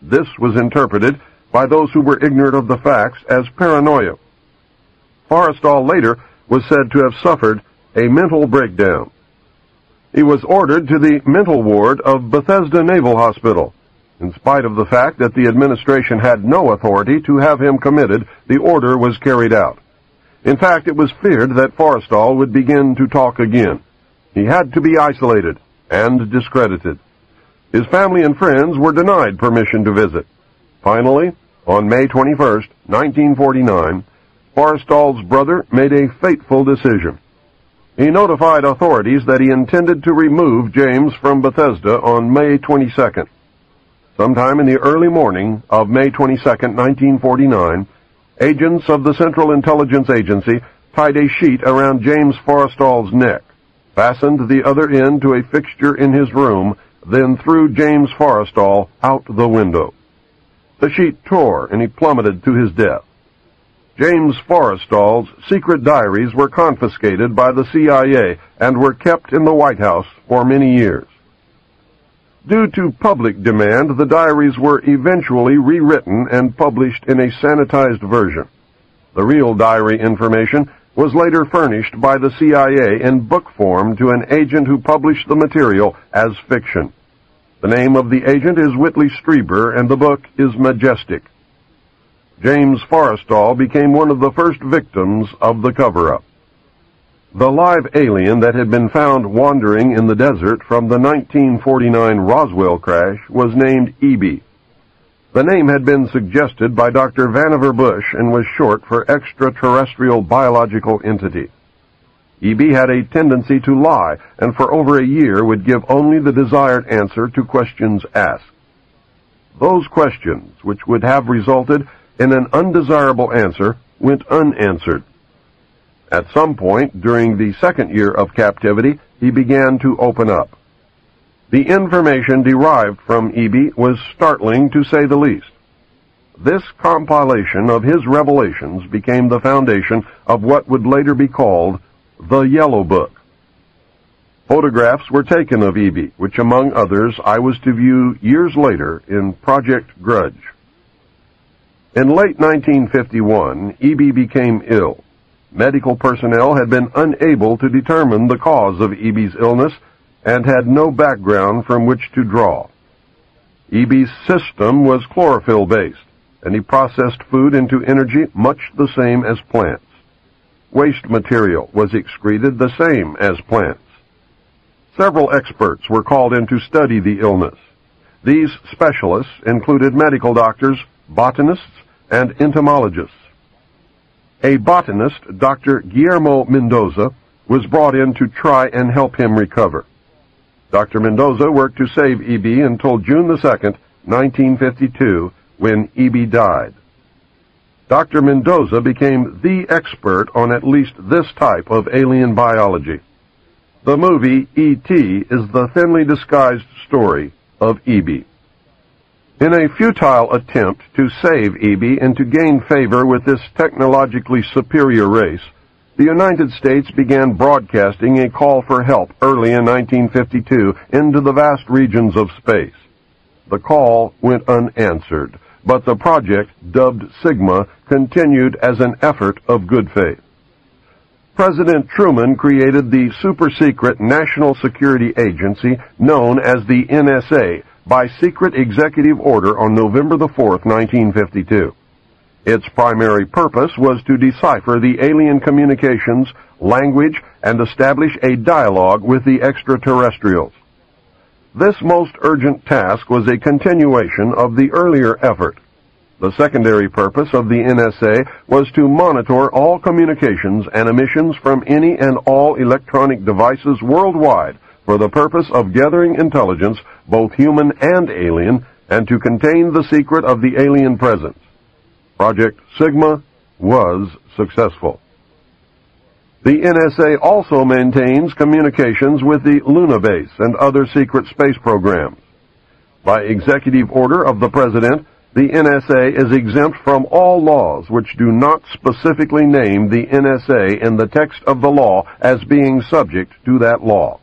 This was interpreted by those who were ignorant of the facts as paranoia. Forrestal later was said to have suffered a mental breakdown. He was ordered to the mental ward of Bethesda Naval Hospital. In spite of the fact that the administration had no authority to have him committed, the order was carried out. In fact, it was feared that Forrestal would begin to talk again. He had to be isolated and discredited. His family and friends were denied permission to visit. Finally, on May 21, 1949, Forrestal's brother made a fateful decision. He notified authorities that he intended to remove James from Bethesda on May 22nd. Sometime in the early morning of May 22, 1949, agents of the Central Intelligence Agency tied a sheet around James Forrestal's neck, fastened the other end to a fixture in his room, then threw James Forrestal out the window. The sheet tore and he plummeted to his death. James Forrestal's secret diaries were confiscated by the CIA and were kept in the White House for many years. Due to public demand, the diaries were eventually rewritten and published in a sanitized version. The real diary information was later furnished by the CIA in book form to an agent who published the material as fiction. The name of the agent is Whitley Strieber, and the book is Majestic. James Forrestal became one of the first victims of the cover-up. The live alien that had been found wandering in the desert from the 1949 Roswell crash was named EB. The name had been suggested by Dr. Vannevar Bush and was short for Extraterrestrial Biological Entity. EB had a tendency to lie, and for over a year would give only the desired answer to questions asked. Those questions, which would have resulted in an undesirable answer, went unanswered. At some point during the second year of captivity, he began to open up. The information derived from EB was startling, to say the least. This compilation of his revelations became the foundation of what would later be called the Yellow Book. Photographs were taken of EB, which among others I was to view years later in Project Grudge. In late 1951, EB became ill. Medical personnel had been unable to determine the cause of EB's illness and had no background from which to draw. EB's system was chlorophyll-based, and he processed food into energy much the same as plants. Waste material was excreted the same as plants. Several experts were called in to study the illness. These specialists included medical doctors, botanists, and entomologists. A botanist, Dr. Guillermo Mendoza, was brought in to try and help him recover. Dr. Mendoza worked to save EB until June 2, 1952, when EB died. Dr. Mendoza became the expert on at least this type of alien biology. The movie E.T. is the thinly disguised story of EB. In a futile attempt to save EB and to gain favor with this technologically superior race, the United States began broadcasting a call for help early in 1952 into the vast regions of space. The call went unanswered, but the project, dubbed Sigma, continued as an effort of good faith. President Truman created the super-secret National Security Agency known as the NSA by secret executive order on November 4, 1952. Its primary purpose was to decipher the alien communications, language, and establish a dialogue with the extraterrestrials. This most urgent task was a continuation of the earlier effort. The secondary purpose of the NSA was to monitor all communications and emissions from any and all electronic devices worldwide for the purpose of gathering intelligence, both human and alien, and to contain the secret of the alien presence. Project Sigma was successful. The NSA also maintains communications with the Luna base and other secret space programs. By executive order of the President, the NSA is exempt from all laws which do not specifically name the NSA in the text of the law as being subject to that law.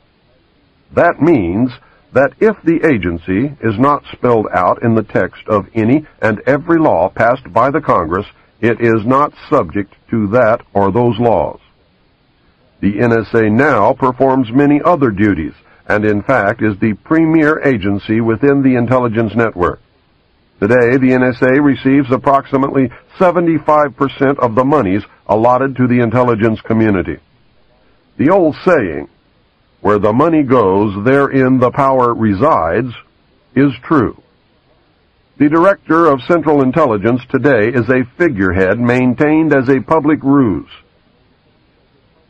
That means that if the agency is not spelled out in the text of any and every law passed by the Congress, it is not subject to that or those laws. The NSA now performs many other duties, and in fact is the premier agency within the intelligence network. Today, the NSA receives approximately 75% of the monies allotted to the intelligence community. The old saying, "Where the money goes, therein the power resides," is true. The Director of Central Intelligence today is a figurehead maintained as a public ruse.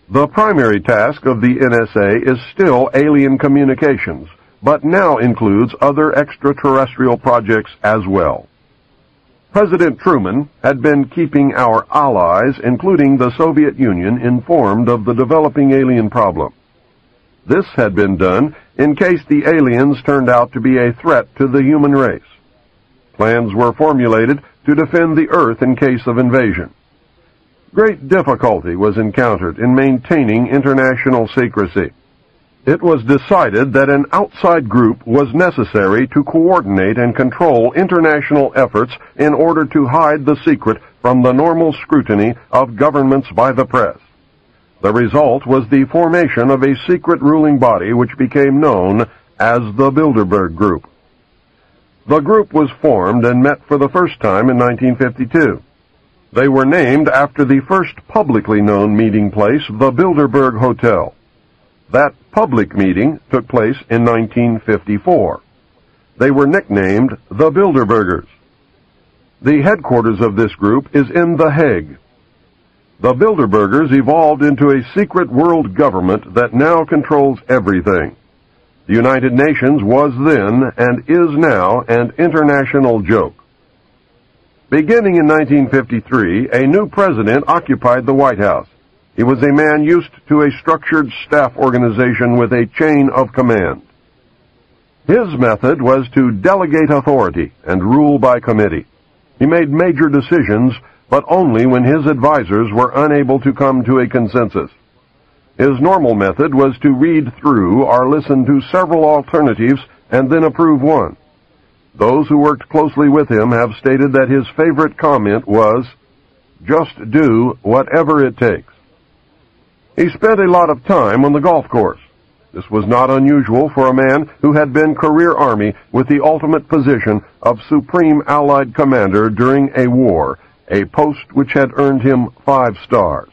The primary task of the NSA is still alien communications, but now includes other extraterrestrial projects as well. President Truman had been keeping our allies, including the Soviet Union, informed of the developing alien problem. This had been done in case the aliens turned out to be a threat to the human race. Plans were formulated to defend the Earth in case of invasion. Great difficulty was encountered in maintaining international secrecy. It was decided that an outside group was necessary to coordinate and control international efforts in order to hide the secret from the normal scrutiny of governments by the press. The result was the formation of a secret ruling body which became known as the Bilderberg Group. The group was formed and met for the first time in 1952. They were named after the first publicly known meeting place, the Bilderberg Hotel. That public meeting took place in 1954. They were nicknamed the Bilderbergers. The headquarters of this group is in The Hague. The Bilderbergers evolved into a secret world government that now controls everything. The United Nations was then, and is now, an international joke. Beginning in 1953, a new president occupied the White House. He was a man used to a structured staff organization with a chain of command. His method was to delegate authority and rule by committee. He made major decisions, but only when his advisors were unable to come to a consensus. His normal method was to read through or listen to several alternatives and then approve one. Those who worked closely with him have stated that his favorite comment was, "Just do whatever it takes." He spent a lot of time on the golf course. This was not unusual for a man who had been career Army with the ultimate position of Supreme Allied Commander during a war, a post which had earned him 5 stars.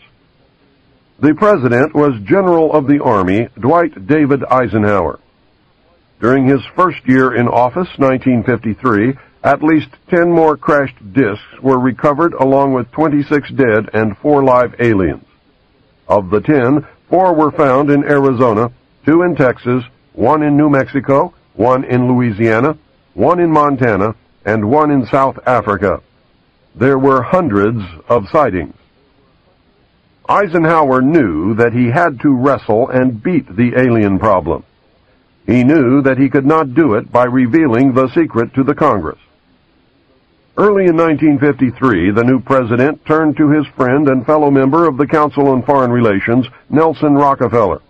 The President was General of the Army Dwight David Eisenhower. During his first year in office, 1953, at least 10 more crashed discs were recovered along with 26 dead and 4 live aliens. Of the 10, 4 were found in Arizona, 2 in Texas, 1 in New Mexico, 1 in Louisiana, 1 in Montana, and 1 in South Africa. There were hundreds of sightings. Eisenhower knew that he had to wrestle and beat the alien problem. He knew that he could not do it by revealing the secret to the Congress. Early in 1953, the new president turned to his friend and fellow member of the Council on Foreign Relations, Nelson Rockefeller.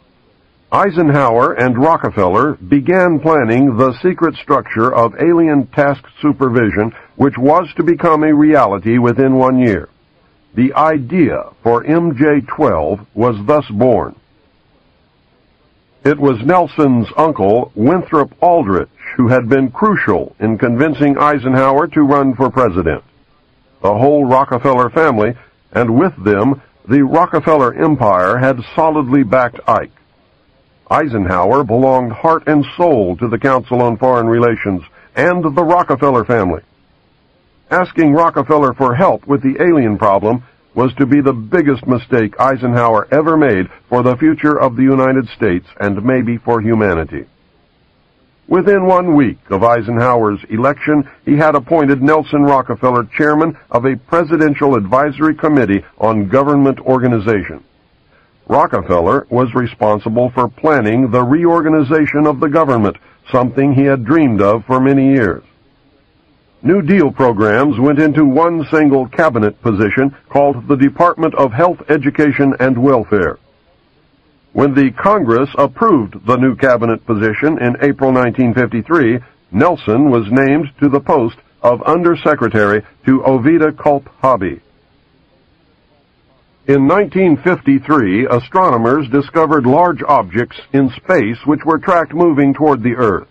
Eisenhower and Rockefeller began planning the secret structure of alien task supervision, which was to become a reality within 1 year. The idea for MJ-12 was thus born. It was Nelson's uncle, Winthrop Aldrich, who had been crucial in convincing Eisenhower to run for president. The whole Rockefeller family, and with them, the Rockefeller empire, had solidly backed Ike. Eisenhower belonged heart and soul to the Council on Foreign Relations and the Rockefeller family. Asking Rockefeller for help with the alien problem was to be the biggest mistake Eisenhower ever made for the future of the United States and maybe for humanity. Within 1 week of Eisenhower's election, he had appointed Nelson Rockefeller chairman of a Presidential Advisory Committee on Government Organization. Rockefeller was responsible for planning the reorganization of the government, something he had dreamed of for many years. New Deal programs went into one single cabinet position called the Department of Health, Education, and Welfare. When the Congress approved the new cabinet position in April 1953, Nelson was named to the post of Undersecretary to Ovida Culp Hobby. In 1953, astronomers discovered large objects in space which were tracked moving toward the Earth.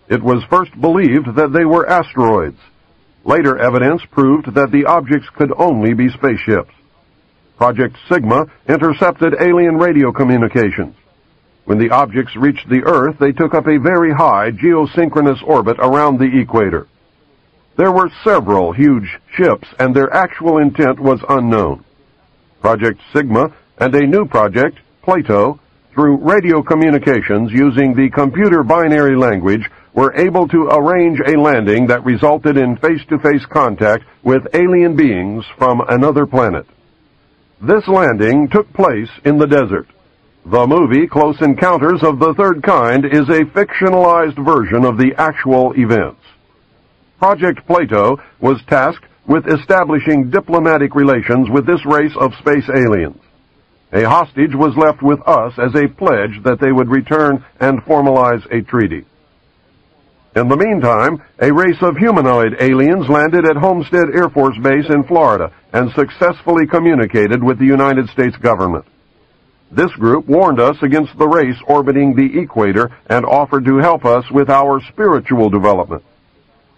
It was first believed that they were asteroids. Later evidence proved that the objects could only be spaceships. Project Sigma intercepted alien radio communications. When the objects reached the Earth, they took up a very high geosynchronous orbit around the equator. There were several huge ships, and their actual intent was unknown. Project Sigma and a new project, Plato, through radio communications using the computer binary language, were able to arrange a landing that resulted in face-to-face contact with alien beings from another planet. This landing took place in the desert. The movie Close Encounters of the Third Kind is a fictionalized version of the actual events. Project Plato was tasked with establishing diplomatic relations with this race of space aliens. A hostage was left with us as a pledge that they would return and formalize a treaty. In the meantime, a race of humanoid aliens landed at Homestead Air Force Base in Florida and successfully communicated with the United States government. This group warned us against the race orbiting the equator and offered to help us with our spiritual development.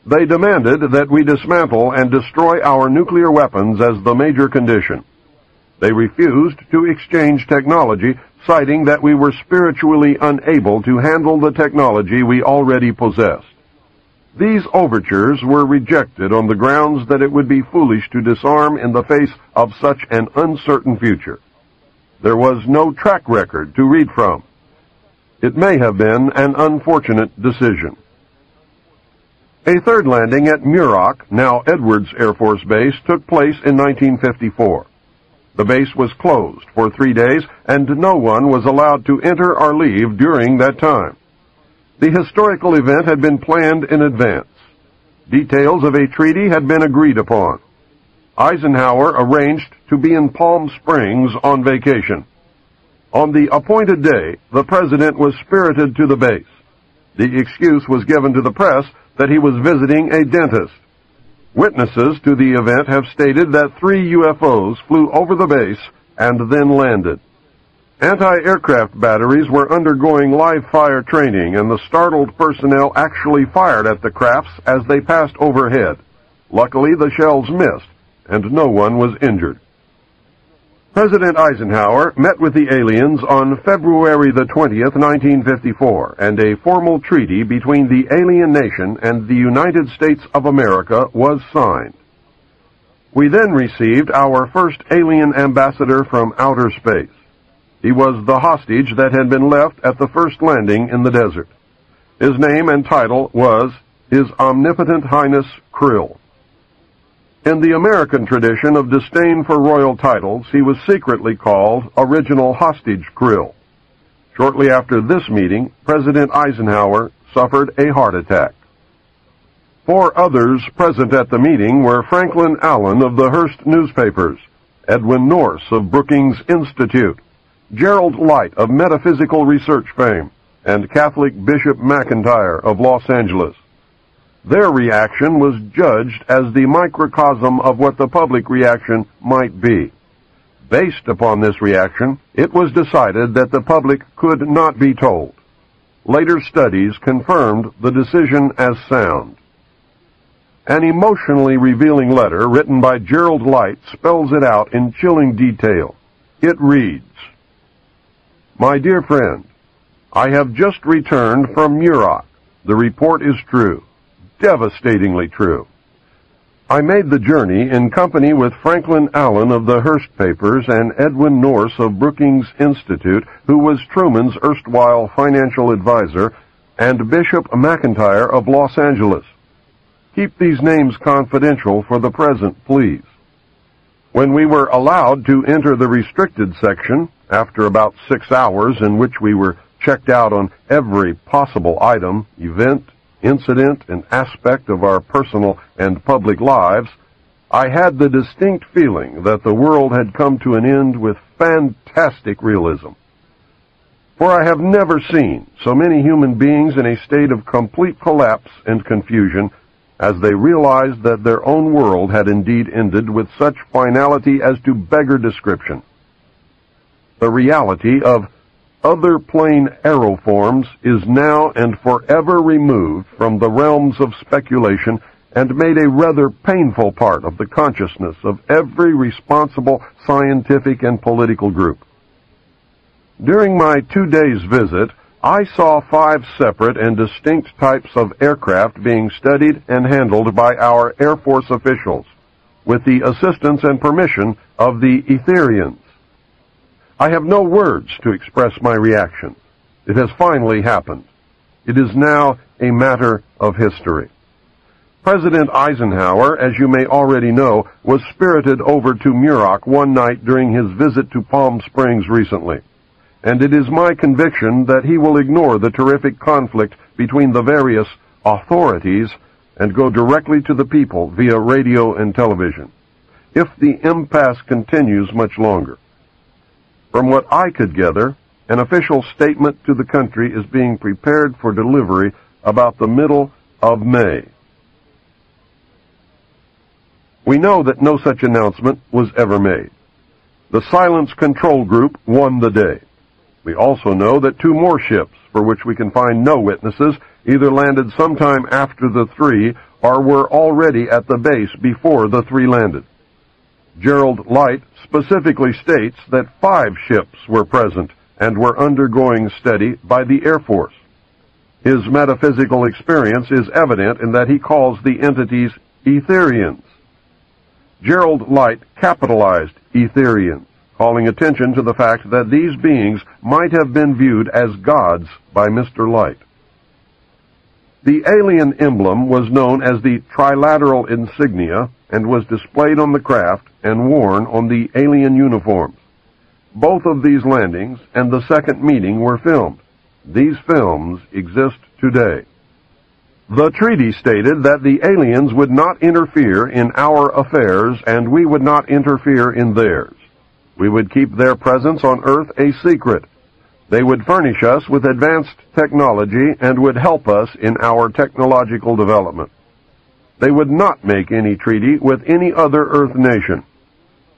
They demanded that we dismantle and destroy our nuclear weapons as the major condition. They refused to exchange technology, citing that we were spiritually unable to handle the technology we already possessed. These overtures were rejected on the grounds that it would be foolish to disarm in the face of such an uncertain future. There was no track record to read from. It may have been an unfortunate decision. A third landing at Muroc, now Edwards Air Force Base, took place in 1954. The base was closed for 3 days, and no one was allowed to enter or leave during that time. The historical event had been planned in advance. Details of a treaty had been agreed upon. Eisenhower arranged to be in Palm Springs on vacation. On the appointed day, the president was spirited to the base. The excuse was given to the press that he was visiting a dentist. Witnesses to the event have stated that 3 UFOs flew over the base and then landed. Anti-aircraft batteries were undergoing live fire training, and the startled personnel actually fired at the crafts as they passed overhead. Luckily, the shells missed, and no one was injured. President Eisenhower met with the aliens on February the 20th, 1954, and a formal treaty between the alien nation and the United States of America was signed. We then received our first alien ambassador from outer space. He was the hostage that had been left at the first landing in the desert. His name and title was His Omnipotent Highness Krill. In the American tradition of disdain for royal titles, he was secretly called Original Hostage Krill. Shortly after this meeting, President Eisenhower suffered a heart attack. 4 others present at the meeting were Franklin Allen of the Hearst newspapers, Edwin Norse of Brookings Institute, Gerald Light of Metaphysical Research fame, and Catholic Bishop McIntyre of Los Angeles. Their reaction was judged as the microcosm of what the public reaction might be. Based upon this reaction, it was decided that the public could not be told. Later studies confirmed the decision as sound. An emotionally revealing letter written by Gerald Light spells it out in chilling detail. It reads, "My dear friend, I have just returned from Muroc. The report is true. Devastatingly true. I made the journey in company with Franklin Allen of the Hearst papers and Edwin Norse of Brookings Institute, who was Truman's erstwhile financial advisor, and Bishop McIntyre of Los Angeles. Keep these names confidential for the present, please. When we were allowed to enter the restricted section, after about 6 hours in which we were checked out on every possible item, event, incident, and aspect of our personal and public lives, I had the distinct feeling that the world had come to an end with fantastic realism. For I have never seen so many human beings in a state of complete collapse and confusion, as they realized that their own world had indeed ended with such finality as to beggar description. The reality of other plane aeroforms is now and forever removed from the realms of speculation and made a rather painful part of the consciousness of every responsible scientific and political group. During my 2 days' visit, I saw 5 separate and distinct types of aircraft being studied and handled by our Air Force officials, with the assistance and permission of the Etherians. I have no words to express my reaction. It has finally happened. It is now a matter of history. President Eisenhower, as you may already know, was spirited over to Muroc one night during his visit to Palm Springs recently, and it is my conviction that he will ignore the terrific conflict between the various authorities and go directly to the people via radio and television, if the impasse continues much longer. From what I could gather, an official statement to the country is being prepared for delivery about the middle of May. We know that no such announcement was ever made. The Silence Control Group won the day. We also know that 2 more ships, for which we can find no witnesses, either landed sometime after the 3 or were already at the base before the 3 landed. Gerald Light specifically states that 5 ships were present and were undergoing study by the Air Force. His metaphysical experience is evident in that he calls the entities Etherians. Gerald Light capitalized Etherians, calling attention to the fact that these beings might have been viewed as gods by Mr. Light. The alien emblem was known as the trilateral insignia and was displayed on the craft and worn on the alien uniforms. Both of these landings and the second meeting were filmed. These films exist today. The treaty stated that the aliens would not interfere in our affairs and we would not interfere in theirs. We would keep their presence on Earth a secret. They would furnish us with advanced technology and would help us in our technological development. They would not make any treaty with any other Earth nation.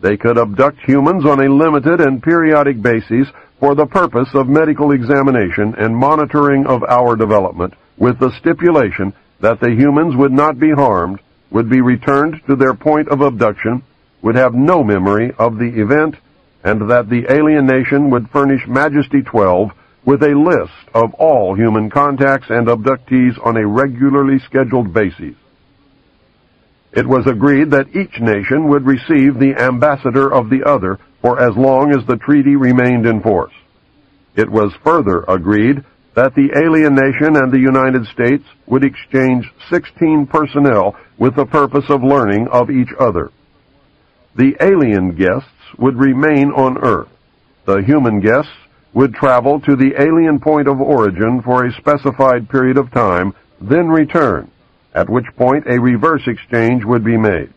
They could abduct humans on a limited and periodic basis for the purpose of medical examination and monitoring of our development, with the stipulation that the humans would not be harmed, would be returned to their point of abduction, would have no memory of the event, and that the alien nation would furnish Majesty 12 with a list of all human contacts and abductees on a regularly scheduled basis. It was agreed that each nation would receive the ambassador of the other for as long as the treaty remained in force. It was further agreed that the alien nation and the United States would exchange 16 personnel with the purpose of learning of each other. The alien guests would remain on Earth. The human guests would travel to the alien point of origin for a specified period of time, then return, at which point a reverse exchange would be made.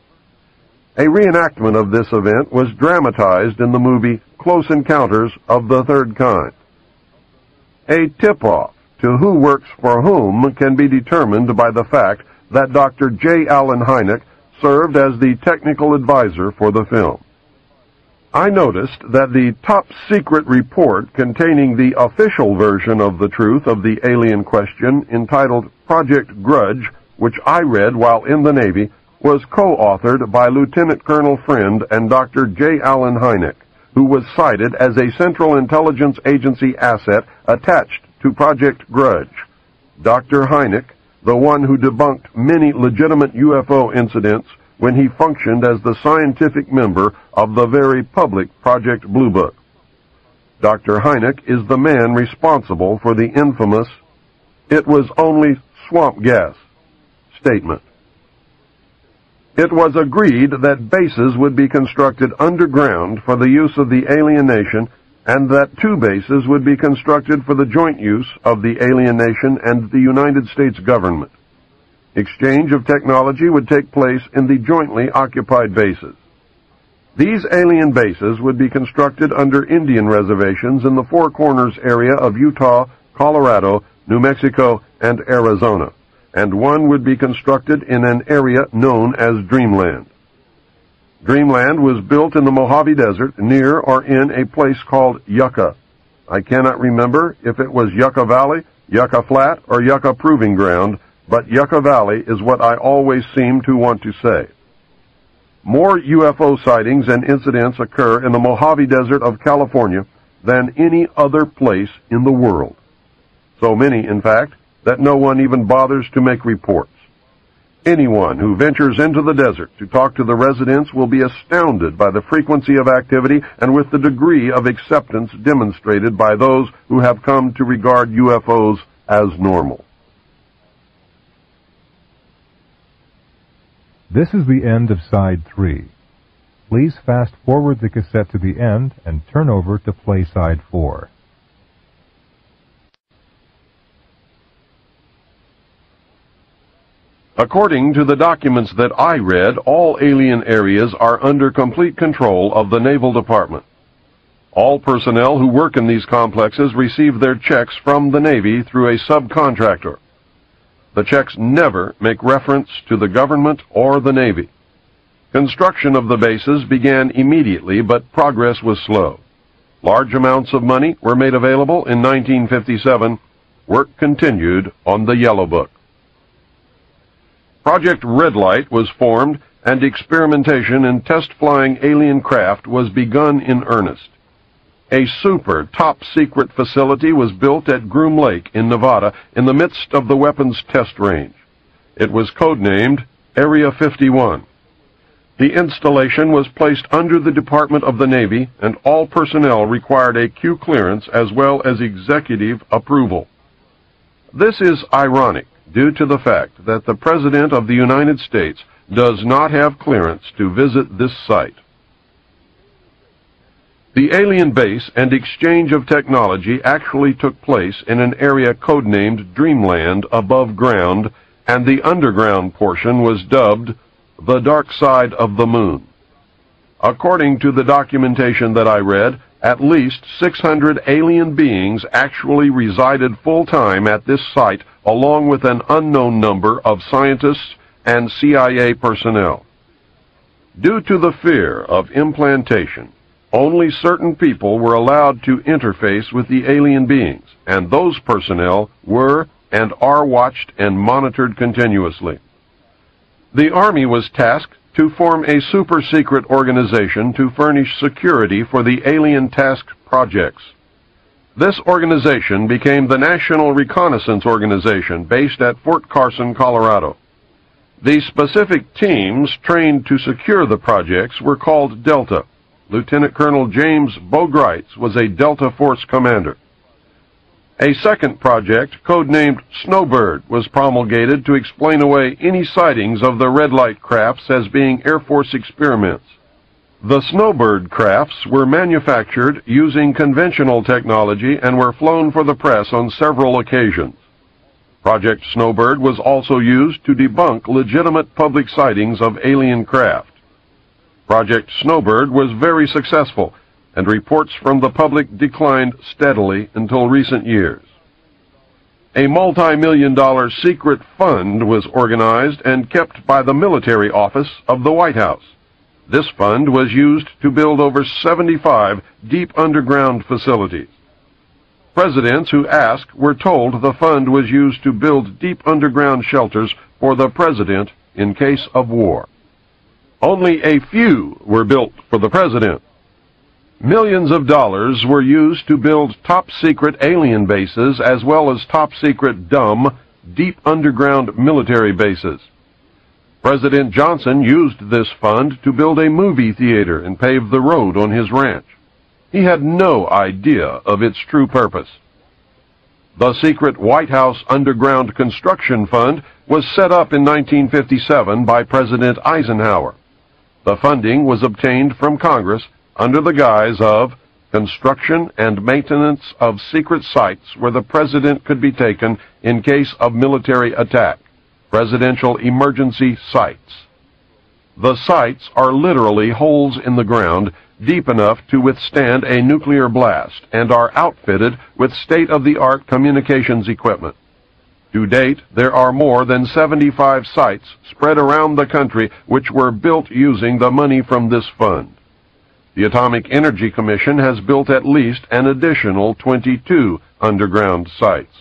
A reenactment of this event was dramatized in the movie Close Encounters of the Third Kind. A tip-off to who works for whom can be determined by the fact that Dr. J. Allen Hynek served as the technical advisor for the film. I noticed that the top-secret report containing the official version of the truth of the alien question, entitled Project Grudge, which I read while in the Navy, was co-authored by Lieutenant Colonel Friend and Dr. J. Allen Hynek, who was cited as a Central Intelligence Agency asset attached to Project Grudge. Dr. Hynek, the one who debunked many legitimate UFO incidents when he functioned as the scientific member of the very public Project Blue Book. Dr. Hynek is the man responsible for the infamous "it was only swamp gas" statement. It was agreed that bases would be constructed underground for the use of the alien nation, and that 2 bases would be constructed for the joint use of the alien nation and the United States government. Exchange of technology would take place in the jointly occupied bases. These alien bases would be constructed under Indian reservations in the Four Corners area of Utah, Colorado, New Mexico, and Arizona, and one would be constructed in an area known as Dreamland. Dreamland was built in the Mojave Desert near or in a place called Yucca. I cannot remember if it was Yucca Valley, Yucca Flat, or Yucca Proving Ground, but Yucca Valley is what I always seem to want to say. More UFO sightings and incidents occur in the Mojave Desert of California than any other place in the world. So many, in fact, that no one even bothers to make reports. Anyone who ventures into the desert to talk to the residents will be astounded by the frequency of activity and with the degree of acceptance demonstrated by those who have come to regard UFOs as normal. This is the end of Side 3. Please fast forward the cassette to the end and turn over to play Side 4. According to the documents that I read, all alien areas are under complete control of the Naval Department. All personnel who work in these complexes receive their checks from the Navy through a subcontractor. The checks never make reference to the government or the Navy. Construction of the bases began immediately, but progress was slow. Large amounts of money were made available in 1957. Work continued on the Yellow Book. Project Red Light was formed, and experimentation in test-flying alien craft was begun in earnest. A super top-secret facility was built at Groom Lake in Nevada in the midst of the weapons test range. It was codenamed Area 51. The installation was placed under the Department of the Navy, and all personnel required a Q clearance as well as executive approval. This is ironic due to the fact that the President of the United States does not have clearance to visit this site. The alien base and exchange of technology actually took place in an area codenamed Dreamland above ground, and the underground portion was dubbed the Dark Side of the Moon. According to the documentation that I read, at least 600 alien beings actually resided full-time at this site, along with an unknown number of scientists and CIA personnel. Due to the fear of implantation, only certain people were allowed to interface with the alien beings, and those personnel were and are watched and monitored continuously. The Army was tasked to form a super-secret organization to furnish security for the alien task projects. This organization became the National Reconnaissance Organization based at Fort Carson, Colorado. The specific teams trained to secure the projects were called Delta. Lieutenant Colonel James Bogreitz was a Delta Force commander. A second project, codenamed Snowbird, was promulgated to explain away any sightings of the red light crafts as being Air Force experiments. The Snowbird crafts were manufactured using conventional technology and were flown for the press on several occasions. Project Snowbird was also used to debunk legitimate public sightings of alien craft. Project Snowbird was very successful, and reports from the public declined steadily until recent years. A multi-million-dollar secret fund was organized and kept by the military office of the White House. This fund was used to build over 75 deep underground facilities. Presidents who asked were told the fund was used to build deep underground shelters for the president in case of war. Only a few were built for the president. Millions of dollars were used to build top-secret alien bases as well as top-secret dumb, deep underground military bases. President Johnson used this fund to build a movie theater and pave the road on his ranch. He had no idea of its true purpose. The secret White House Underground Construction Fund was set up in 1957 by President Eisenhower. The funding was obtained from Congress under the guise of construction and maintenance of secret sites where the president could be taken in case of military attack, presidential emergency sites. The sites are literally holes in the ground deep enough to withstand a nuclear blast and are outfitted with state-of-the-art communications equipment. To date, there are more than 75 sites spread around the country which were built using the money from this fund. The Atomic Energy Commission has built at least an additional 22 underground sites.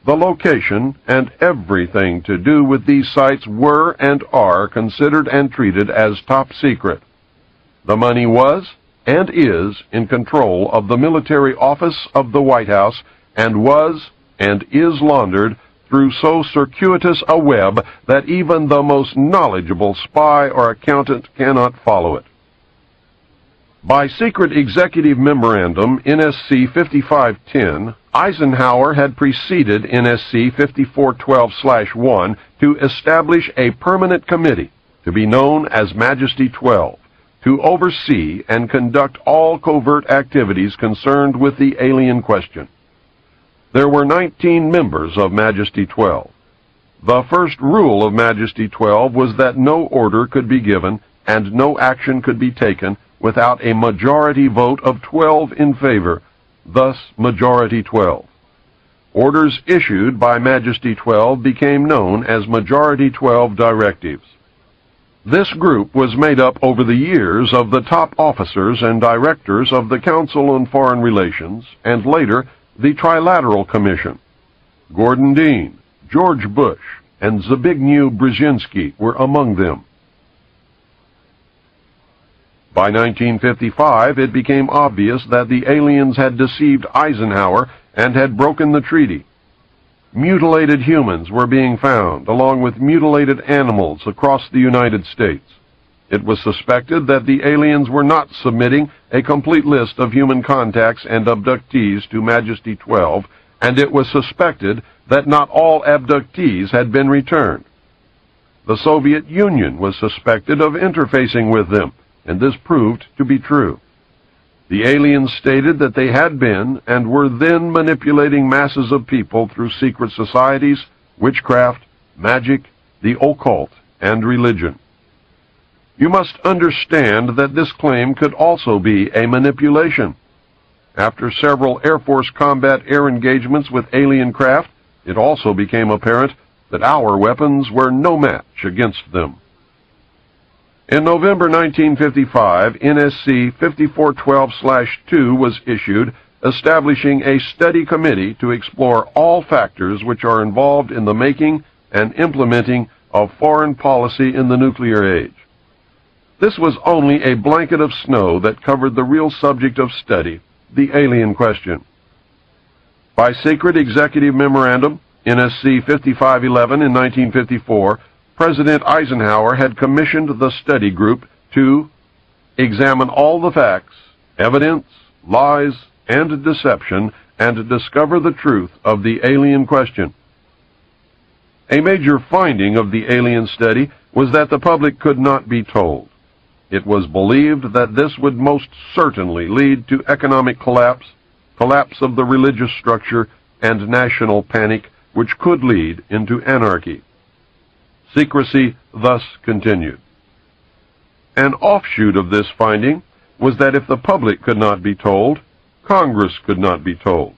The location and everything to do with these sites were and are considered and treated as top secret. The money was and is in control of the military office of the White House and was and is laundered through so circuitous a web that even the most knowledgeable spy or accountant cannot follow it. By secret executive memorandum NSC 5510, Eisenhower had preceded NSC 5412/1 to establish a permanent committee to be known as Majesty 12 to oversee and conduct all covert activities concerned with the alien question. There were 19 members of Majesty 12. The first rule of Majesty 12 was that no order could be given and no action could be taken without a majority vote of 12 in favor, thus Majority 12. Orders issued by Majesty 12 became known as Majority 12 directives. This group was made up over the years of the top officers and directors of the Council on Foreign Relations and later the Trilateral Commission. Gordon Dean, George Bush, and Zbigniew Brzezinski were among them. By 1955, it became obvious that the aliens had deceived Eisenhower and had broken the treaty. Mutilated humans were being found, along with mutilated animals across the United States. It was suspected that the aliens were not submitting a complete list of human contacts and abductees to Majesty 12, and it was suspected that not all abductees had been returned. The Soviet Union was suspected of interfacing with them, and this proved to be true. The aliens stated that they had been and were then manipulating masses of people through secret societies, witchcraft, magic, the occult, and religion. You must understand that this claim could also be a manipulation. After several Air Force combat air engagements with alien craft, it also became apparent that our weapons were no match against them. In November 1955, NSC 5412/2 was issued, establishing a study committee to explore all factors which are involved in the making and implementing of foreign policy in the nuclear age. This was only a blanket of snow that covered the real subject of study, the alien question. By secret executive memorandum, NSC 5511 in 1954, President Eisenhower had commissioned the study group to examine all the facts, evidence, lies, and deception, and discover the truth of the alien question. A major finding of the alien study was that the public could not be told. It was believed that this would most certainly lead to economic collapse, collapse of the religious structure, and national panic, which could lead into anarchy. Secrecy thus continued. An offshoot of this finding was that if the public could not be told, Congress could not be told.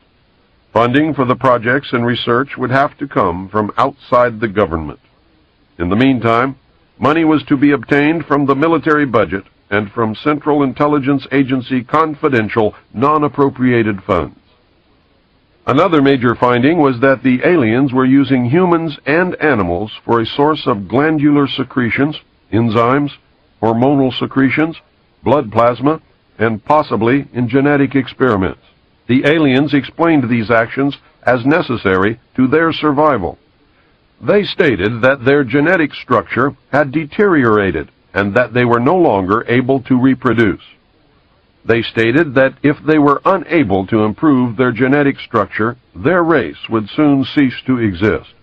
Funding for the projects and research would have to come from outside the government. In the meantime, money was to be obtained from the military budget and from Central Intelligence Agency confidential, non-appropriated funds. Another major finding was that the aliens were using humans and animals for a source of glandular secretions, enzymes, hormonal secretions, blood plasma, and possibly in genetic experiments. The aliens explained these actions as necessary to their survival. They stated that their genetic structure had deteriorated and that they were no longer able to reproduce. They stated that if they were unable to improve their genetic structure, their race would soon cease to exist.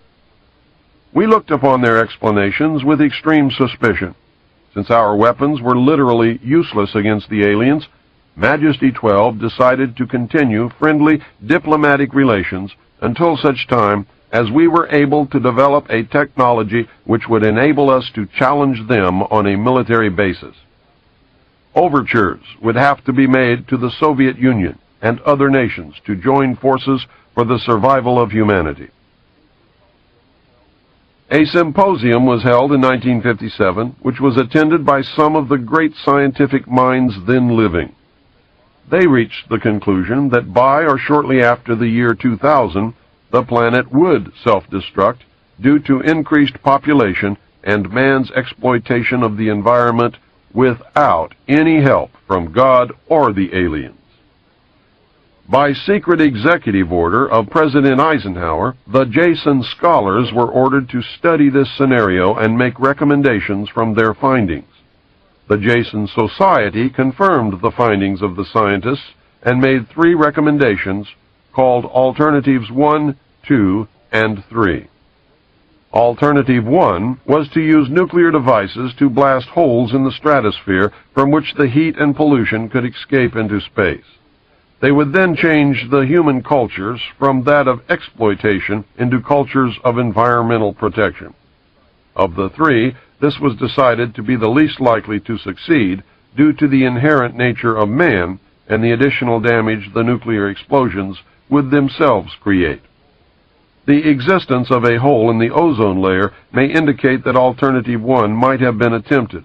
We looked upon their explanations with extreme suspicion. Since our weapons were literally useless against the aliens, Majesty 12 decided to continue friendly diplomatic relations until such time as we were able to develop a technology which would enable us to challenge them on a military basis. Overtures would have to be made to the Soviet Union and other nations to join forces for the survival of humanity. A symposium was held in 1957, which was attended by some of the great scientific minds then living. They reached the conclusion that by or shortly after the year 2000, the planet would self-destruct due to increased population and man's exploitation of the environment without any help from God or the aliens. By secret executive order of President Eisenhower, the Jason scholars were ordered to study this scenario and make recommendations from their findings. The Jason Society confirmed the findings of the scientists and made 3 recommendations called Alternatives 1, 2, and 3. Alternative 1 was to use nuclear devices to blast holes in the stratosphere from which the heat and pollution could escape into space. They would then change the human cultures from that of exploitation into cultures of environmental protection. Of the 3, this was decided to be the least likely to succeed due to the inherent nature of man and the additional damage the nuclear explosions would themselves create. The existence of a hole in the ozone layer may indicate that Alternative 1 might have been attempted.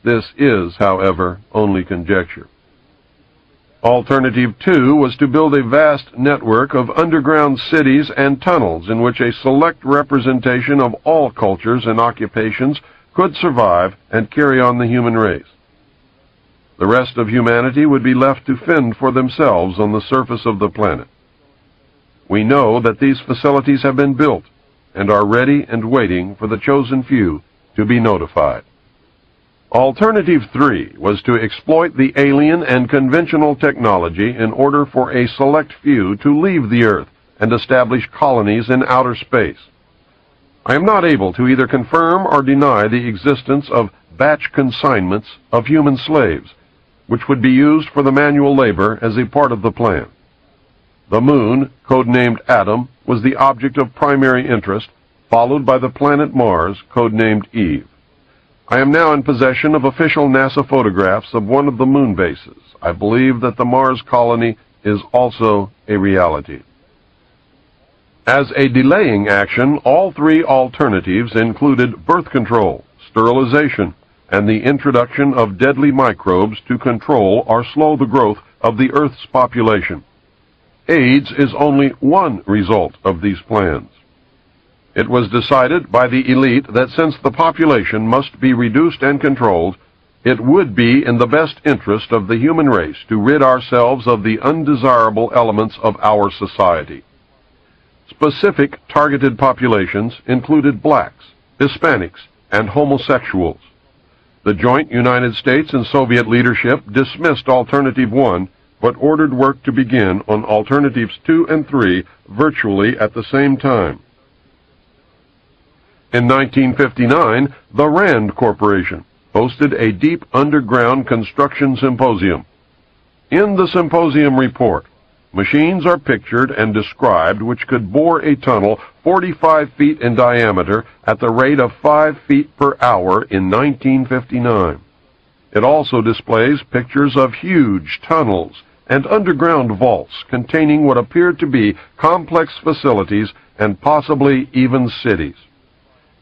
This is, however, only conjecture. Alternative 2 was to build a vast network of underground cities and tunnels in which a select representation of all cultures and occupations could survive and carry on the human race. The rest of humanity would be left to fend for themselves on the surface of the planet. We know that these facilities have been built and are ready and waiting for the chosen few to be notified. Alternative 3 was to exploit the alien and conventional technology in order for a select few to leave the Earth and establish colonies in outer space. I am not able to either confirm or deny the existence of batch consignments of human slaves, which would be used for the manual labor as a part of the plan. The Moon, codenamed Adam, was the object of primary interest, followed by the planet Mars, codenamed Eve. I am now in possession of official NASA photographs of one of the moon bases. I believe that the Mars colony is also a reality. As a delaying action, all 3 alternatives included birth control, sterilization, and the introduction of deadly microbes to control or slow the growth of the Earth's population. AIDS is only one result of these plans. It was decided by the elite that since the population must be reduced and controlled, it would be in the best interest of the human race to rid ourselves of the undesirable elements of our society. Specific targeted populations included blacks, Hispanics, and homosexuals. The joint United States and Soviet leadership dismissed Alternative 1, but ordered work to begin on Alternatives 2 and 3 virtually at the same time. In 1959, the RAND Corporation hosted a deep underground construction symposium. In the symposium report, machines are pictured and described which could bore a tunnel 45 feet in diameter at the rate of 5 feet per hour in 1959. It also displays pictures of huge tunnels and underground vaults containing what appeared to be complex facilities and possibly even cities.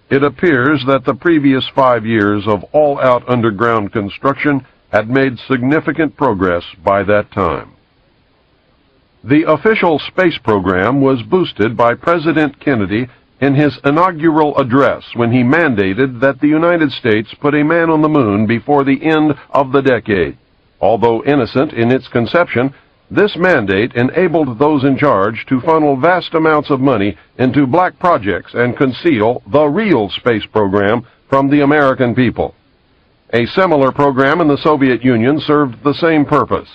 It appears that the previous 5 years of all-out underground construction had made significant progress by that time. The official space program was boosted by President Kennedy in his inaugural address when he mandated that the United States put a man on the moon before the end of the decade. Although innocent in its conception, this mandate enabled those in charge to funnel vast amounts of money into black projects and conceal the real space program from the American people. A similar program in the Soviet Union served the same purpose.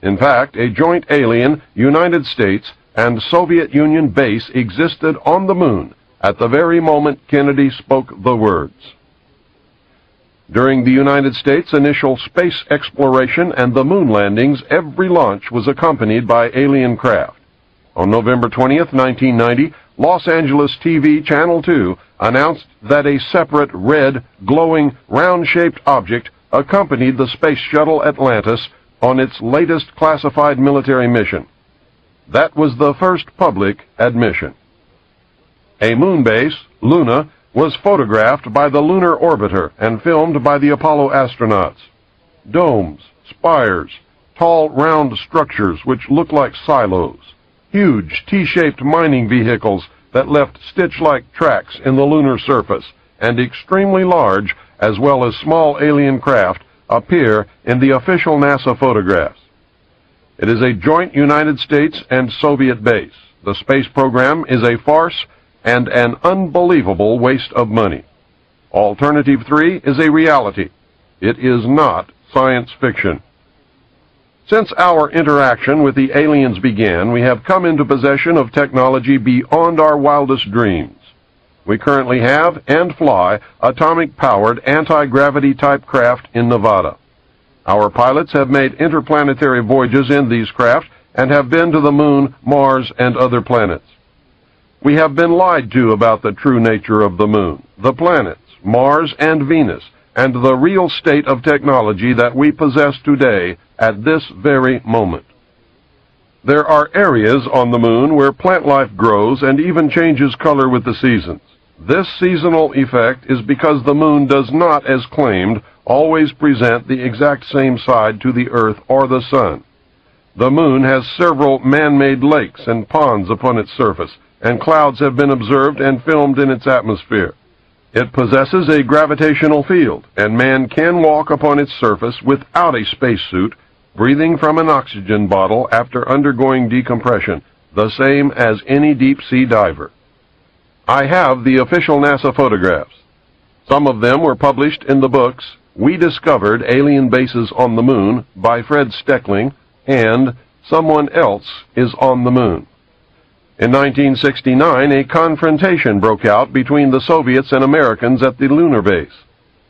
In fact, a joint alien, United States, and Soviet Union base existed on the moon at the very moment Kennedy spoke the words. During the United States' initial space exploration and the moon landings, every launch was accompanied by alien craft. On November 20th, 1990, Los Angeles TV Channel 2 announced that a separate red, glowing, round-shaped object accompanied the Space Shuttle Atlantis on its latest classified military mission. That was the first public admission. A moon base, Luna, was photographed by the lunar orbiter and filmed by the Apollo astronauts. Domes, spires, tall round structures which look like silos, huge T-shaped mining vehicles that left stitch-like tracks in the lunar surface, and extremely large as well as small alien craft appear in the official NASA photographs. It is a joint United States and Soviet base. The space program is a farce and an unbelievable waste of money. Alternative 3 is a reality. It is not science fiction. Since our interaction with the aliens began, we have come into possession of technology beyond our wildest dreams. We currently have and fly atomic-powered anti-gravity type craft in Nevada. Our pilots have made interplanetary voyages in these craft and have been to the Moon, Mars, and other planets. We have been lied to about the true nature of the Moon, the planets, Mars, and Venus, and the real state of technology that we possess today at this very moment. There are areas on the Moon where plant life grows and even changes color with the seasons. This seasonal effect is because the Moon does not, as claimed, always present the exact same side to the Earth or the Sun. The Moon has several man-made lakes and ponds upon its surface, and clouds have been observed and filmed in its atmosphere. It possesses a gravitational field, and man can walk upon its surface without a spacesuit, breathing from an oxygen bottle after undergoing decompression, the same as any deep-sea diver. I have the official NASA photographs. Some of them were published in the books We Discovered Alien Bases on the Moon by Fred Steckling and Someone Else is on the Moon. In 1969, a confrontation broke out between the Soviets and Americans at the lunar base.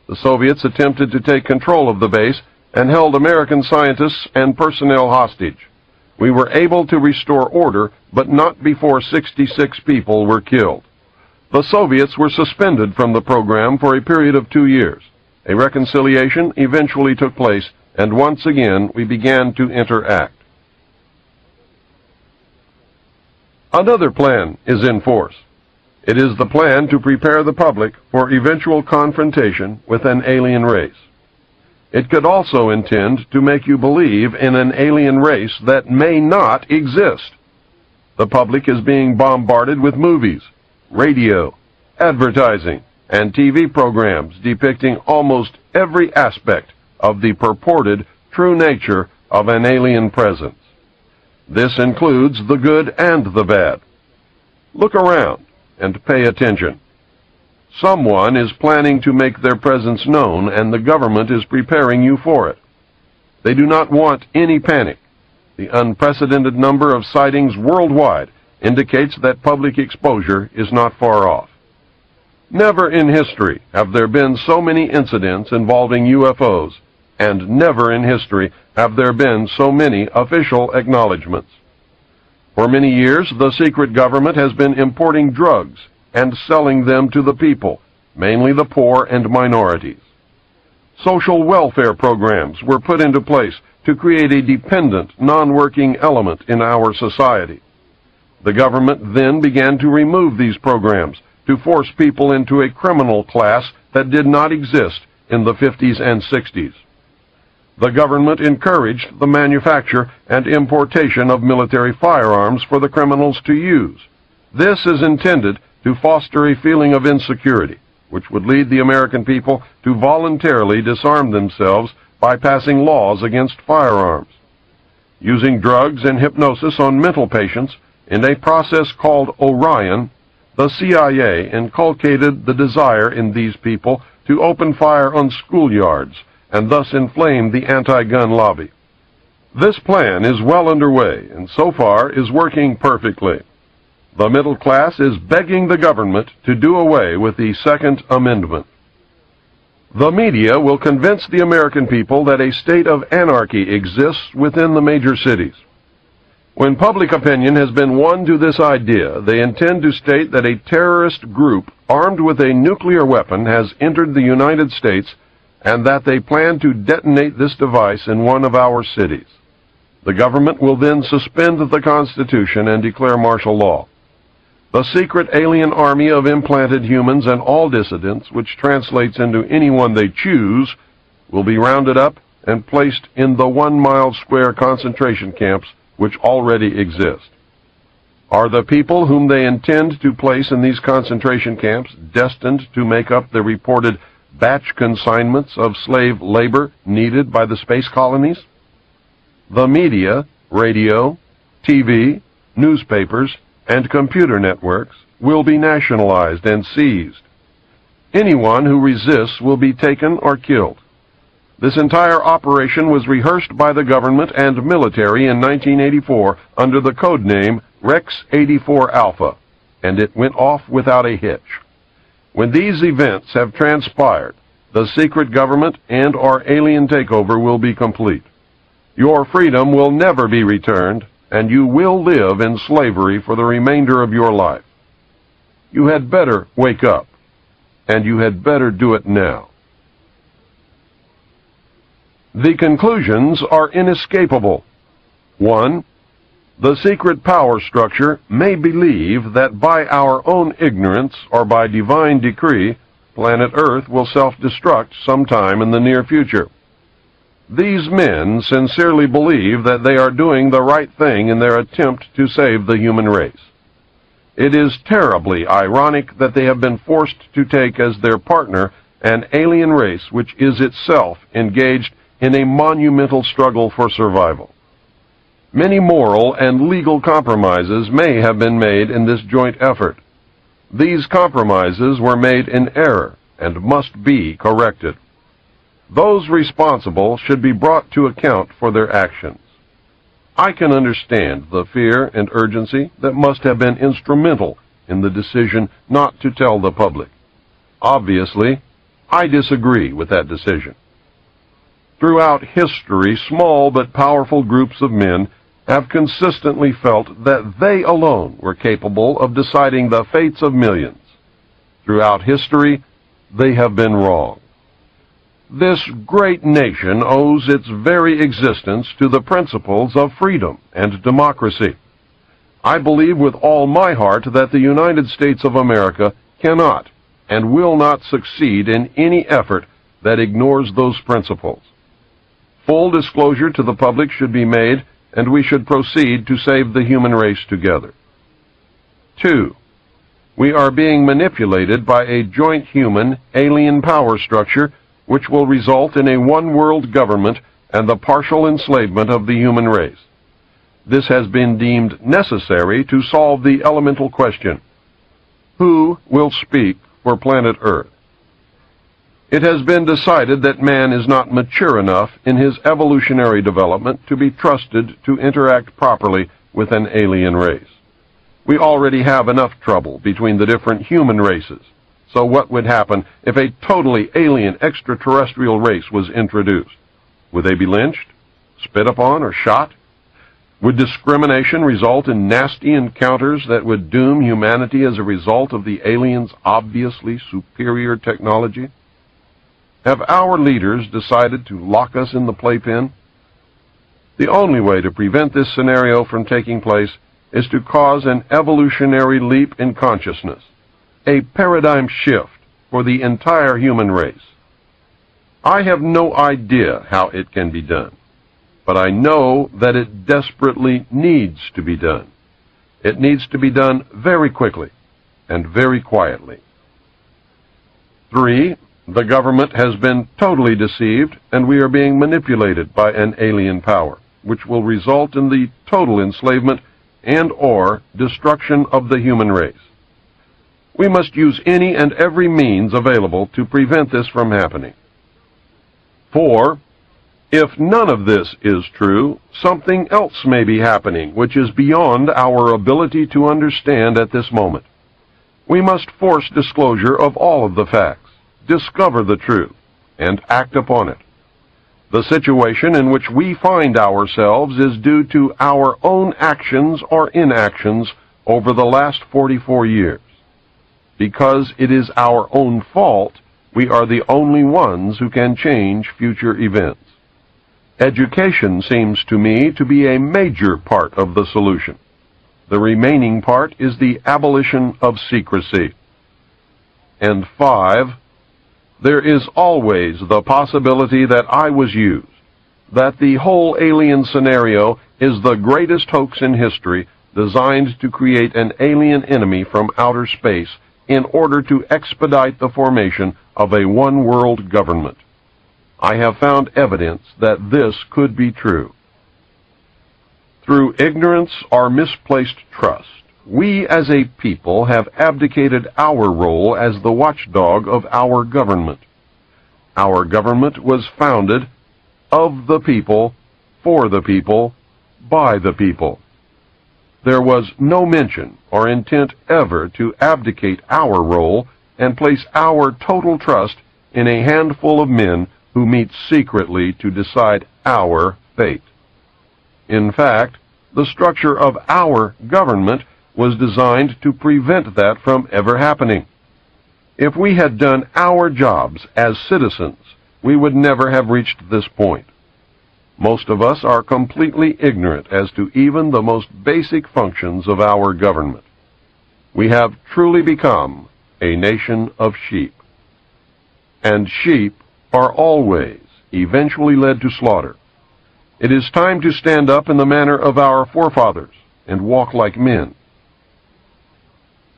The Soviets attempted to take control of the base and held American scientists and personnel hostage. We were able to restore order, but not before 66 people were killed. The Soviets were suspended from the program for a period of 2 years. A reconciliation eventually took place, and once again we began to interact. Another plan is in force. It is the plan to prepare the public for eventual confrontation with an alien race. It could also intend to make you believe in an alien race that may not exist. The public is being bombarded with movies, radio, advertising, and TV programs depicting almost every aspect of the purported true nature of an alien presence. This includes the good and the bad. Look around and pay attention. Someone is planning to make their presence known, and the government is preparing you for it. They do not want any panic. The unprecedented number of sightings worldwide indicates that public exposure is not far off. Never in history have there been so many incidents involving UFOs, and never in history have there been so many official acknowledgments. For many years, the secret government has been importing drugs and selling them to the people, mainly the poor and minorities. Social welfare programs were put into place to create a dependent, non-working element in our society. The government then began to remove these programs to force people into a criminal class that did not exist in the 50s and 60s. The government encouraged the manufacture and importation of military firearms for the criminals to use. This is intended to foster a feeling of insecurity, which would lead the American people to voluntarily disarm themselves by passing laws against firearms. Using drugs and hypnosis on mental patients in a process called Orion, the CIA inculcated the desire in these people to open fire on schoolyards and thus inflame the anti-gun lobby. This plan is well underway and so far is working perfectly. The middle class is begging the government to do away with the Second Amendment. The media will convince the American people that a state of anarchy exists within the major cities. When public opinion has been won to this idea, they intend to state that a terrorist group armed with a nuclear weapon has entered the United States and that they plan to detonate this device in one of our cities. The government will then suspend the Constitution and declare martial law. The secret alien army of implanted humans and all dissidents, which translates into anyone they choose, will be rounded up and placed in the 1-mile square concentration camps which already exist. Are the people whom they intend to place in these concentration camps destined to make up the reported batch consignments of slave labor needed by the space colonies? The media, radio, TV, newspapers, and computer networks will be nationalized and seized. Anyone who resists will be taken or killed. This entire operation was rehearsed by the government and military in 1984 under the code name Rex 84 Alpha, and it went off without a hitch. When these events have transpired, the secret government and our alien takeover will be complete. Your freedom will never be returned, and you will live in slavery for the remainder of your life. You had better wake up, and you had better do it now. The conclusions are inescapable. 1. The secret power structure may believe that by our own ignorance or by divine decree, planet Earth will self-destruct sometime in the near future. These men sincerely believe that they are doing the right thing in their attempt to save the human race. It is terribly ironic that they have been forced to take as their partner an alien race which is itself engaged in a monumental struggle for survival. Many moral and legal compromises may have been made in this joint effort. These compromises were made in error and must be corrected. Those responsible should be brought to account for their actions. I can understand the fear and urgency that must have been instrumental in the decision not to tell the public. Obviously, I disagree with that decision. Throughout history, small but powerful groups of men have consistently felt that they alone were capable of deciding the fates of millions. Throughout history, they have been wrong. This great nation owes its very existence to the principles of freedom and democracy. I believe with all my heart that the United States of America cannot and will not succeed in any effort that ignores those principles. Full disclosure to the public should be made, and we should proceed to save the human race together. 2. We are being manipulated by a joint human alien power structure which will result in a one-world government and the partial enslavement of the human race. This has been deemed necessary to solve the elemental question: who will speak for planet Earth? It has been decided that man is not mature enough in his evolutionary development to be trusted to interact properly with an alien race. We already have enough trouble between the different human races. So what would happen if a totally alien extraterrestrial race was introduced? Would they be lynched, spit upon, or shot? Would discrimination result in nasty encounters that would doom humanity as a result of the aliens' obviously superior technology? Have our leaders decided to lock us in the playpen? The only way to prevent this scenario from taking place is to cause an evolutionary leap in consciousness, a paradigm shift for the entire human race. I have no idea how it can be done, but I know that it desperately needs to be done. It needs to be done very quickly and very quietly. 3. The government has been totally deceived, and we are being manipulated by an alien power, which will result in the total enslavement and/or destruction of the human race. We must use any and every means available to prevent this from happening. 4. If none of this is true, something else may be happening which is beyond our ability to understand at this moment. We must force disclosure of all of the facts, discover the truth, and act upon it. The situation in which we find ourselves is due to our own actions or inactions over the last 44 years. Because it is our own fault, we are the only ones who can change future events. Education seems to me to be a major part of the solution. The remaining part is the abolition of secrecy. And 5, there is always the possibility that I was used, that the whole alien scenario is the greatest hoax in history, designed to create an alien enemy from outer space in order to expedite the formation of a one-world government. I have found evidence that this could be true. Through ignorance or misplaced trust, we as a people have abdicated our role as the watchdog of our government. Our government was founded of the people, for the people, by the people. There was no mention or intent ever to abdicate our role and place our total trust in a handful of men who meet secretly to decide our fate. In fact, the structure of our government was designed to prevent that from ever happening. If we had done our jobs as citizens, we would never have reached this point. Most of us are completely ignorant as to even the most basic functions of our government. We have truly become a nation of sheep. And sheep are always eventually led to slaughter. It is time to stand up in the manner of our forefathers and walk like men.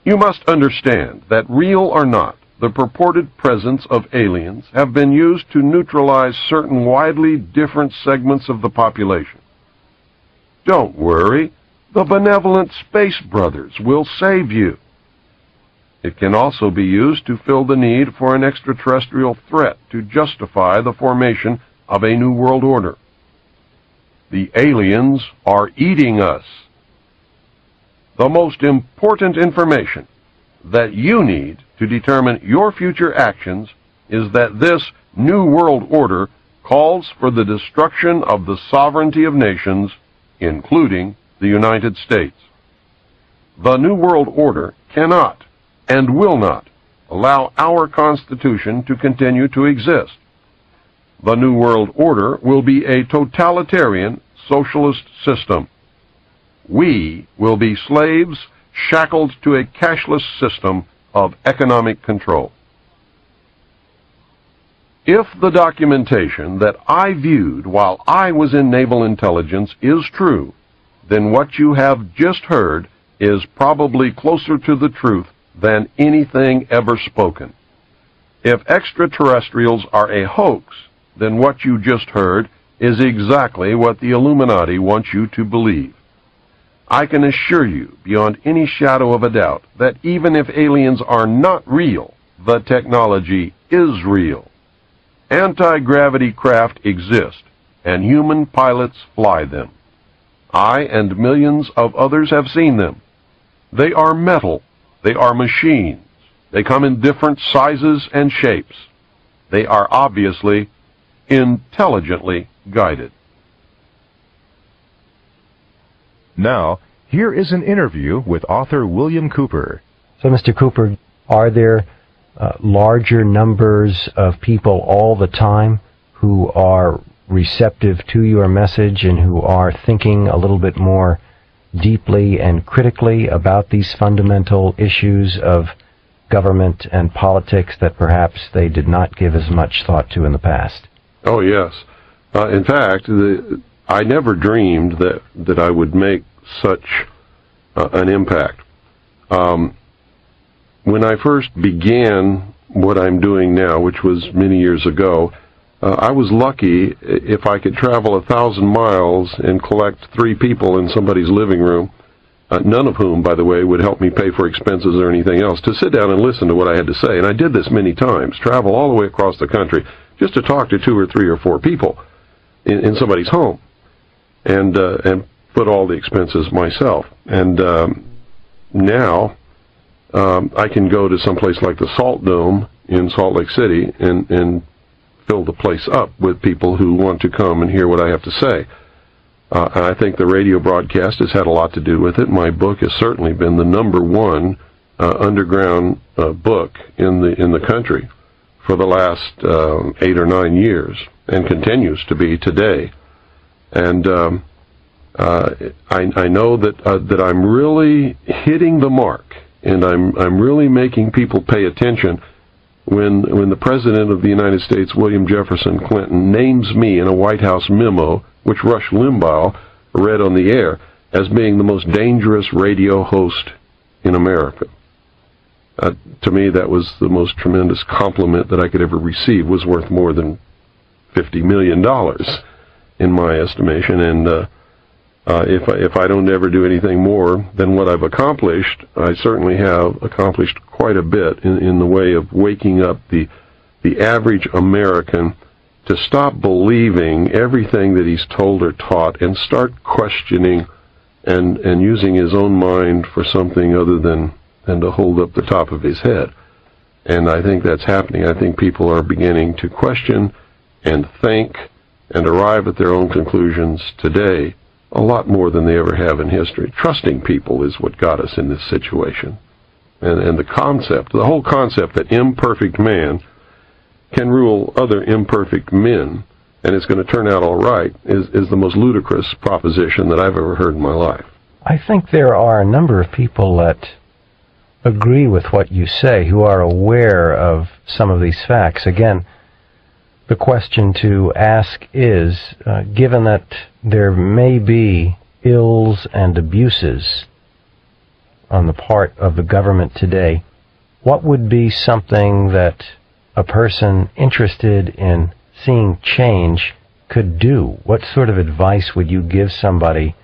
You must understand that, real or not, the purported presence of aliens have been used to neutralize certain widely different segments of the population. Don't worry, the benevolent Space Brothers will save you. It can also be used to fill the need for an extraterrestrial threat to justify the formation of a new world order. The aliens are eating us. The most important information that you need to determine your future actions is that this new world order calls for the destruction of the sovereignty of nations, including the United States. The new world order cannot and will not allow our Constitution to continue to exist. The new world order will be a totalitarian socialist system. We will be slaves shackled to a cashless system of economic control. If the documentation that I viewed while I was in naval intelligence is true, then what you have just heard is probably closer to the truth than anything ever spoken. If extraterrestrials are a hoax, then what you just heard is exactly what the Illuminati wants you to believe. I can assure you, beyond any shadow of a doubt, that even if aliens are not real, the technology is real. Anti-gravity craft exist, and human pilots fly them. I and millions of others have seen them. They are metal. They are machines. They come in different sizes and shapes. They are obviously, intelligently guided. Now, here is an interview with author William Cooper. So, Mr. Cooper, are there larger numbers of people all the time who are receptive to your message and who are thinking a little bit more deeply and critically about these fundamental issues of government and politics that perhaps they did not give as much thought to in the past? Oh, yes. In fact, I never dreamed that I would make such an impact. When I first began what I'm doing now, which was many years ago, I was lucky if I could travel 1,000 miles and collect 3 people in somebody's living room, none of whom, by the way, would help me pay for expenses or anything else, to sit down and listen to what I had to say. And I did this many times, travel all the way across the country, just to talk to 2 or 3 or 4 people in somebody's home, and put all the expenses myself. And now I can go to some place like the Salt Dome in Salt Lake City and fill the place up with people who want to come and hear what I have to say. And I think the radio broadcast has had a lot to do with it. My book has certainly been the #1 underground book in the country for the last 8 or 9 years, and continues to be today. And I know that I'm really hitting the mark, and I'm really making people pay attention when the President of the United States, William Jefferson Clinton, names me in a White House memo, which Rush Limbaugh read on the air, as being the most dangerous radio host in America. To me, that was the most tremendous compliment that I could ever receive. Was worth more than $50 million in my estimation. And if I don't ever do anything more than what I've accomplished, I certainly have accomplished quite a bit in the way of waking up the average American to stop believing everything that he's told or taught and start questioning and using his own mind for something other than to hold up the top of his head. And I think that's happening. I think people are beginning to question and think and arrive at their own conclusions today a lot more than they ever have in history. Trusting people is what got us in this situation. And the whole concept that imperfect man can rule other imperfect men and it's going to turn out all right is the most ludicrous proposition that I've ever heard in my life. I think there are a number of people that agree with what you say, who are aware of some of these facts. Again, the question to ask is, given that there may be ills and abuses on the part of the government today, what would be something that a person interested in seeing change could do? What sort of advice would you give somebody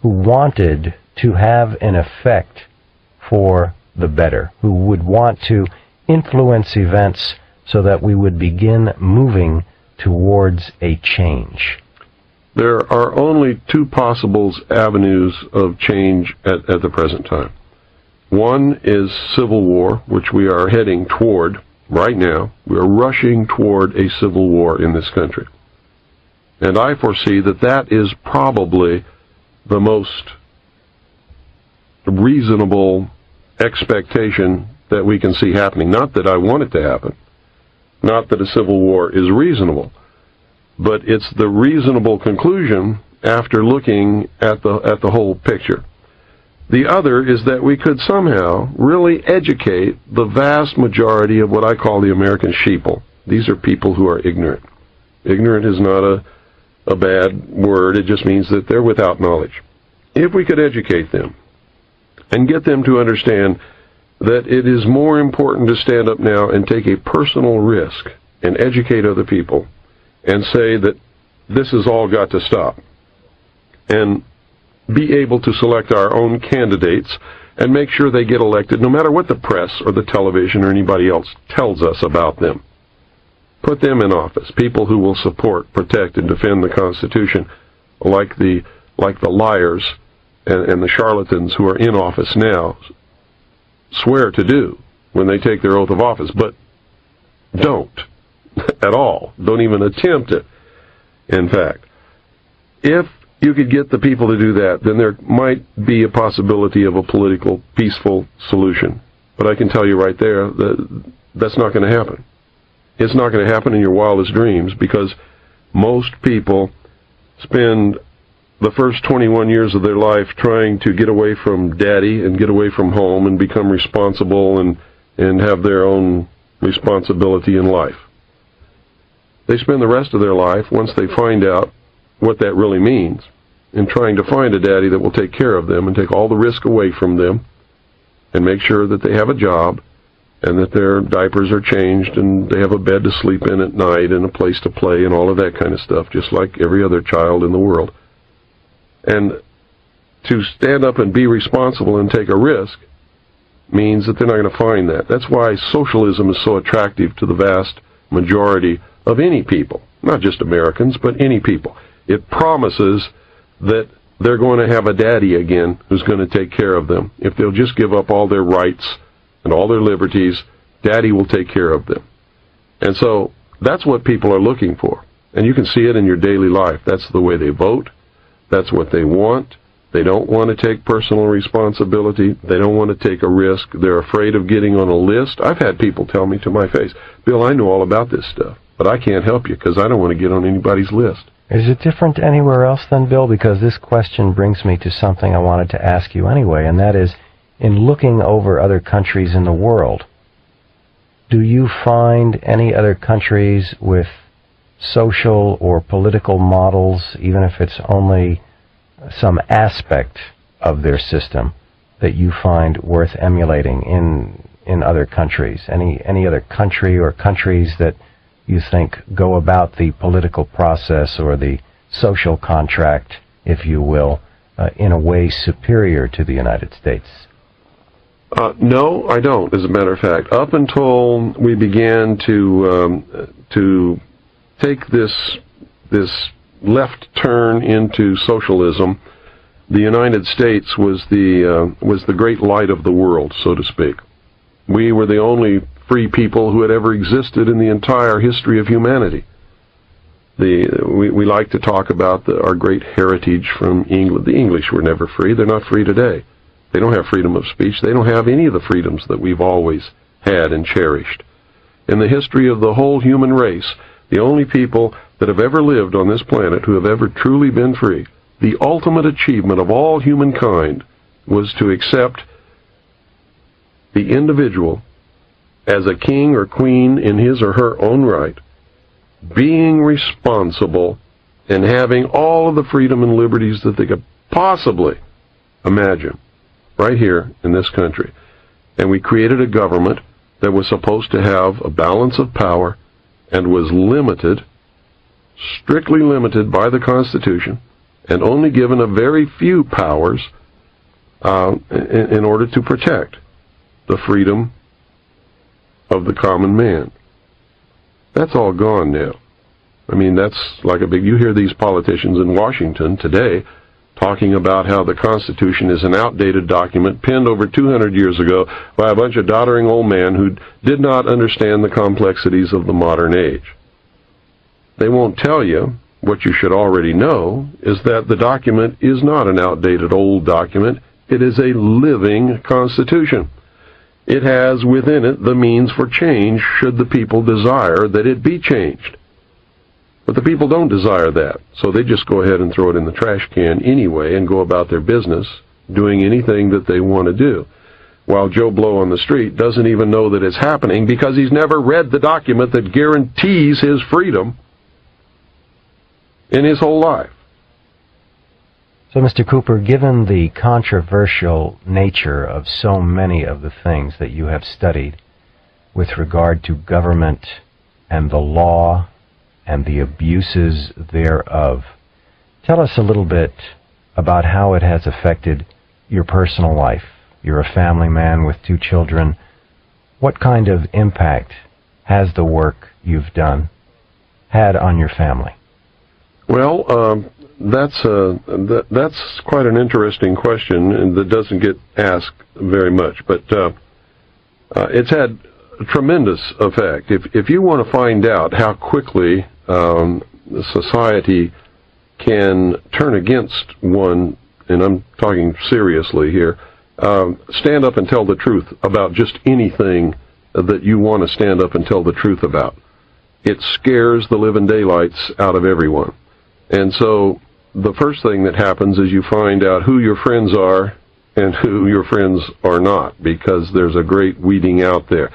who wanted to have an effect for the better, who would want to influence events so that we would begin moving towards a change? There are only two possible avenues of change at the present time. One is civil war, which we are heading toward right now. We are rushing toward a civil war in this country. And I foresee that is probably the most reasonable expectation that we can see happening. Not that I want it to happen. Not that a civil war is reasonable. But it's the reasonable conclusion after looking at the whole picture. The other is that we could somehow really educate the vast majority of what I call the American sheeple. These are people who are ignorant. Ignorant is not a bad word. It just means that they're without knowledge. If we could educate them and get them to understand that it is more important to stand up now and take a personal risk and educate other people and say that this has all got to stop, and be able to select our own candidates and make sure they get elected no matter what the press or the television or anybody else tells us about them. Put them in office, people who will support, protect, and defend the Constitution, like the liars and the charlatans who are in office now swear to do when they take their oath of office, but don't at all. Don't even attempt it, in fact. If you could get the people to do that, then there might be a possibility of a political, peaceful solution. But I can tell you right there that that's not going to happen. It's not going to happen in your wildest dreams, because most people spend the first 21 years of their life trying to get away from daddy and get away from home and become responsible and have their own responsibility in life. They spend the rest of their life, once they find out what that really means, in trying to find a daddy that will take care of them and take all the risk away from them and make sure that they have a job and that their diapers are changed and they have a bed to sleep in at night and a place to play and all of that kind of stuff, just like every other child in the world. And to stand up and be responsible and take a risk means that they're not going to find that. That's why socialism is so attractive to the vast majority of any people, not just Americans, but any people. It promises that they're going to have a daddy again who's going to take care of them. If they'll just give up all their rights and all their liberties, daddy will take care of them. And so that's what people are looking for. And you can see it in your daily life. That's the way they vote. That's what they want. They don't want to take personal responsibility. They don't want to take a risk. They're afraid of getting on a list. I've had people tell me to my face, Bill, I know all about this stuff, but I can't help you because I don't want to get on anybody's list. Is it different anywhere else then, Bill? Because this question brings me to something I wanted to ask you anyway, and that is, in looking over other countries in the world, do you find any other countries with social or political models, even if it's only some aspect of their system, that you find worth emulating in other countries? Any other country or countries that you think go about the political process or the social contract, if you will, in a way superior to the United States? No, I don't, as a matter of fact. Up until we began to take this left turn into socialism, the United States was the great light of the world, so to speak. We were the only free people who had ever existed in the entire history of humanity. We like to talk about our great heritage from England. The English were never free. They're not free today. They don't have freedom of speech. They don't have any of the freedoms that we've always had and cherished. In the history of the whole human race, the only people that have ever lived on this planet who have ever truly been free, the ultimate achievement of all humankind was to accept the individual as a king or queen in his or her own right, being responsible and having all of the freedom and liberties that they could possibly imagine right here in this country. And we created a government that was supposed to have a balance of power and was limited, strictly limited by the Constitution, and only given a very few powers in order to protect the freedom of the common man. That's all gone now. I mean, that's like you hear these politicians in Washington today talking about how the Constitution is an outdated document penned over 200 years ago by a bunch of doddering old men who did not understand the complexities of the modern age. They won't tell you what you should already know, is that the document is not an outdated old document. It is a living Constitution. It has within it the means for change should the people desire that it be changed. But the people don't desire that, so they just go ahead and throw it in the trash can anyway and go about their business doing anything that they want to do, while Joe Blow on the street doesn't even know that it's happening because he's never read the document that guarantees his freedom in his whole life. So, Mr. Cooper, given the controversial nature of so many of the things that you have studied with regard to government and the law and the abuses thereof, tell us a little bit about how it has affected your personal life. You're a family man with 2 children. What kind of impact has the work you've done had on your family? Well, that's quite an interesting question, and that doesn't get asked very much. But it's had a tremendous effect. If you want to find out how quickly society can turn against one, and I'm talking seriously here, stand up and tell the truth about just anything that you want to stand up and tell the truth about. It scares the living daylights out of everyone. And so the first thing that happens is you find out who your friends are and who your friends are not, because there's a great weeding out there.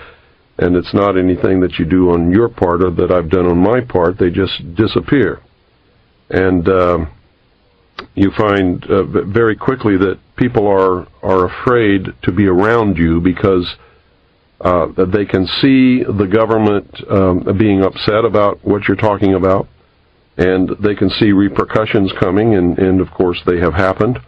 And it's not anything that you do on your part or that I've done on my part. They just disappear. And you find very quickly that people are afraid to be around you because they can see the government being upset about what you're talking about, and they can see repercussions coming, and of course they have happened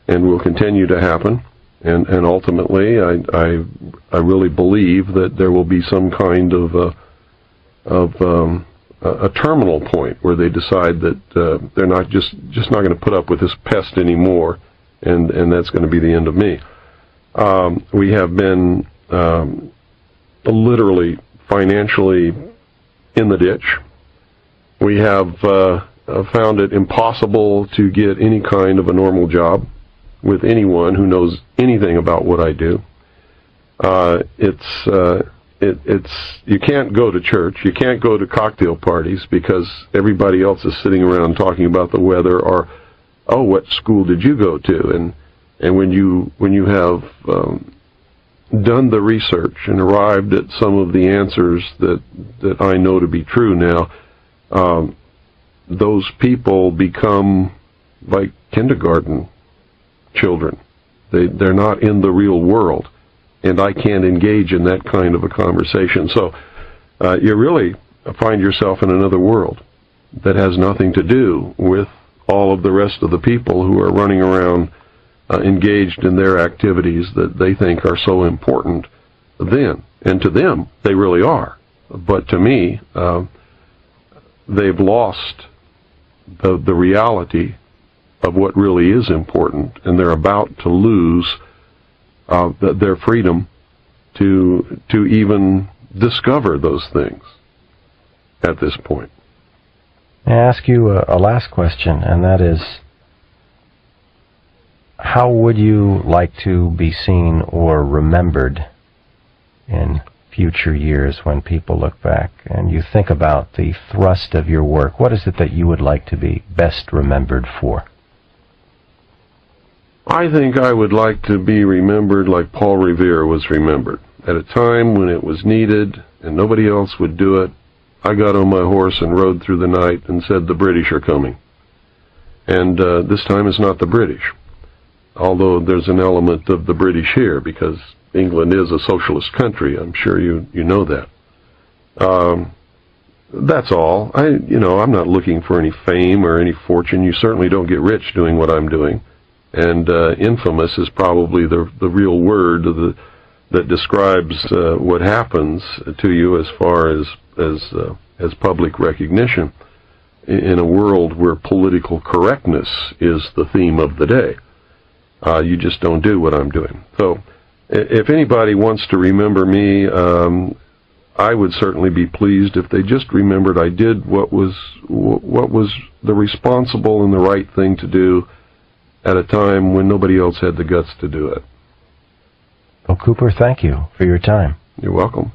and will continue to happen. And ultimately, I really believe that there will be some kind of a terminal point where they decide that they're not just not going to put up with this pest anymore, and that's going to be the end of me. We have been literally financially in the ditch. We have found it impossible to get any kind of a normal job with anyone who knows anything about what I do. you can't go to church, you can't go to cocktail parties because everybody else is sitting around talking about the weather or, oh, what school did you go to? And when you have done the research and arrived at some of the answers that I know to be true now, those people become like kindergarten children. They're not in the real world, and I can't engage in that kind of a conversation. So you really find yourself in another world that has nothing to do with all of the rest of the people who are running around engaged in their activities that they think are so important then. And to them, they really are. But to me, they've lost the reality of what really is important, and they're about to lose their freedom to even discover those things at this point. May I ask you a last question, and that is, how would you like to be seen or remembered in future years when people look back and you think about the thrust of your work? What is it that you would like to be best remembered for? I think I would like to be remembered like Paul Revere was remembered. At a time when it was needed and nobody else would do it, I got on my horse and rode through the night and said, the British are coming. And this time it's not the British, although there's an element of the British here because England is a socialist country. I'm sure you know that. That's all. I'm not looking for any fame or any fortune. You certainly don't get rich doing what I'm doing. And infamous is probably the real word that describes what happens to you as far as public recognition in a world where political correctness is the theme of the day. You just don't do what I'm doing. So if anybody wants to remember me, I would certainly be pleased if they just remembered I did what was the responsible and the right thing to do at a time when nobody else had the guts to do it. Well, Cooper, thank you for your time. You're welcome.